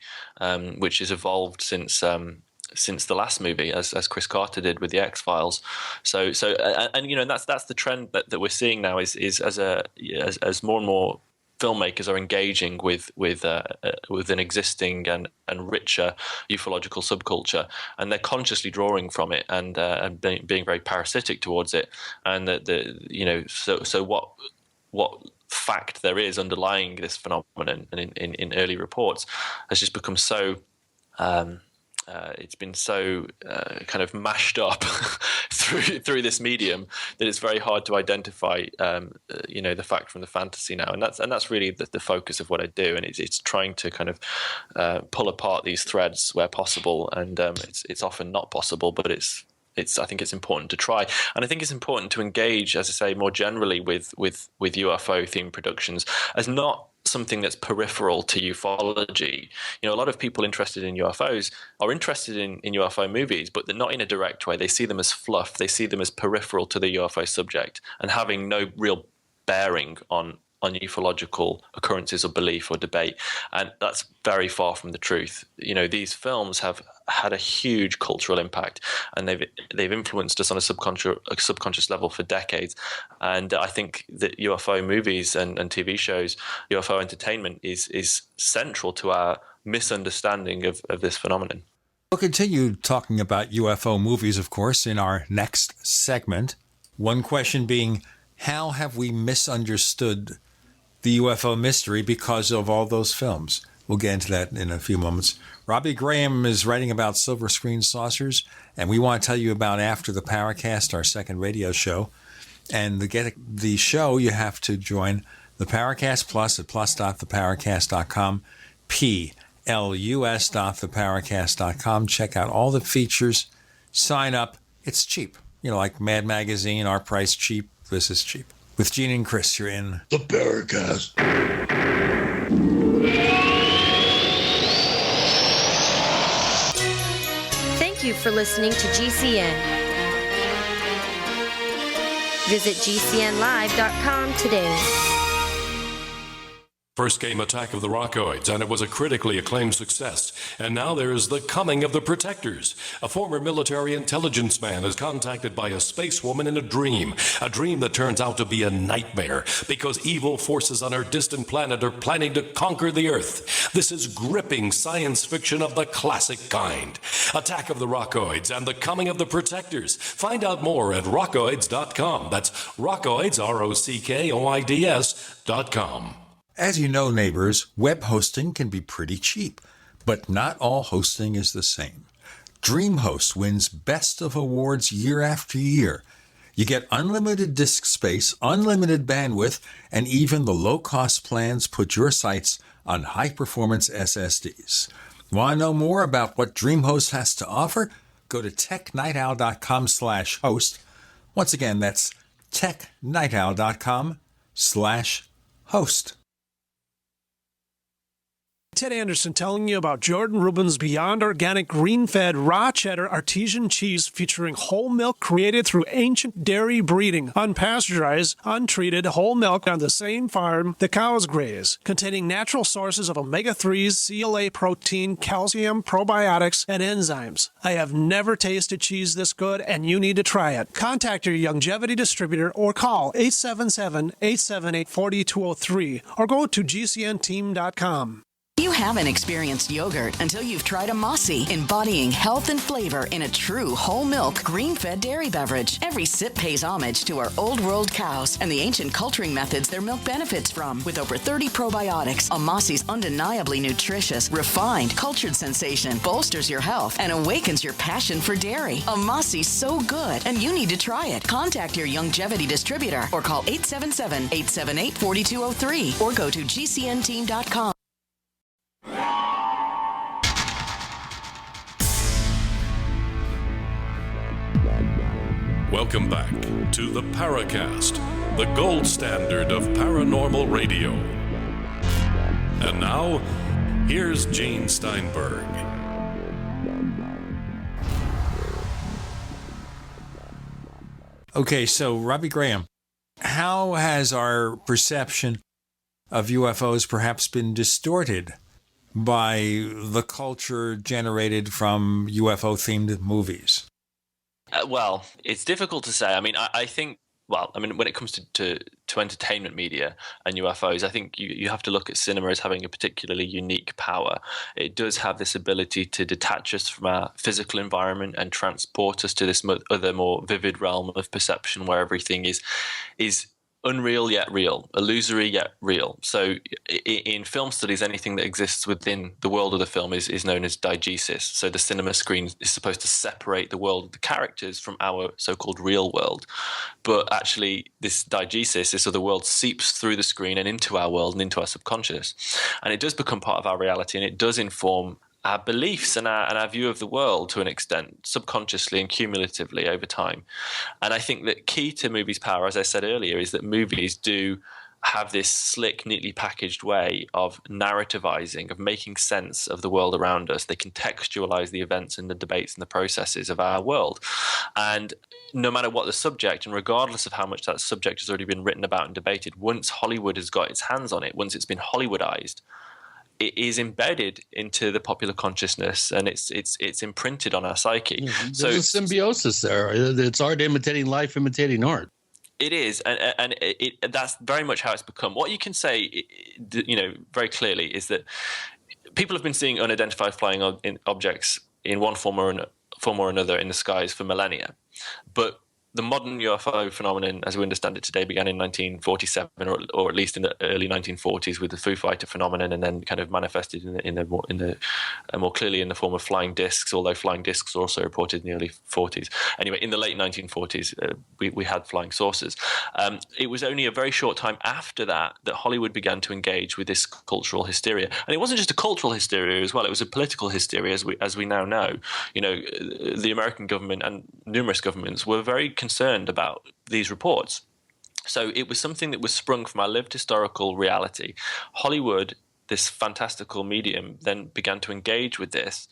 which has evolved since the last movie, as Chris Carter did with the X-Files. So that's the trend that we're seeing now is as more and more filmmakers are engaging with an existing and richer ufological subculture, and they're consciously drawing from it and being very parasitic towards it. And so what fact there is underlying this phenomenon, and in early reports, has just become so. It's been so kind of mashed up through this medium that it's very hard to identify, the fact from the fantasy now, and that's really the focus of what I do, and it's trying to kind of pull apart these threads where possible, and it's often not possible, but I think it's important to try, and I think it's important to engage, as I say, more generally with UFO themed productions as not something that's peripheral to ufology. A lot of people interested in UFOs are interested in UFO movies, but they're not in a direct way. They see them as fluff. They see them as peripheral to the UFO subject and having no real bearing on ufological occurrences or belief or debate. And that's very far from the truth. These films have had a huge cultural impact, and they've influenced us on a subconscious level for decades. And I think that UFO movies and TV shows, UFO entertainment is central to our misunderstanding of this phenomenon. We'll continue talking about UFO movies, of course, in our next segment. One question being, how have we misunderstood the UFO mystery because of all those films? We'll get into that in a few moments. Robbie Graham is writing about silver screen saucers, and we want to tell you about After the Paracast, our second radio show. And to get the show, you have to join the Paracast Plus at plus.theparacast.com, plus.theparacast.com. Check out all the features. Sign up. It's cheap. Like Mad Magazine, our price cheap. This is cheap. With Gene and Chris, you're in the Paracast. Thank you for listening to GCN. Visit GCNlive.com today. First came Attack of the Rockoids, and it was a critically acclaimed success. And now there is The Coming of the Protectors. A former military intelligence man is contacted by a space woman in a dream that turns out to be a nightmare because evil forces on her distant planet are planning to conquer the Earth. This is gripping science fiction of the classic kind. Attack of the Rockoids and The Coming of the Protectors. Find out more at rockoids.com. That's Rockoids, ROCKOIDS.com. As you know, neighbors, web hosting can be pretty cheap, but not all hosting is the same. DreamHost wins Best of Awards year after year. You get unlimited disk space, unlimited bandwidth, and even the low-cost plans put your sites on high-performance SSDs. Want to know more about what DreamHost has to offer? Go to technightowl.com/host. Once again, that's technightowl.com/host. Ted Anderson telling you about Jordan Rubin's Beyond Organic Green-Fed Raw Cheddar Artesian Cheese featuring whole milk created through ancient dairy breeding, unpasteurized, untreated whole milk on the same farm the cows graze, containing natural sources of omega-3s, CLA protein, calcium, probiotics, and enzymes. I have never tasted cheese this good, and you need to try it. Contact your Youngevity distributor or call 877-878-4203 or go to gcnteam.com. You haven't experienced yogurt until you've tried a Mossy, embodying health and flavor in a true whole milk, green-fed dairy beverage. Every sip pays homage to our old world cows and the ancient culturing methods their milk benefits from. With over 30 probiotics, a Mossy's undeniably nutritious, refined, cultured sensation bolsters your health and awakens your passion for dairy. A Mossy's so good, and you need to try it. Contact your Youngevity distributor or call 877-878-4203 or go to gcnteam.com. Welcome back to the Paracast, the gold standard of paranormal radio. And now, here's Gene Steinberg. Okay, so Robbie Graham, how has our perception of UFOs perhaps been distorted by the culture generated from UFO-themed movies? Well, it's difficult to say. I mean, I think, when it comes to entertainment media and UFOs, I think you have to look at cinema as having a particularly unique power. It does have this ability to detach us from our physical environment and transport us to this other more vivid realm of perception where everything is unreal yet real, illusory yet real. So in film studies, anything that exists within the world of the film is known as diegesis. So the cinema screen is supposed to separate the world of the characters from our so-called real world. But actually, this diegesis, this other world, seeps through the screen and into our world and into our subconscious. And it does become part of our reality, and it does inform our beliefs and our view of the world to an extent, subconsciously and cumulatively over time. And I think that key to movies' power, as I said earlier, is that movies do have this slick, neatly packaged way of narrativizing, of making sense of the world around us. They contextualize the events and the debates and the processes of our world. And no matter what the subject, and regardless of how much that subject has already been written about and debated, once Hollywood has got its hands on it, once it's been Hollywoodized, it is embedded into the popular consciousness, and it's imprinted on our psyche. Mm-hmm. So there's a symbiosis there. It's art imitating life, imitating art. It is, and that's very much how it's become. What you can say, very clearly, is that people have been seeing unidentified flying objects in one form or another in the skies for millennia, but the modern UFO phenomenon, as we understand it today, began in 1947, or at least in the early 1940s, with the Foo Fighter phenomenon, and then kind of manifested more clearly in the form of flying discs. Although flying discs were also reported in the early 40s. Anyway, in the late 1940s, we had flying saucers. It was only a very short time after that Hollywood began to engage with this cultural hysteria, and it wasn't just a cultural hysteria as well; it was a political hysteria, as we now know. The American government and numerous governments were very concerned about these reports. So it was something that was sprung from our lived historical reality. Hollywood, this fantastical medium, then began to engage with this,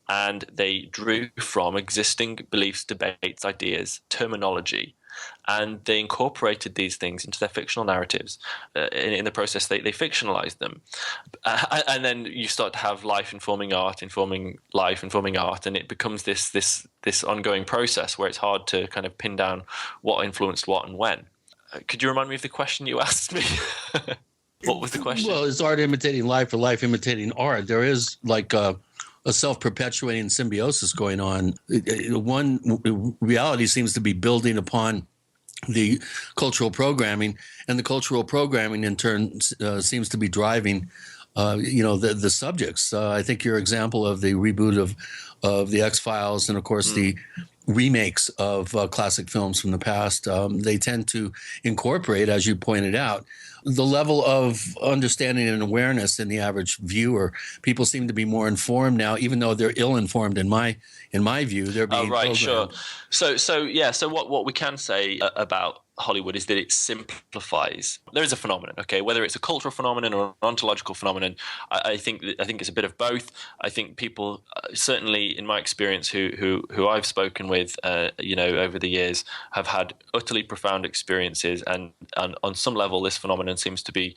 and they drew from existing beliefs, debates, ideas, terminology, and they incorporated these things into their fictional narratives. In the process, they fictionalized them. And then you start to have life informing art, informing life, informing art, and it becomes this ongoing process where it's hard to kind of pin down what influenced what and when. Could you remind me of the question you asked me? What was the question? Well, is art imitating life or life imitating art? There is like a self-perpetuating symbiosis going on. One reality seems to be building upon the cultural programming, and the cultural programming in turn seems to be driving, the subjects. I think your example of the reboot of the X-Files, and of course the remakes of classic films from the past, they tend to incorporate, as you pointed out, the level of understanding and awareness in the average viewer. People seem to be more informed now, even though they're ill-informed in my view. They're being programmed. Sure. So what we can say about Hollywood is that it simplifies. There is a phenomenon, okay, whether it's a cultural phenomenon or an ontological phenomenon. I think it's a bit of both. I think people, certainly in my experience, who I've spoken with, over the years, have had utterly profound experiences, and on some level, this phenomenon seems to be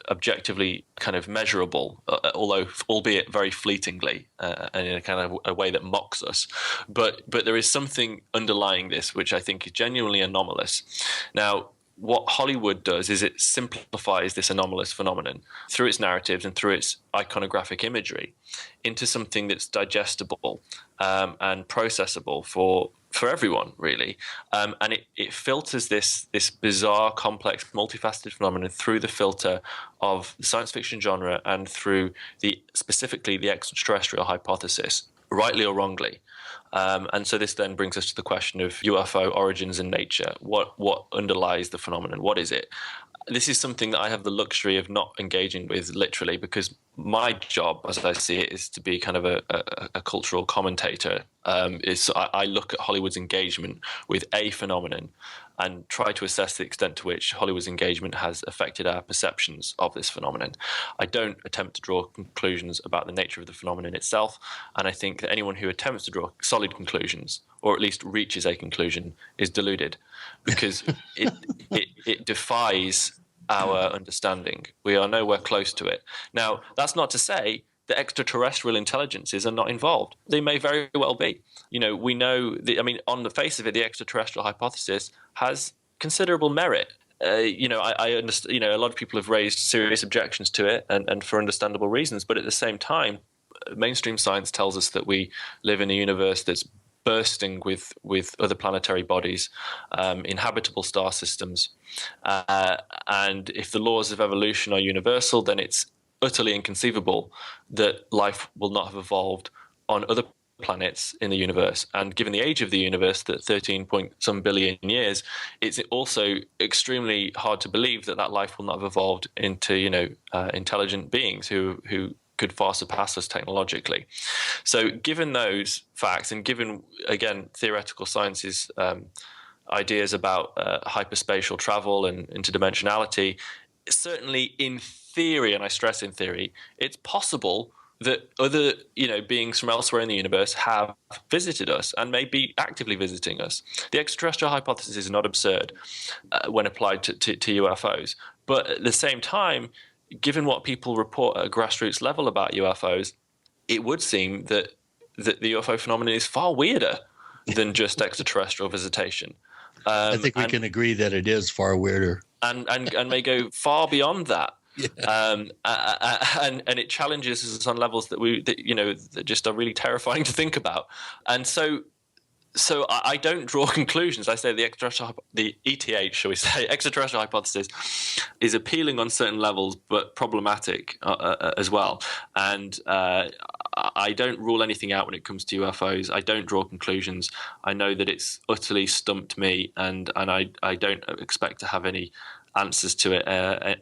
objectively kind of measurable, although albeit very fleetingly, and in a kind of a way that mocks us. But there is something underlying this which I think is genuinely anomalous. Now, what Hollywood does is it simplifies this anomalous phenomenon through its narratives and through its iconographic imagery into something that's digestible and processable for everyone, really. And it filters this bizarre, complex, multifaceted phenomenon through the filter of the science fiction genre and through specifically the extraterrestrial hypothesis, rightly or wrongly. And so this then brings us to the question of UFO origins and nature. What underlies the phenomenon? What is it? This is something that I have the luxury of not engaging with literally, because my job, as I see it, is to be kind of a cultural commentator. I look at Hollywood's engagement with a phenomenon and try to assess the extent to which Hollywood's engagement has affected our perceptions of this phenomenon. I don't attempt to draw conclusions about the nature of the phenomenon itself, and I think that anyone who attempts to draw solid conclusions, or at least reaches a conclusion, is deluded, because it defies our understanding. We are nowhere close to it. Now, that's not to say that extraterrestrial intelligences are not involved. They may very well be. We know, on the face of it, the extraterrestrial hypothesis has considerable merit. I understand, a lot of people have raised serious objections to it, and for understandable reasons, but at the same time, mainstream science tells us that we live in a universe that's bursting with other planetary bodies, inhabitable star systems. And if the laws of evolution are universal, then it's utterly inconceivable that life will not have evolved on other planets in the universe. And given the age of the universe, that 13 point some billion years, it's also extremely hard to believe that life will not have evolved into, intelligent beings who could far surpass us technologically. So given those facts, and given, again, theoretical science's ideas about hyperspatial travel and interdimensionality, certainly in theory, and I stress in theory, it's possible that other, beings from elsewhere in the universe have visited us and may be actively visiting us. The extraterrestrial hypothesis is not absurd when applied to UFOs. But at the same time, given what people report at a grassroots level about UFOs, it would seem that the UFO phenomenon is far weirder than just extraterrestrial visitation. I think we can agree that it is far weirder. And may go far beyond that. Yeah. And it challenges us on levels that just are really terrifying to think about. And so I don't draw conclusions. I say the ETH, shall we say, extraterrestrial hypothesis is appealing on certain levels, but problematic as well. And I don't rule anything out when it comes to UFOs. I don't draw conclusions. I know that it's utterly stumped me, and I don't expect to have any answers to it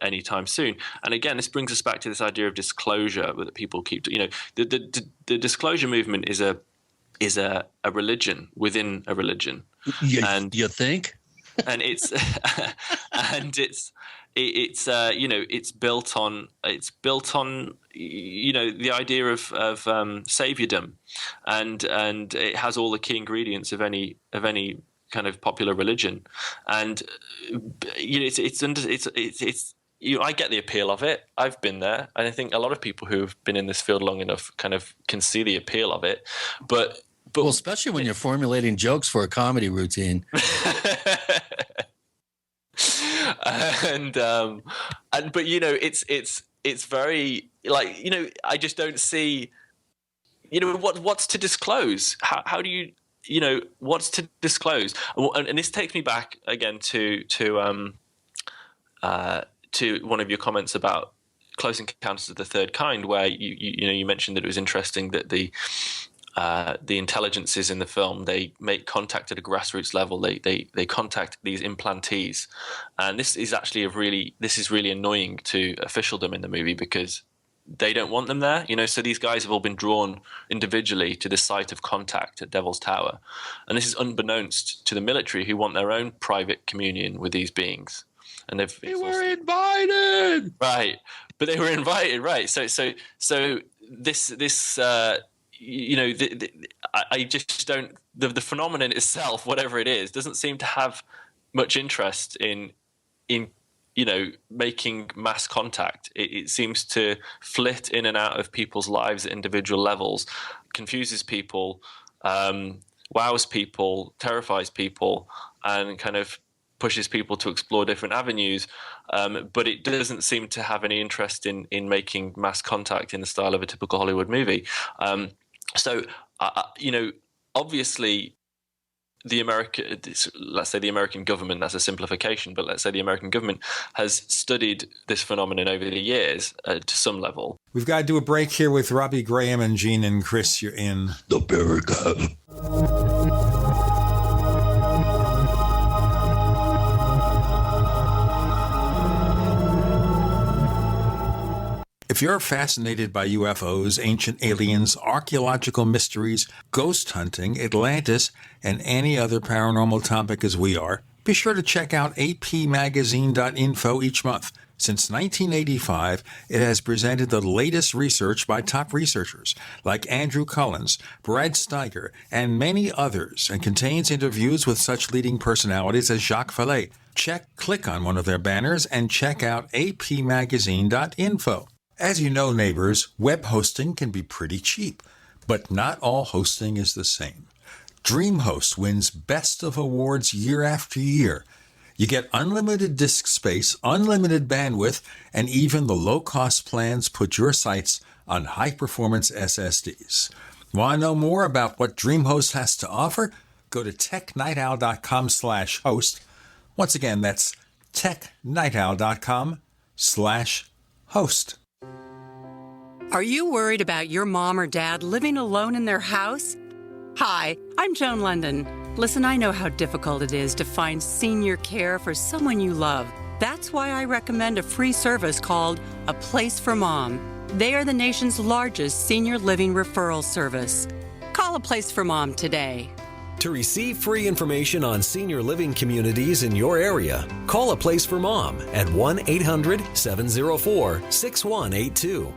anytime soon. And again, this brings us back to this idea of disclosure that people keep. The disclosure movement is a religion within a religion. You think? And it's built on the idea of saviordom, and it has all the key ingredients of any kind of popular religion. And I get the appeal of it. I've been there, and I think a lot of people who've been in this field long enough kind of can see the appeal of it. But well, especially when you're formulating jokes for a comedy routine. But it's very I just don't see what's to disclose. How do you what's to disclose? And this takes me back again to one of your comments about Close Encounters of the Third Kind, where you mentioned that it was interesting that the intelligences in the film, they make contact at a grassroots level. They contact these implantees, and this is actually really annoying to officialdom in the movie, because they don't want them there. So these guys have all been drawn individually to the site of contact at Devil's Tower, and this is unbeknownst to the military, who want their own private communion with these beings. And they were invited, right? But they were invited, right? So this. I just don't. The phenomenon itself, whatever it is, doesn't seem to have much interest in making mass contact. It seems to flit in and out of people's lives at individual levels, confuses people, wows people, terrifies people, and kind of pushes people to explore different avenues. But it doesn't seem to have any interest in making mass contact in the style of a typical Hollywood movie. So, obviously, let's say the American government, that's a simplification, but let's say the American government has studied this phenomenon over the years to some level. We've got to do a break here with Robbie Graham and Gene and Chris. You're in the Paracast. If you're fascinated by UFOs, ancient aliens, archaeological mysteries, ghost hunting, Atlantis, and any other paranormal topic as we are, be sure to check out apmagazine.info each month. Since 1985, it has presented the latest research by top researchers like Andrew Collins, Brad Steiger, and many others, and contains interviews with such leading personalities as Jacques Vallée. Click on one of their banners and check out apmagazine.info. As you know, neighbors, web hosting can be pretty cheap, but not all hosting is the same. DreamHost wins Best of Awards year after year. You get unlimited disk space, unlimited bandwidth, and even the low-cost plans put your sites on high-performance SSDs. Want to know more about what DreamHost has to offer? Go to technightowl.com/host. Once again, that's technightowl.com/host. Are you worried about your mom or dad living alone in their house? Hi, I'm Joan London. Listen, I know how difficult it is to find senior care for someone you love. That's why I recommend a free service called A Place for Mom. They are the nation's largest senior living referral service. Call A Place for Mom today. To receive free information on senior living communities in your area, call A Place for Mom at 1-800-704-6182.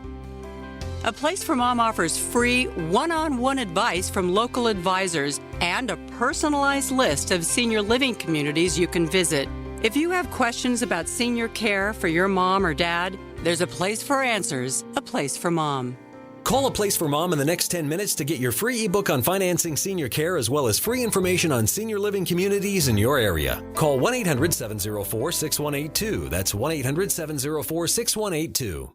A Place for Mom offers free one-on-one advice from local advisors and a personalized list of senior living communities you can visit. If you have questions about senior care for your mom or dad, there's a place for answers, A Place for Mom. Call A Place for Mom in the next 10 minutes to get your free ebook on financing senior care as well as free information on senior living communities in your area. Call 1-800-704-6182. That's 1-800-704-6182.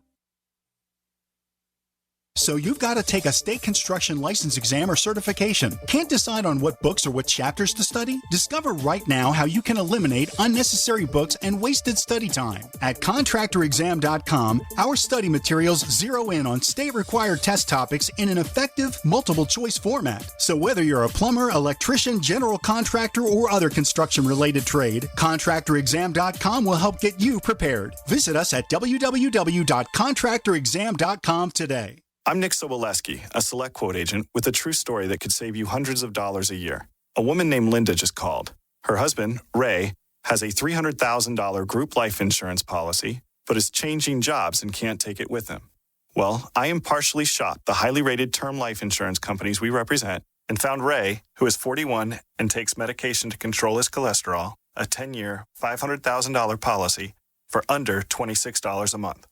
So you've got to take a state construction license exam or certification. Can't decide on what books or what chapters to study? Discover right now how you can eliminate unnecessary books and wasted study time. At contractorexam.com, our study materials zero in on state-required test topics in an effective, multiple-choice format. So whether you're a plumber, electrician, general contractor, or other construction-related trade, contractorexam.com will help get you prepared. Visit us at www.contractorexam.com today. I'm Nick Soboleski, a Select Quote agent with a true story that could save you hundreds of dollars a year. A woman named Linda just called. Her husband, Ray, has a $300,000 group life insurance policy, but is changing jobs and can't take it with him. Well, I impartially shopped the highly rated term life insurance companies we represent and found Ray, who is 41 and takes medication to control his cholesterol, a 10-year, $500,000 policy for under $26 a month.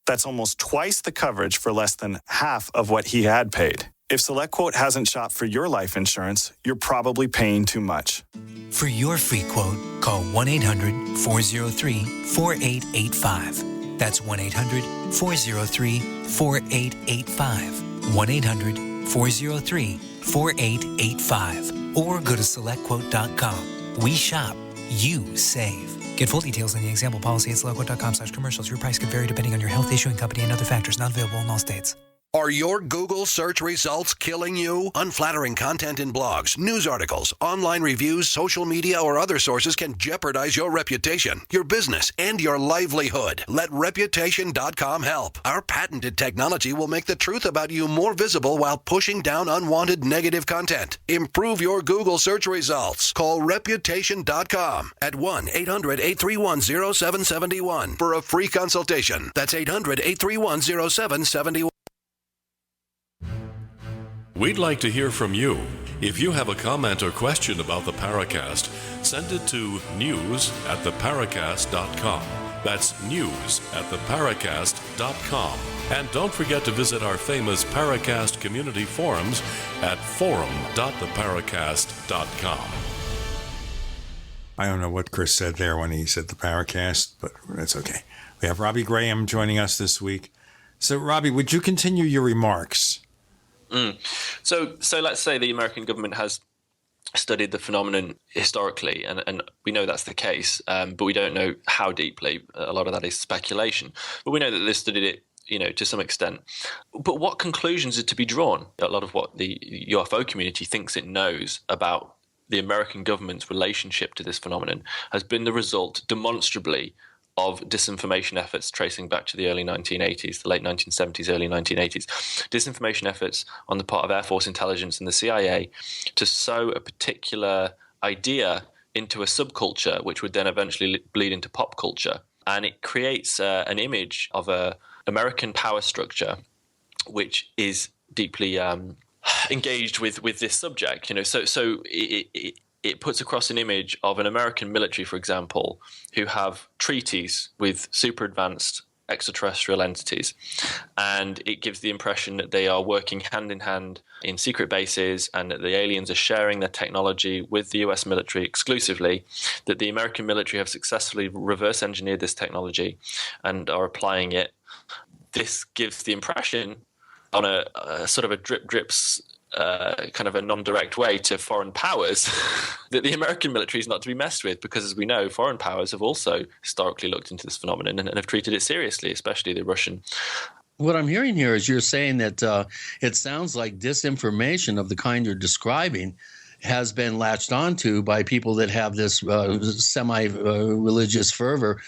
That's almost twice the coverage for less than half of what he had paid. If SelectQuote hasn't shopped for your life insurance, you're probably paying too much. For your free quote, call 1-800-403-4885. That's 1-800-403-4885. 1-800-403-4885. Or go to SelectQuote.com. We shop, you save. Get full details on the example policy at SelectQuote.com/commercials. Your price could vary depending on your health, issuing company, and other factors. Not available in all states. Are your Google search results killing you? Unflattering content in blogs, news articles, online reviews, social media, or other sources can jeopardize your reputation, your business, and your livelihood. Let Reputation.com help. Our patented technology will make the truth about you more visible while pushing down unwanted negative content. Improve your Google search results. Call Reputation.com at 1-800-831-0771 for a free consultation. That's 800-831-0771. We'd like to hear from you. If you have a comment or question about the Paracast, send it to news@theparacast.com. That's news@theparacast.com. And don't forget to visit our famous Paracast community forums at forum.theparacast.com. I don't know what Chris said there when he said the Paracast, but that's okay. We have Robbie Graham joining us this week. So, Robbie, would you continue your remarks? So let's say the American government has studied the phenomenon historically, and we know that's the case, but we don't know how deeply. A lot of that is speculation. But we know that they studied it, to some extent. But what conclusions are to be drawn? A lot of what the UFO community thinks it knows about the American government's relationship to this phenomenon has been the result, demonstrably, of disinformation efforts tracing back to the early 1980s, the late 1970s, early 1980s. Disinformation efforts on the part of Air Force intelligence and the CIA to sow a particular idea into a subculture, which would then eventually bleed into pop culture. And it creates an image of an American power structure which is deeply engaged with this subject. So it puts across an image of an American military, for example, who have treaties with super advanced extraterrestrial entities. And it gives the impression that they are working hand in hand in secret bases and that the aliens are sharing their technology with the US military exclusively, that the American military have successfully reverse engineered this technology and are applying it. This gives the impression on a sort of a drip kind of a non-direct way to foreign powers that the American military is not to be messed with, because, as we know, foreign powers have also historically looked into this phenomenon and have treated it seriously, especially the Russian. What I'm hearing here is you're saying that it sounds like disinformation of the kind you're describing has been latched onto by people that have this semi-religious fervor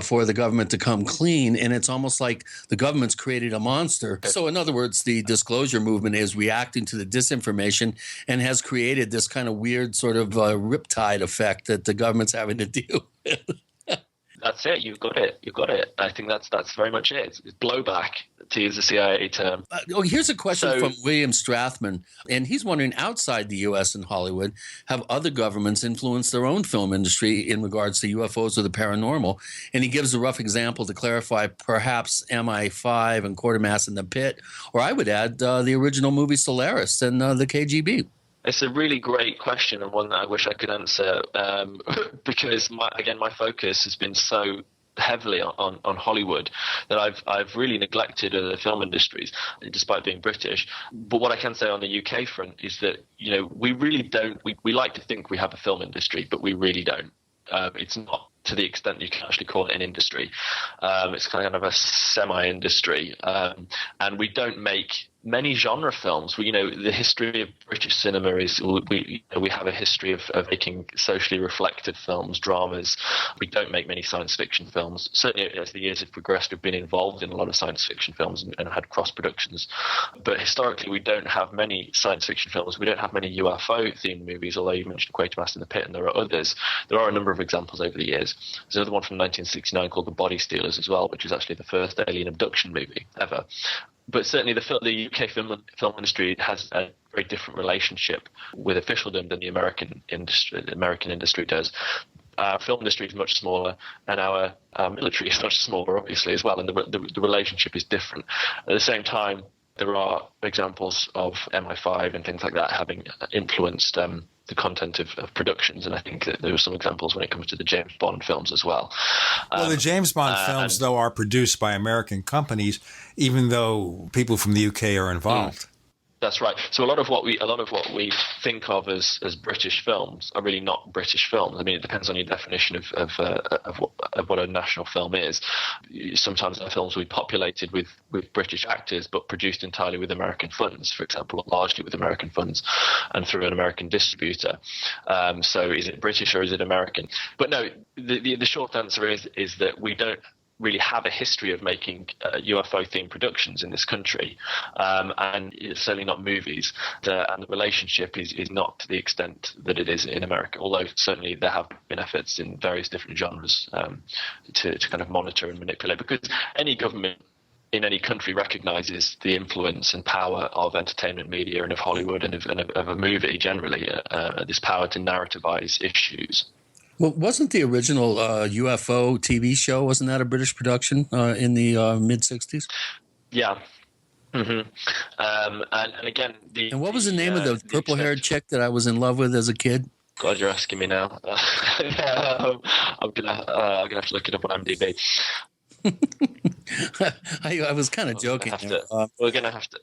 for the government to come clean. And it's almost like the government's created a monster. So in other words, the disclosure movement is reacting to the disinformation and has created this kind of weird sort of riptide effect that the government's having to deal with. That's it. You've got it. You've got it. I think that's very much it. It's blowback, to use a CIA term. Here's a question from William Strathman, and he's wondering, outside the U.S. and Hollywood, have other governments influenced their own film industry in regards to UFOs or the paranormal? And he gives a rough example to clarify, perhaps MI5 and Quatermass in the Pit, or I would add the original movie Solaris and the KGB. It's a really great question, and one that I wish I could answer, because my focus has been so heavily on Hollywood that I've really neglected the film industries, despite being British. But what I can say on the UK front is that, you know, we really don't. We like to think we have a film industry, but we really don't. It's not to the extent you can actually call it an industry. It's kind of a semi-industry, and we don't make many genre films. The history of British cinema is we have a history of making socially reflective films, dramas. We don't make many science fiction films. Certainly, as the years have progressed, we've been involved in a lot of science fiction films and had cross productions. But historically, we don't have many science fiction films. We don't have many UFO-themed movies, although you mentioned Quatermass in the Pit, and there are others. There are a number of examples over the years. There's another one from 1969 called The Body Stealers as well, which is actually the first alien abduction movie ever. But certainly the UK film industry has a very different relationship with officialdom than the American industry does. Our film industry is much smaller, and our military is much smaller, obviously, as well, and the relationship is different. At the same time, there are examples of MI5 and things like that having influenced the content of productions, and I think that there are some examples when it comes to the James Bond films as well. Well, the James Bond films, though, are produced by American companies, even though people from the UK are involved. That's right. So a lot of what we think of as British films are really not British films. I mean, it depends on your definition of what a national film is. Sometimes our films will be populated with British actors, but produced entirely with American funds, for example, or largely with American funds and through an American distributor. So is it British or is it American? But no, the short answer is that we don't really have a history of making UFO-themed productions in this country, and it's certainly not movies. And the relationship is not to the extent that it is in America, although certainly there have been efforts in various different genres to kind of monitor and manipulate, because any government in any country recognizes the influence and power of entertainment media and of Hollywood and of a movie generally, this power to narrativize issues. Well, wasn't the original UFO TV show, wasn't that a British production in the mid-'60s? Yeah. Mm-hmm. And again, and what was the name of the purple-haired chick that I was in love with as a kid? God, you're asking me now. I'm gonna have to look it up on IMDb. I was kind of joking. We're gonna have to.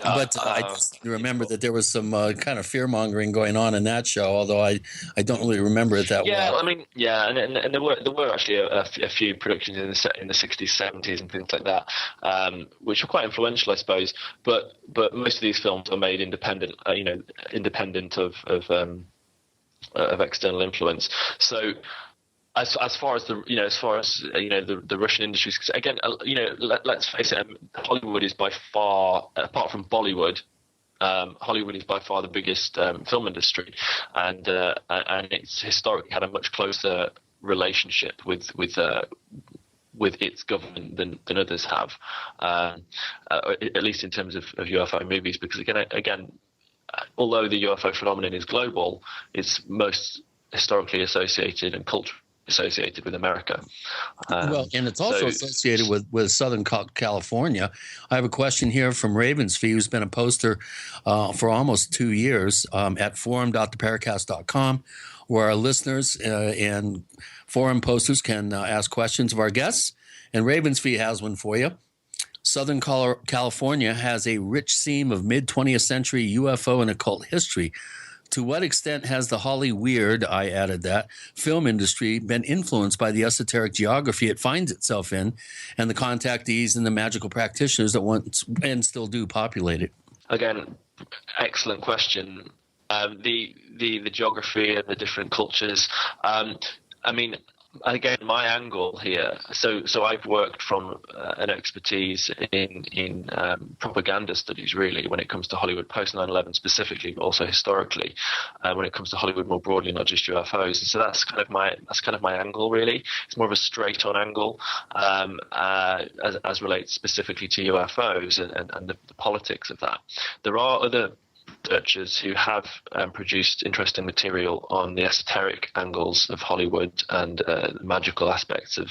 But I just remember that there was some kind of fear-mongering going on in that show, although I don't really remember it that well. Yeah, I mean, yeah, and there were actually a few productions in the 60s, 70s and things like that, which were quite influential, I suppose. But most of these films are made independent, independent of external influence. So. As far as the Russian industry, again, let's face it, Hollywood is by far, apart from Bollywood, Hollywood is by far the biggest film industry, and it's historically had a much closer relationship with its government than others have, at least in terms of UFO movies, because again, although the UFO phenomenon is global, it's most historically associated and culturally associated with America. Well, and it's also associated with Southern California. I have a question here from Ravensfee, who's been a poster for almost 2 years at forum.theparacast.com, where our listeners and forum posters can ask questions of our guests. And Ravensfee has one for you. Southern California has a rich seam of mid-20th century UFO and occult history. To what extent has the Hollyweird, I added that, film industry been influenced by the esoteric geography it finds itself in and the contactees and the magical practitioners that once and still do populate it? Again, excellent question. The geography and the different cultures. I mean, again, my angle here. So I've worked from an expertise in propaganda studies, really, when it comes to Hollywood post 9/11 specifically, but also historically, when it comes to Hollywood more broadly, not just UFOs. And so that's kind of my angle, really. It's more of a straight-on angle as relates specifically to UFOs and the politics of that. There are other researchers who have produced interesting material on the esoteric angles of Hollywood and magical aspects of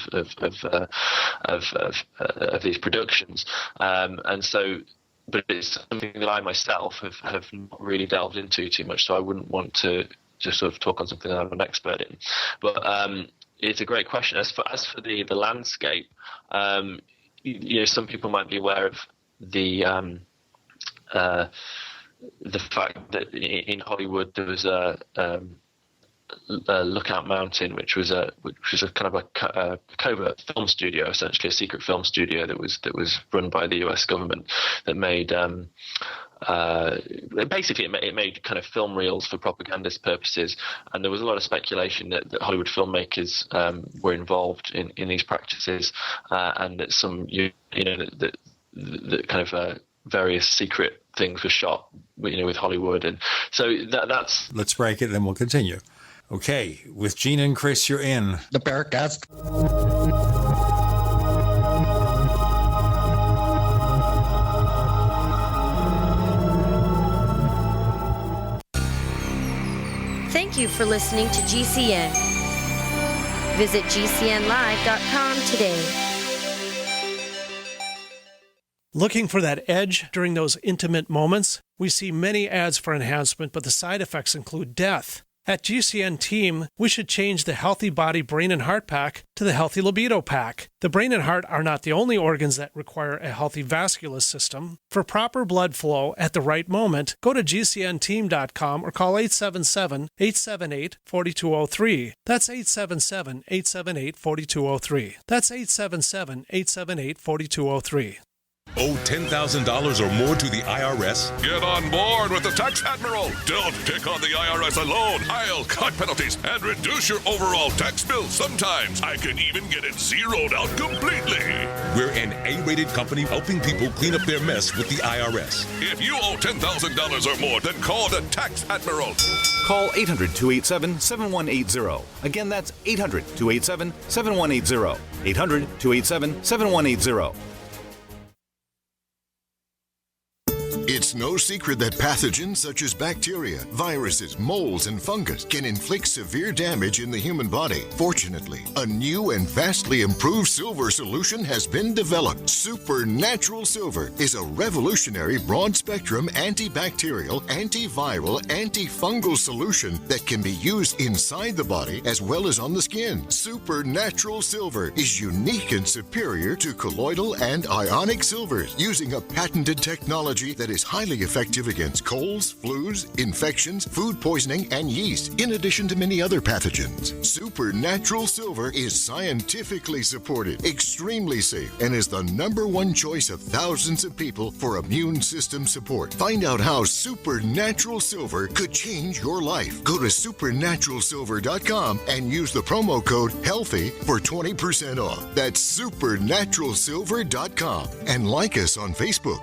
these productions, and so. But it's something that I myself have not really delved into too much, so I wouldn't want to just sort of talk on something that I'm an expert in. But it's a great question. As for the landscape, some people might be aware of the fact that in Hollywood there was a Lookout Mountain, which was a kind of a covert film studio, essentially a secret film studio that was run by the U.S. government that made basically it made kind of film reels for propagandist purposes, and there was a lot of speculation that Hollywood filmmakers were involved in these practices, and that some that kind of various secret things were shot, with Hollywood, and so that's. Let's break it, then we'll continue. Okay, with Gina and Chris, you're in the Paracast. Thank you for listening to GCN. Visit GCNlive.com today. Looking for that edge during those intimate moments? We see many ads for enhancement, but the side effects include death. At GCN Team, we should change the Healthy Body, Brain, and Heart Pack to the Healthy Libido Pack. The brain and heart are not the only organs that require a healthy vascular system. For proper blood flow at the right moment, go to GCNteam.com or call 877-878-4203. That's 877-878-4203. That's 877-878-4203. Owe $10,000 or more to the IRS? Get on board with the Tax Admiral. Don't take on the IRS alone. I'll cut penalties and reduce your overall tax bill. Sometimes I can even get it zeroed out completely. We're an A-rated company helping people clean up their mess with the IRS. If you owe $10,000 or more, then call the Tax Admiral. Call 800-287-7180. Again, that's 800-287-7180. 800-287-7180. It's no secret that pathogens such as bacteria, viruses, molds, and fungus can inflict severe damage in the human body. Fortunately, a new and vastly improved silver solution has been developed. Supernatural Silver is a revolutionary broad-spectrum antibacterial, antiviral, antifungal solution that can be used inside the body as well as on the skin. Supernatural Silver is unique and superior to colloidal and ionic silvers, using a patented technology that is highly effective against colds, flus, infections, food poisoning, and yeast, in addition to many other pathogens. Supernatural Silver is scientifically supported, extremely safe, and is the #1 choice of thousands of people for immune system support. Find out how Supernatural Silver could change your life. Go to supernaturalsilver.com and use the promo code HEALTHY for 20% off. That's supernaturalsilver.com. And like us on Facebook.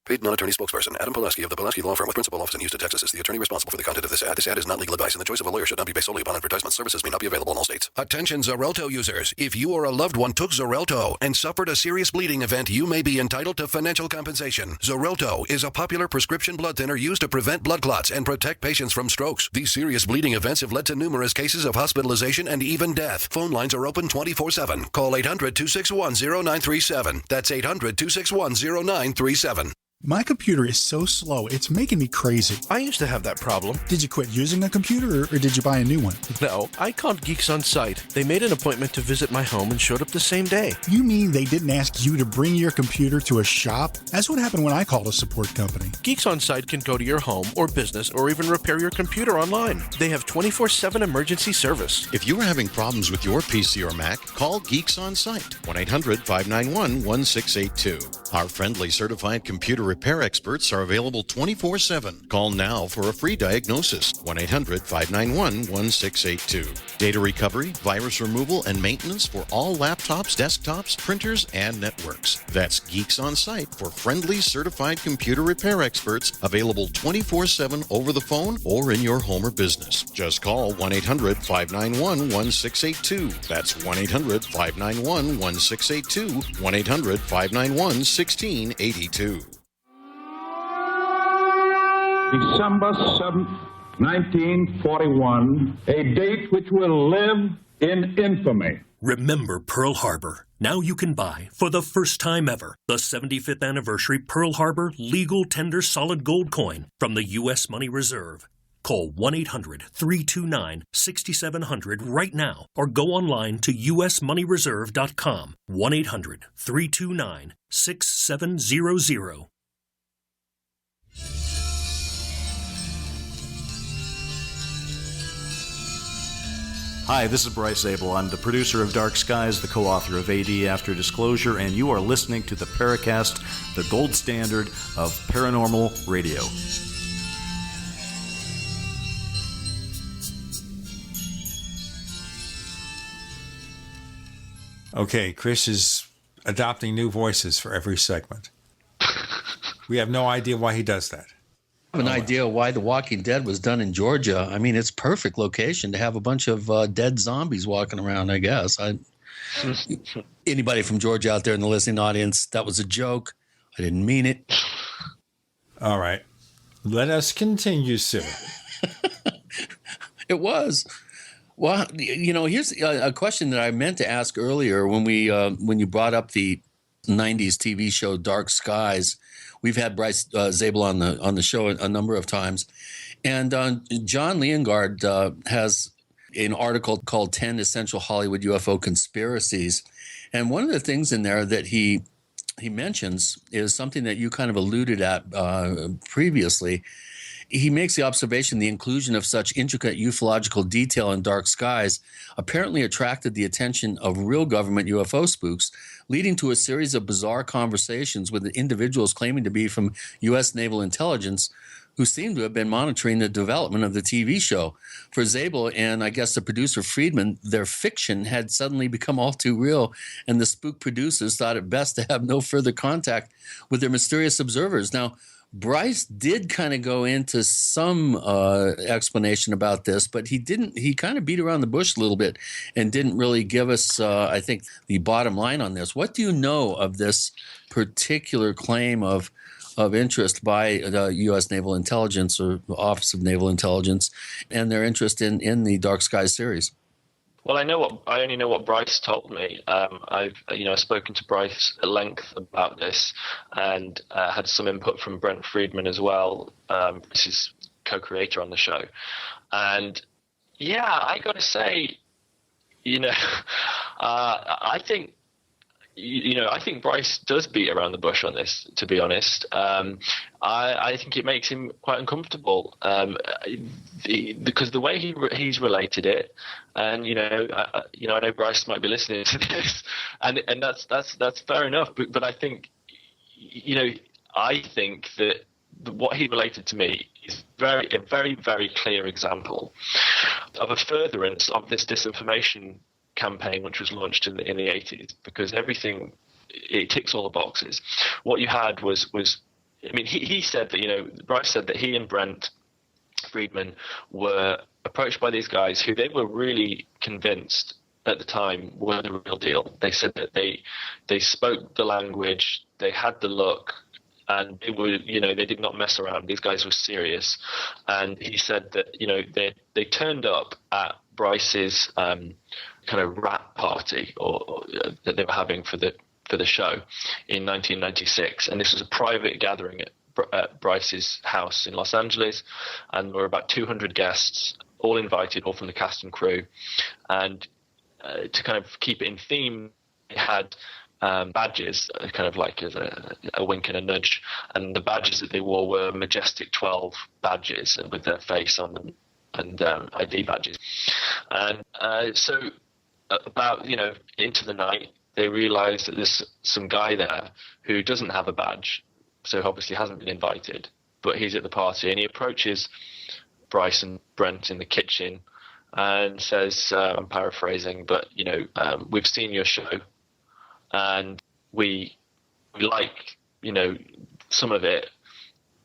Paid non-attorney spokesperson Adam Pulaski of the Pulaski Law Firm with principal office in Houston, Texas is the attorney responsible for the content of this ad. This ad is not legal advice, and the choice of a lawyer should not be based solely upon advertisement. Services may not be available in all states. Attention Xarelto users. If you or a loved one took Xarelto and suffered a serious bleeding event, you may be entitled to financial compensation. Xarelto is a popular prescription blood thinner used to prevent blood clots and protect patients from strokes. These serious bleeding events have led to numerous cases of hospitalization and even death. Phone lines are open 24/7. Call 800-261-0937. That's 800-261-0937. My computer is so slow, it's making me crazy. I used to have that problem. Did you quit using a computer or did you buy a new one? No, I called Geeks On Site. They made an appointment to visit my home and showed up the same day. You mean they didn't ask you to bring your computer to a shop? That's what happened when I called a support company. Geeks On Site can go to your home or business or even repair your computer online. They have 24/7 emergency service. If you are having problems with your PC or Mac, call Geeks On Site, 1-800-591-1682. Our friendly certified computer repair experts are available 24/7. Call now for a free diagnosis, 1-800-591-1682. Data recovery, virus removal, and maintenance for all laptops, desktops, printers, and networks. That's Geeks On Site for friendly certified computer repair experts, available 24/7 over the phone or in your home or business. Just call 1-800-591-1682. That's 1-800-591-1682, 1-800-591-1682. December 7th, 1941, a date which will live in infamy. Remember Pearl Harbor. Now you can buy, for the first time ever, the 75th anniversary Pearl Harbor legal tender solid gold coin from the U.S. Money Reserve. Call 1-800-329-6700 right now or go online to usmoneyreserve.com. 1-800-329-6700. Hi, this is Bryce Abel. I'm the producer of Dark Skies, the co-author of AD After Disclosure, and you are listening to the Paracast, the gold standard of paranormal radio. Okay, Chris is adopting new voices for every segment. We have no idea why he does that. I have an idea why The Walking Dead was done in Georgia. I mean, it's perfect location to have a bunch of dead zombies walking around, I guess. Anybody from Georgia out there in the listening audience, that was a joke. I didn't mean it. All right. Let us continue, sir. It was. Well, you know, here's a question that I meant to ask earlier when you brought up the 90s TV show Dark Skies. We've had Bryce Zabel on the show a number of times. And John Leongard has an article called 10 Essential Hollywood UFO Conspiracies. And one of the things in there that he mentions is something that you kind of alluded at previously. He makes the observation the inclusion of such intricate ufological detail in Dark Skies apparently attracted the attention of real government UFO spooks, leading to a series of bizarre conversations with individuals claiming to be from U.S. Naval Intelligence who seem to have been monitoring the development of the TV show. For Zabel and I guess the producer Friedman, their fiction had suddenly become all too real, and the spook producers thought it best to have no further contact with their mysterious observers. Now, Bryce did kind of go into some explanation about this, but he didn't. He kind of beat around the bush a little bit and didn't really give us, I think, the bottom line on this. What do you know of this particular claim of interest by the U.S. Naval Intelligence or Office of Naval Intelligence and their interest in the Dark Skies series? Well, I only know what Bryce told me. I've spoken to Bryce at length about this, and had some input from Brent Friedman as well. This is co-creator on the show, and yeah, I got to say, I think. I think Bryce does beat around the bush on this, to be honest. I think it makes him quite uncomfortable because the way he's related it, and I know Bryce might be listening to this, and that's fair enough. But I think I think that what he related to me is a very, very clear example of a furtherance of this disinformation campaign which was launched in the 80s, because it ticks all the boxes. What you had was he said that Bryce said that he and Brent Friedman were approached by these guys who they were really convinced at the time were the real deal. They said that they spoke the language, they had the look, and they were they did not mess around. These guys were serious. And he said that they turned up at Bryce's kind of rap party or that they were having for for the show in 1996, and this was a private gathering at Bryce's house in Los Angeles, and there were about 200 guests, all invited, all from the cast and crew, and to kind of keep it in theme, they had badges, kind of like as a wink and a nudge, and the badges that they wore were Majestic 12 badges with their face on them, and ID badges. And so about, into the night, they realized that there's some guy there who doesn't have a badge, so obviously hasn't been invited, but he's at the party, and he approaches Bryce and Brent in the kitchen and says, I'm paraphrasing, but, we've seen your show, and we like, some of it,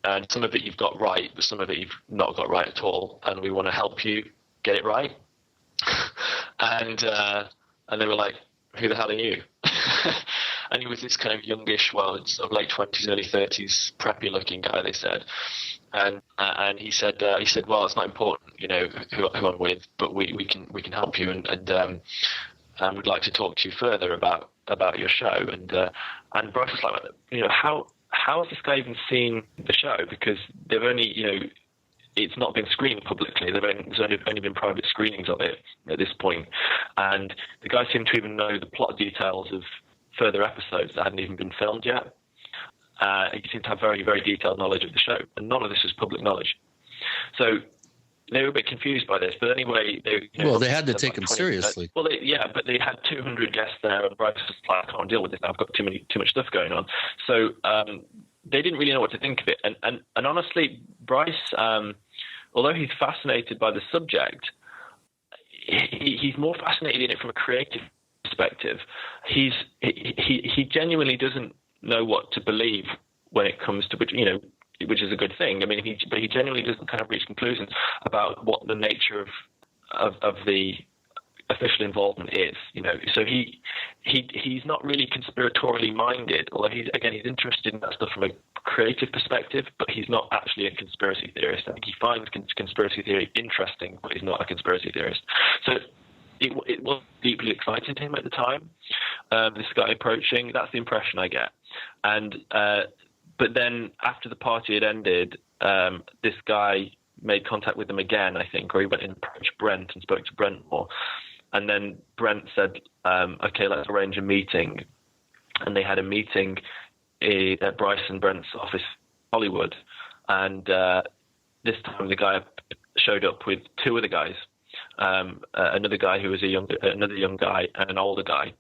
and some of it you've got right, but some of it you've not got right at all, and we want to help you get it right. And they were like, who the hell are you? And he was this kind of youngish, sort of late 20s, early 30s, preppy looking guy, they said. And he said, well, it's not important, who I'm with, but we can help you, and we'd like to talk to you further about your show. And Bryce was like, how has this guy even seen the show? Because they've only, it's not been screened publicly. There's only been private screenings of it at this point. And the guy seemed to even know the plot details of further episodes that hadn't even been filmed yet. He seemed to have very, very detailed knowledge of the show, and none of this was public knowledge. So they were a bit confused by this. But anyway, they had to take him seriously. Well, but they had 200 guests there, and Bryce was like, I can't deal with this now. I've got too much stuff going on. So they didn't really know what to think of it. And honestly, Bryce, although he's fascinated by the subject, he's more fascinated in it from a creative perspective. He genuinely doesn't know what to believe when it comes to which is a good thing. I mean, he genuinely doesn't kind of reach conclusions about what the nature of the official involvement is. So he's not really conspiratorially minded, although he's interested in that stuff from a creative perspective, but he's not actually a conspiracy theorist. I think he finds conspiracy theory interesting, but he's not a conspiracy theorist. So it was deeply exciting to him at the time, this guy approaching. That's the impression I get. And but then after the party had ended, this guy made contact with him again, I think, or he went and approached Brent and spoke to Brent more. And then Brent said, okay, let's arrange a meeting. And they had a meeting at Bryce and Brent's office in Hollywood. And this time the guy showed up with two other guys, another guy who was another young guy and an older guy.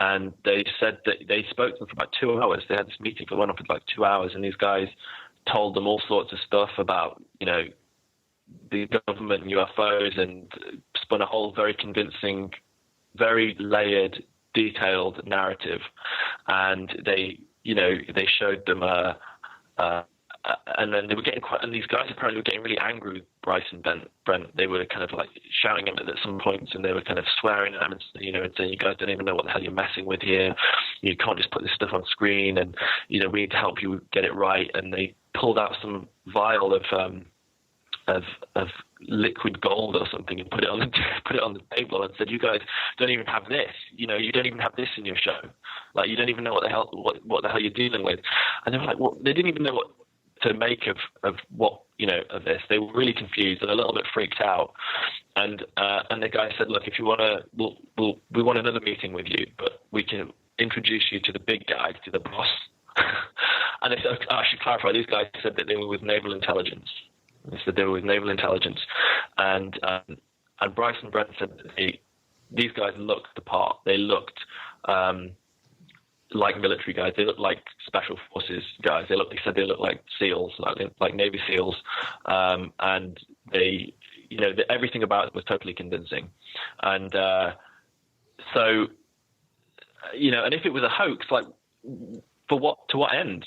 And they said that they spoke to them for about 2 hours. They had this meeting that went on for like 2 hours, and these guys told them all sorts of stuff about, the government and UFOs, and spun a whole very convincing, very layered, detailed narrative. And they showed them and then they were getting and these guys apparently were getting really angry with Bryce and Brent. They were kind of like shouting at them at some points, and they were kind of swearing at them and saying, you guys don't even know what the hell you're messing with here. You can't just put this stuff on screen, and, we need to help you get it right. And they pulled out some vial of liquid gold or something and put it on the table and said, you guys don't even have this. You don't even have this in your show. Like, you don't even know what the hell you're dealing with. And they were like, well, they didn't even know what to make of what, of this. They were really confused and a little bit freaked out. And the guy said, look, if you want to, we want another meeting with you, but we can introduce you to the big guy, to the boss. And they said, I should clarify, these guys said that they were with naval intelligence. They said they were with naval intelligence. And Bryce and Brent said that these guys looked the part. They looked like military guys. They looked like special forces guys. They said they looked like SEALs, like Navy SEALs. And they, everything about it was totally convincing. And so, and if it was a hoax, like, to what end?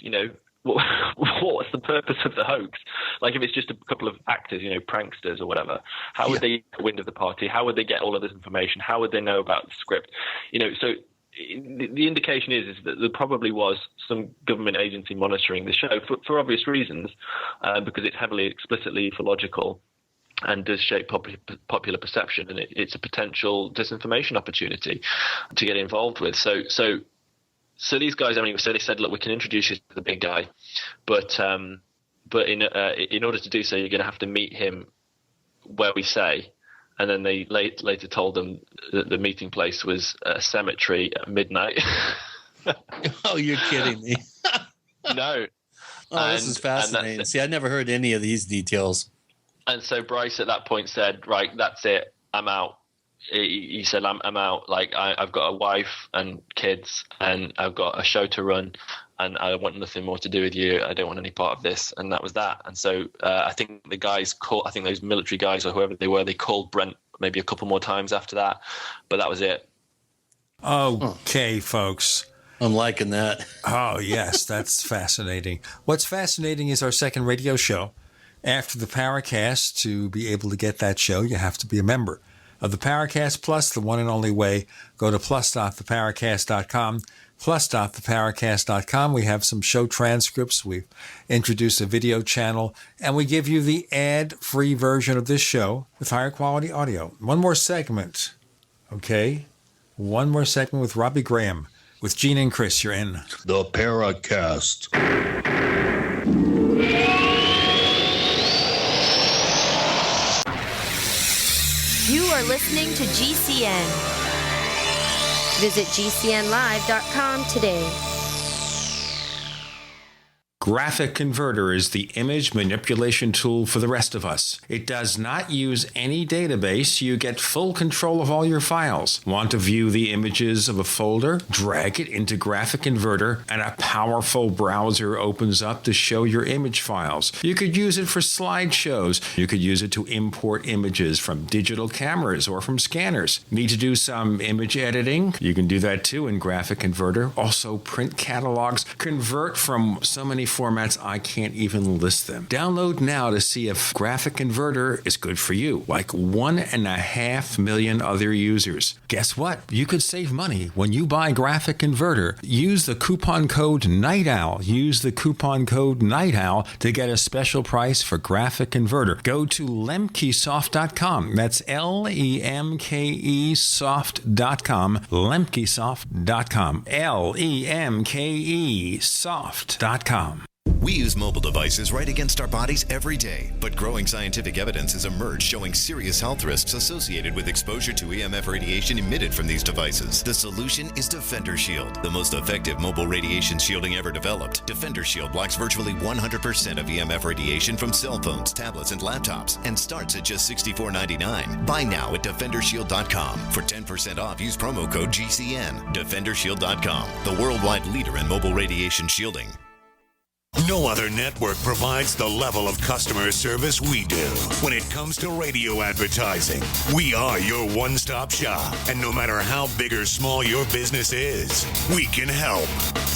What's the purpose of the hoax? Like, if it's just a couple of actors, pranksters or whatever, how would they get wind of the party? How would they get all of this information? How would they know about the script? So the indication is that there probably was some government agency monitoring the show for obvious reasons, because it's heavily explicitly ufological and does shape popular perception, and it's a potential disinformation opportunity to get involved with. So So these guys, so they said, look, we can introduce you to the big guy, but in order to do so, you're going to have to meet him where we say. And then they later told them that the meeting place was a cemetery at midnight. Oh, you're kidding me. No. Oh, this is fascinating. See, I never heard any of these details. And so Bryce at that point said, right, that's it. I'm out. He said, I'm out. Like, I've got a wife and kids, and I've got a show to run, and I want nothing more to do with you. I don't want any part of this. And that was that. And so I think the guys I think those military guys or whoever they were, they called Brent maybe a couple more times after that. But that was it. Okay, folks. I'm liking that. Oh, yes, that's fascinating. What's fascinating is our second radio show. After the Paracast, to be able to get that show, you have to be a member of the Paracast Plus, the one and only way. Go to plus.theparacast.com, plus.theparacast.com. We have some show transcripts. We've introduced a video channel, and we give you the ad-free version of this show with higher quality audio. One more segment, okay? One more segment with Robbie Graham. With Gene and Chris, you're in the Paracast. You are listening to GCN. Visit GCNlive.com today. Graphic Converter is the image manipulation tool for the rest of us. It does not use any database. You get full control of all your files. Want to view the images of a folder? Drag it into Graphic Converter, and a powerful browser opens up to show your image files. You could use it for slideshows. You could use it to import images from digital cameras or from scanners. Need to do some image editing? You can do that too in Graphic Converter. Also print catalogs. Convert from so many formats I can't even list them. Download now to see if Graphic Converter is good for you, like 1.5 million other users. Guess what? You could save money when you buy Graphic Converter. Use the coupon code NIGHTOWL. Use the coupon code NIGHTOWL to get a special price for Graphic Converter. Go to lemkesoft.com. That's LEMKE soft.com. lemkesoft.com. LEMKE soft.com. We use mobile devices right against our bodies every day, but growing scientific evidence has emerged showing serious health risks associated with exposure to EMF radiation emitted from these devices. The solution is Defender Shield, the most effective mobile radiation shielding ever developed. Defender Shield blocks virtually 100% of EMF radiation from cell phones, tablets, and laptops, and starts at just $64.99. Buy now at DefenderShield.com. For 10% off, use promo code GCN. DefenderShield.com, the worldwide leader in mobile radiation shielding. No other network provides the level of customer service we do. When it comes to radio advertising, we are your one-stop shop. And no matter how big or small your business is, we can help.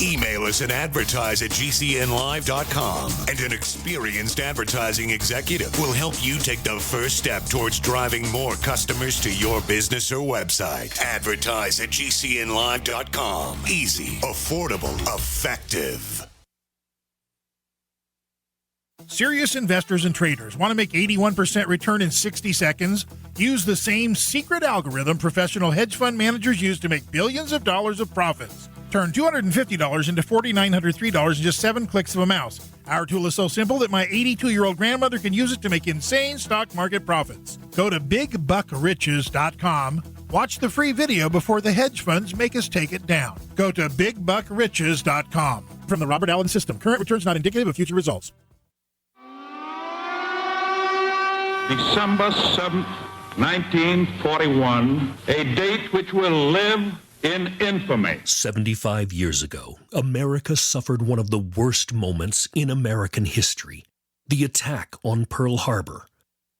Email us at advertise@gcnlive.com, and an experienced advertising executive will help you take the first step towards driving more customers to your business or website. Advertise at gcnlive.com. Easy, affordable, effective. Serious investors and traders want to make 81% return in 60 seconds? Use the same secret algorithm professional hedge fund managers use to make billions of dollars of profits. Turn $250 into $4,903 in just 7 clicks of a mouse. Our tool is so simple that my 82-year-old grandmother can use it to make insane stock market profits. Go to BigBuckRiches.com. Watch the free video before the hedge funds make us take it down. Go to BigBuckRiches.com. From the Robert Allen System. Current returns not indicative of future results. December 7th, 1941, a date which will live in infamy. 75 years ago, America suffered one of the worst moments in American history, the attack on Pearl Harbor.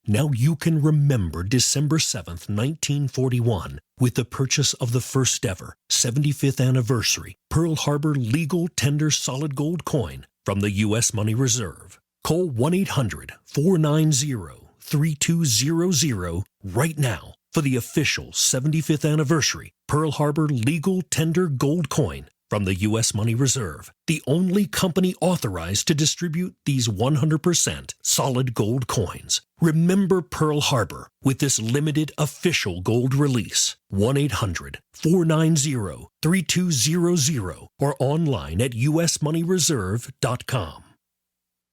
Now you can remember December 7th, 1941, with the purchase of the first ever 75th anniversary Pearl Harbor legal tender solid gold coin from the U.S. Money Reserve. Call 1-800-490-3200 right now for the official 75th anniversary Pearl Harbor legal tender gold coin from the U.S. Money Reserve, the only company authorized to distribute these 100% solid gold coins. Remember Pearl Harbor with this limited official gold release. 1-800-490-3200 or online at usmoneyreserve.com.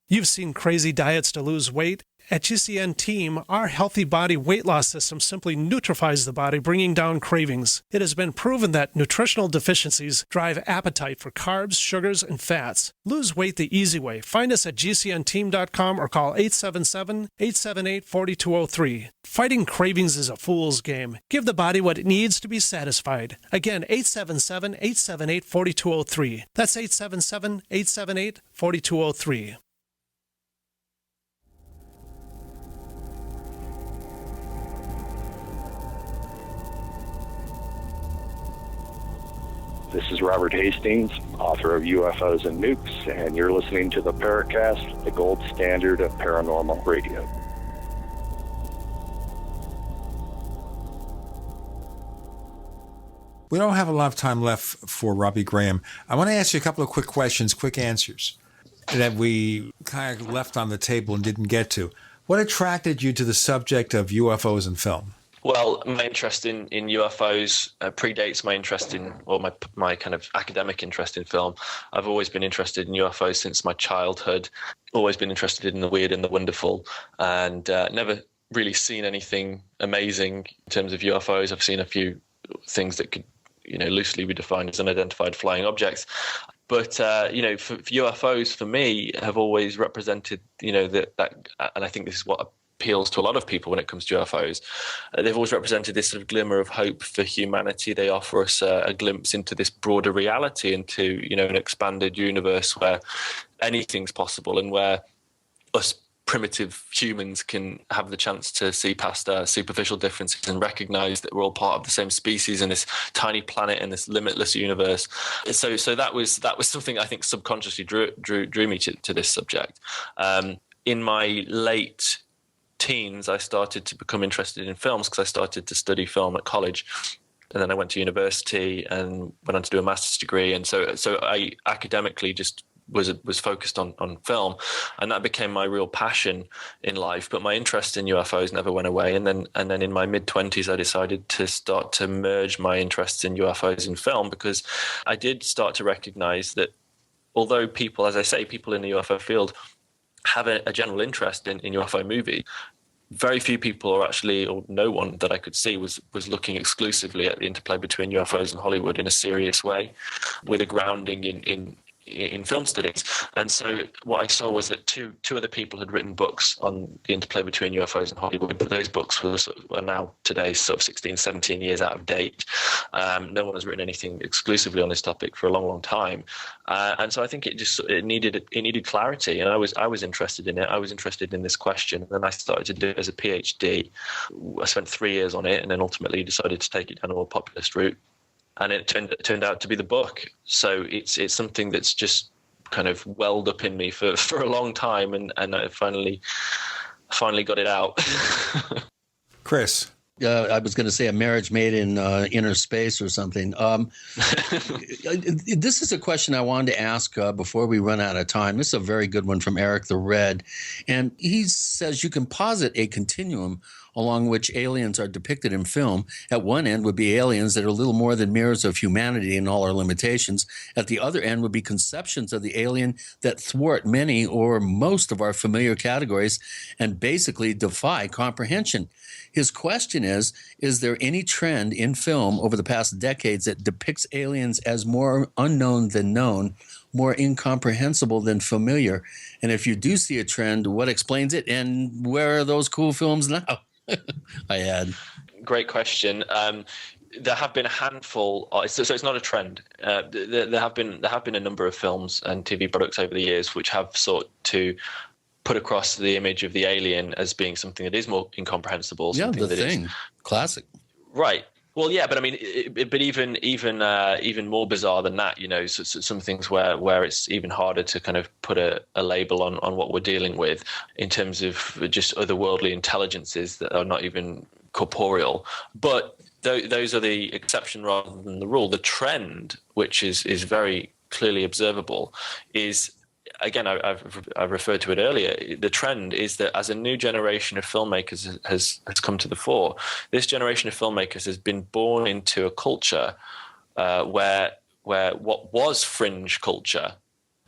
You've seen crazy diets to lose weight. At GCN Team, our healthy body weight loss system simply neutralizes the body, bringing down cravings. It has been proven that nutritional deficiencies drive appetite for carbs, sugars, and fats. Lose weight the easy way. Find us at gcnteam.com or call 877-878-4203. Fighting cravings is a fool's game. Give the body what it needs to be satisfied. Again, 877-878-4203. That's 877-878-4203. This is Robert Hastings, author of UFOs and Nukes, and you're listening to the Paracast, the gold standard of paranormal radio. We don't have a lot of time left for Robbie Graham. I want to ask you a couple of quick questions, quick answers that we kind of left on the table and didn't get to. What attracted you to the subject of UFOs in film? Well, my interest in UFOs predates my interest in, or my kind of academic interest in film. I've always been interested in UFOs since my childhood, always been interested in the weird and the wonderful, and never really seen anything amazing in terms of UFOs. I've seen a few things that could, loosely be defined as unidentified flying objects. But, for UFOs, for me, have always represented, that, and I think this is what appeals to a lot of people when it comes to UFOs. They've always represented this sort of glimmer of hope for humanity. They offer us a glimpse into this broader reality, into, an expanded universe where anything's possible and where us primitive humans can have the chance to see past our superficial differences and recognize that we're all part of the same species in this tiny planet in this limitless universe. So that was something I think subconsciously drew me to this subject. In my late teens, I started to become interested in films because I started to study film at college, and then I went to university and went on to do a master's degree. And so I academically just was focused on film, and that became my real passion in life. But my interest in UFOs never went away. And then in my mid-20s, I decided to start to merge my interests in UFOs in film, because I did start to recognize that although people, as I say, people in the UFO field have a general interest in UFO movies, very few people, or no one that I could see was looking exclusively at the interplay between UFOs and Hollywood in a serious way, with a grounding in film studies. And so what I saw was that two other people had written books on the interplay between UFOs and Hollywood, but those books are now today sort of 16, 17 years out of date. No one has written anything exclusively on this topic for a long, long time. And so I think it needed clarity, and I was interested in it. I was interested in this question, and then I started to do it as a PhD. I spent 3 years on it, and then ultimately decided to take it down a more populist route. And it turned out to be the book. So it's something that's just kind of welled up in me for a long time, and I finally got it out. Chris. I was going to say a marriage made in inner space or something. This is a question I wanted to ask before we run out of time. This is a very good one from Eric the Red. And he says you can posit a continuum along which aliens are depicted in film. At one end would be aliens that are little more than mirrors of humanity and all our limitations. At the other end would be conceptions of the alien that thwart many or most of our familiar categories and basically defy comprehension. His question is there any trend in film over the past decades that depicts aliens as more unknown than known, more incomprehensible than familiar? And if you do see a trend, what explains it, and where are those cool films now? I had. Great question. There have been a handful. So it's not a trend. There have been a number of films and TV products over the years which have sought to put across the image of the alien as being something that is more incomprehensible. Yeah, the Thing, classic. Right. Well, yeah, but I mean, even more bizarre than that, so some things where it's even harder to kind of put a label on what we're dealing with in terms of just otherworldly intelligences that are not even corporeal. But those are the exception rather than the rule. The trend, which is very clearly observable, is, again, I've referred to it earlier. The trend is that as a new generation of filmmakers has come to the fore, this generation of filmmakers has been born into a culture where what was fringe culture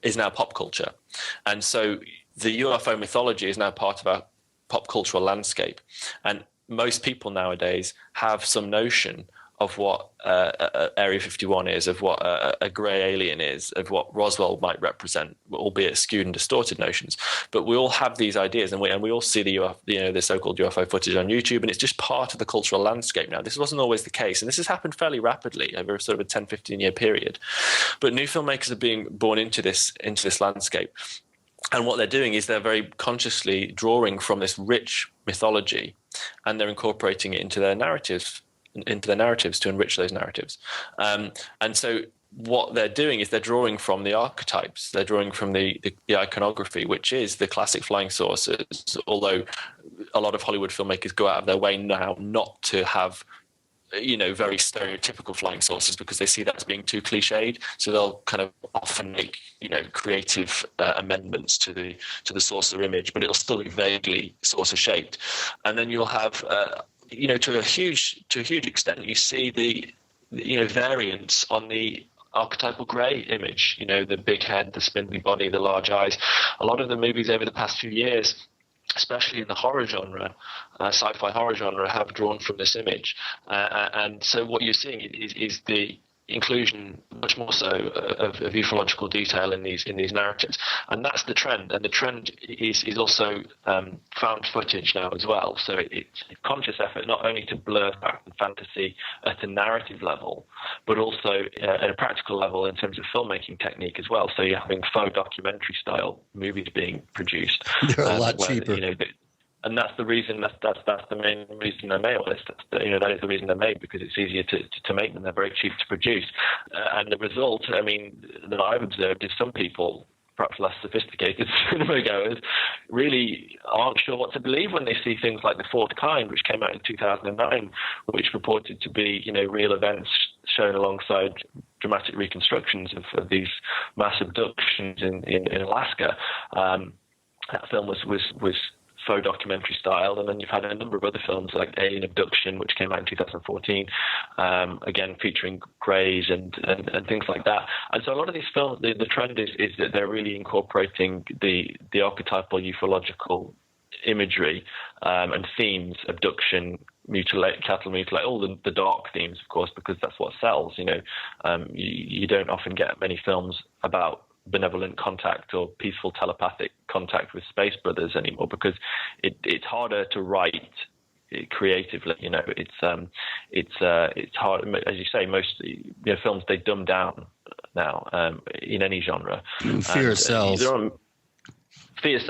is now pop culture. And so the UFO mythology is now part of our pop cultural landscape. And most people nowadays have some notion of what Area 51 is, of what a grey alien is, of what Roswell might represent, albeit skewed and distorted notions. But we all have these ideas, and we all see the so-called UFO footage on YouTube, and it's just part of the cultural landscape now. This wasn't always the case, and this has happened fairly rapidly over sort of a 10, 15-year period. But new filmmakers are being born into this landscape. And what they're doing is they're very consciously drawing from this rich mythology, and they're incorporating it into their narratives to enrich those narratives. And so what they're doing is they're drawing from the archetypes. They're drawing from the iconography, which is the classic flying saucers, although a lot of Hollywood filmmakers go out of their way now not to have very stereotypical flying saucers, because they see that as being too cliched. So they'll kind of often make creative amendments to the saucer image, but it'll still be vaguely saucer shaped. And then you'll have to a huge extent, you see the variants on the archetypal grey image. The big head, the spindly body, the large eyes. A lot of the movies over the past few years, especially in the horror genre, sci-fi horror genre, have drawn from this image. And so what you're seeing is the inclusion, much more so, of ufological detail in these narratives. And that's the trend. And the trend is also found footage now as well. So it's a conscious effort not only to blur fact and fantasy at a narrative level, but also at a practical level in terms of filmmaking technique as well. So you're having faux documentary style movies being produced. They're a lot cheaper. And that's the reason. That's the main reason they're made. That is the reason they're made, because it's easier to make them. They're very cheap to produce, and the result, that I've observed is some people, perhaps less sophisticated cinema goers, really aren't sure what to believe when they see things like The Fourth Kind, which came out in 2009, which purported to be real events shown alongside dramatic reconstructions of these mass abductions in Alaska. That film was faux documentary style, and then you've had a number of other films like Alien Abduction, which came out in 2014, again featuring greys and things like that. And so a lot of these films, the trend is that they're really incorporating the archetypal ufological imagery and themes: abduction, cattle mutilate, all the dark themes, of course, because that's what sells. You don't often get many films about benevolent contact or peaceful telepathic contact with space brothers anymore, because it's harder to write creatively. It's hard, as you say. Most films, they dumb down now in any genre. Fear sells. Fear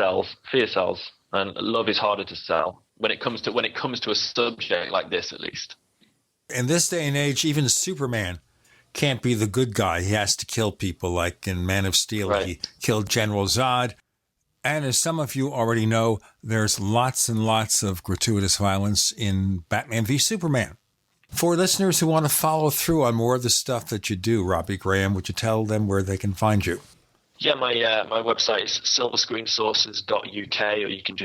sells, and love is harder to sell when it comes to a subject like this, at least. In this day and age, even Superman can't be the good guy. He has to kill people, like in Man of Steel. Right. He killed General Zod. And as some of you already know, there's lots and lots of gratuitous violence in Batman v Superman. For listeners who want to follow through on more of the stuff that you do, Robbie Graham, would you tell them where they can find you? Yeah, my website is silverscreensources.uk, or you can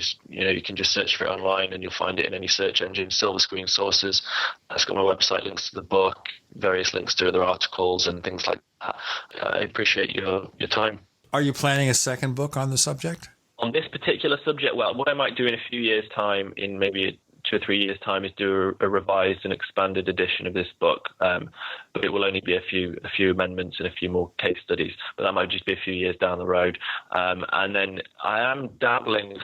just search for it online and you'll find it in any search engine. Silver Screen Sources. That's got my website, links to the book, various links to other articles and things like that. I appreciate your time. Are you planning a second book on the subject? On this particular subject, well, what I might do in a few years' time, in maybe 2 or 3 years' time, is do a revised and expanded edition of this book. But it will only be a few amendments and a few more case studies. But that might just be a few years down the road. And then I am dabbling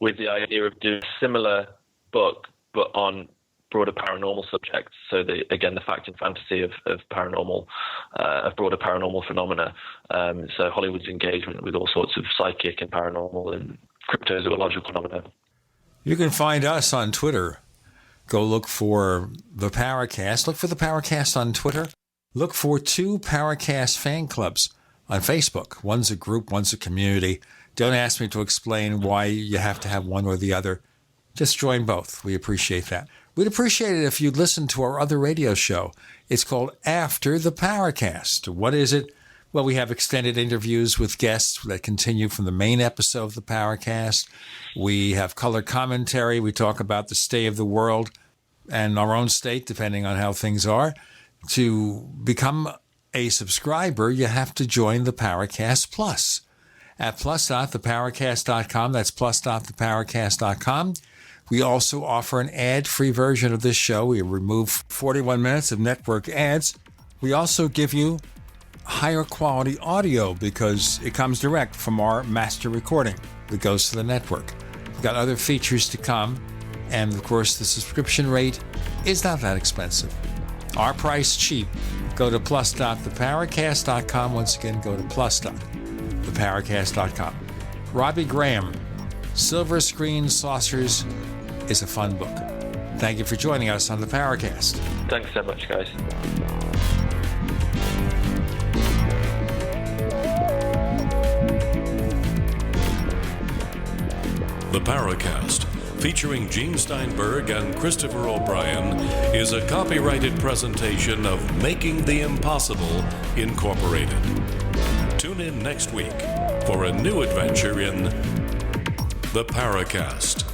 with the idea of doing a similar book, but on broader paranormal subjects. So the fact and fantasy of paranormal, of broader paranormal phenomena. So Hollywood's engagement with all sorts of psychic and paranormal and cryptozoological phenomena. You can find us on Twitter. Go look for the Paracast. Look for the Paracast on Twitter. Look for 2 Paracast fan clubs on Facebook. One's a group, one's a community. Don't ask me to explain why you have to have one or the other. Just join both. We appreciate that. We'd appreciate it if you'd listen to our other radio show. It's called After the Paracast. What is it? Well, we have extended interviews with guests that continue from the main episode of the Paracast. We have color commentary. We talk about the state of the world and our own state, depending on how things are. To become a subscriber, you have to join the Paracast Plus at plus.theparacast.com. That's plus.theparacast.com. We also offer an ad-free version of this show. We remove 41 minutes of network ads. We also give you higher quality audio because it comes direct from our master recording that goes to the network. We've got other features to come. And of course, the subscription rate is not that expensive. Our price cheap. Go to plus.theparacast.com. Once again, go to plus.theparacast.com. Robbie Graham, Silver Screen Saucers is a fun book. Thank you for joining us on the Paracast. Thanks so much, guys. The Paracast, featuring Gene Steinberg and Christopher O'Brien, is a copyrighted presentation of Making the Impossible Incorporated. Tune in next week for a new adventure in The Paracast.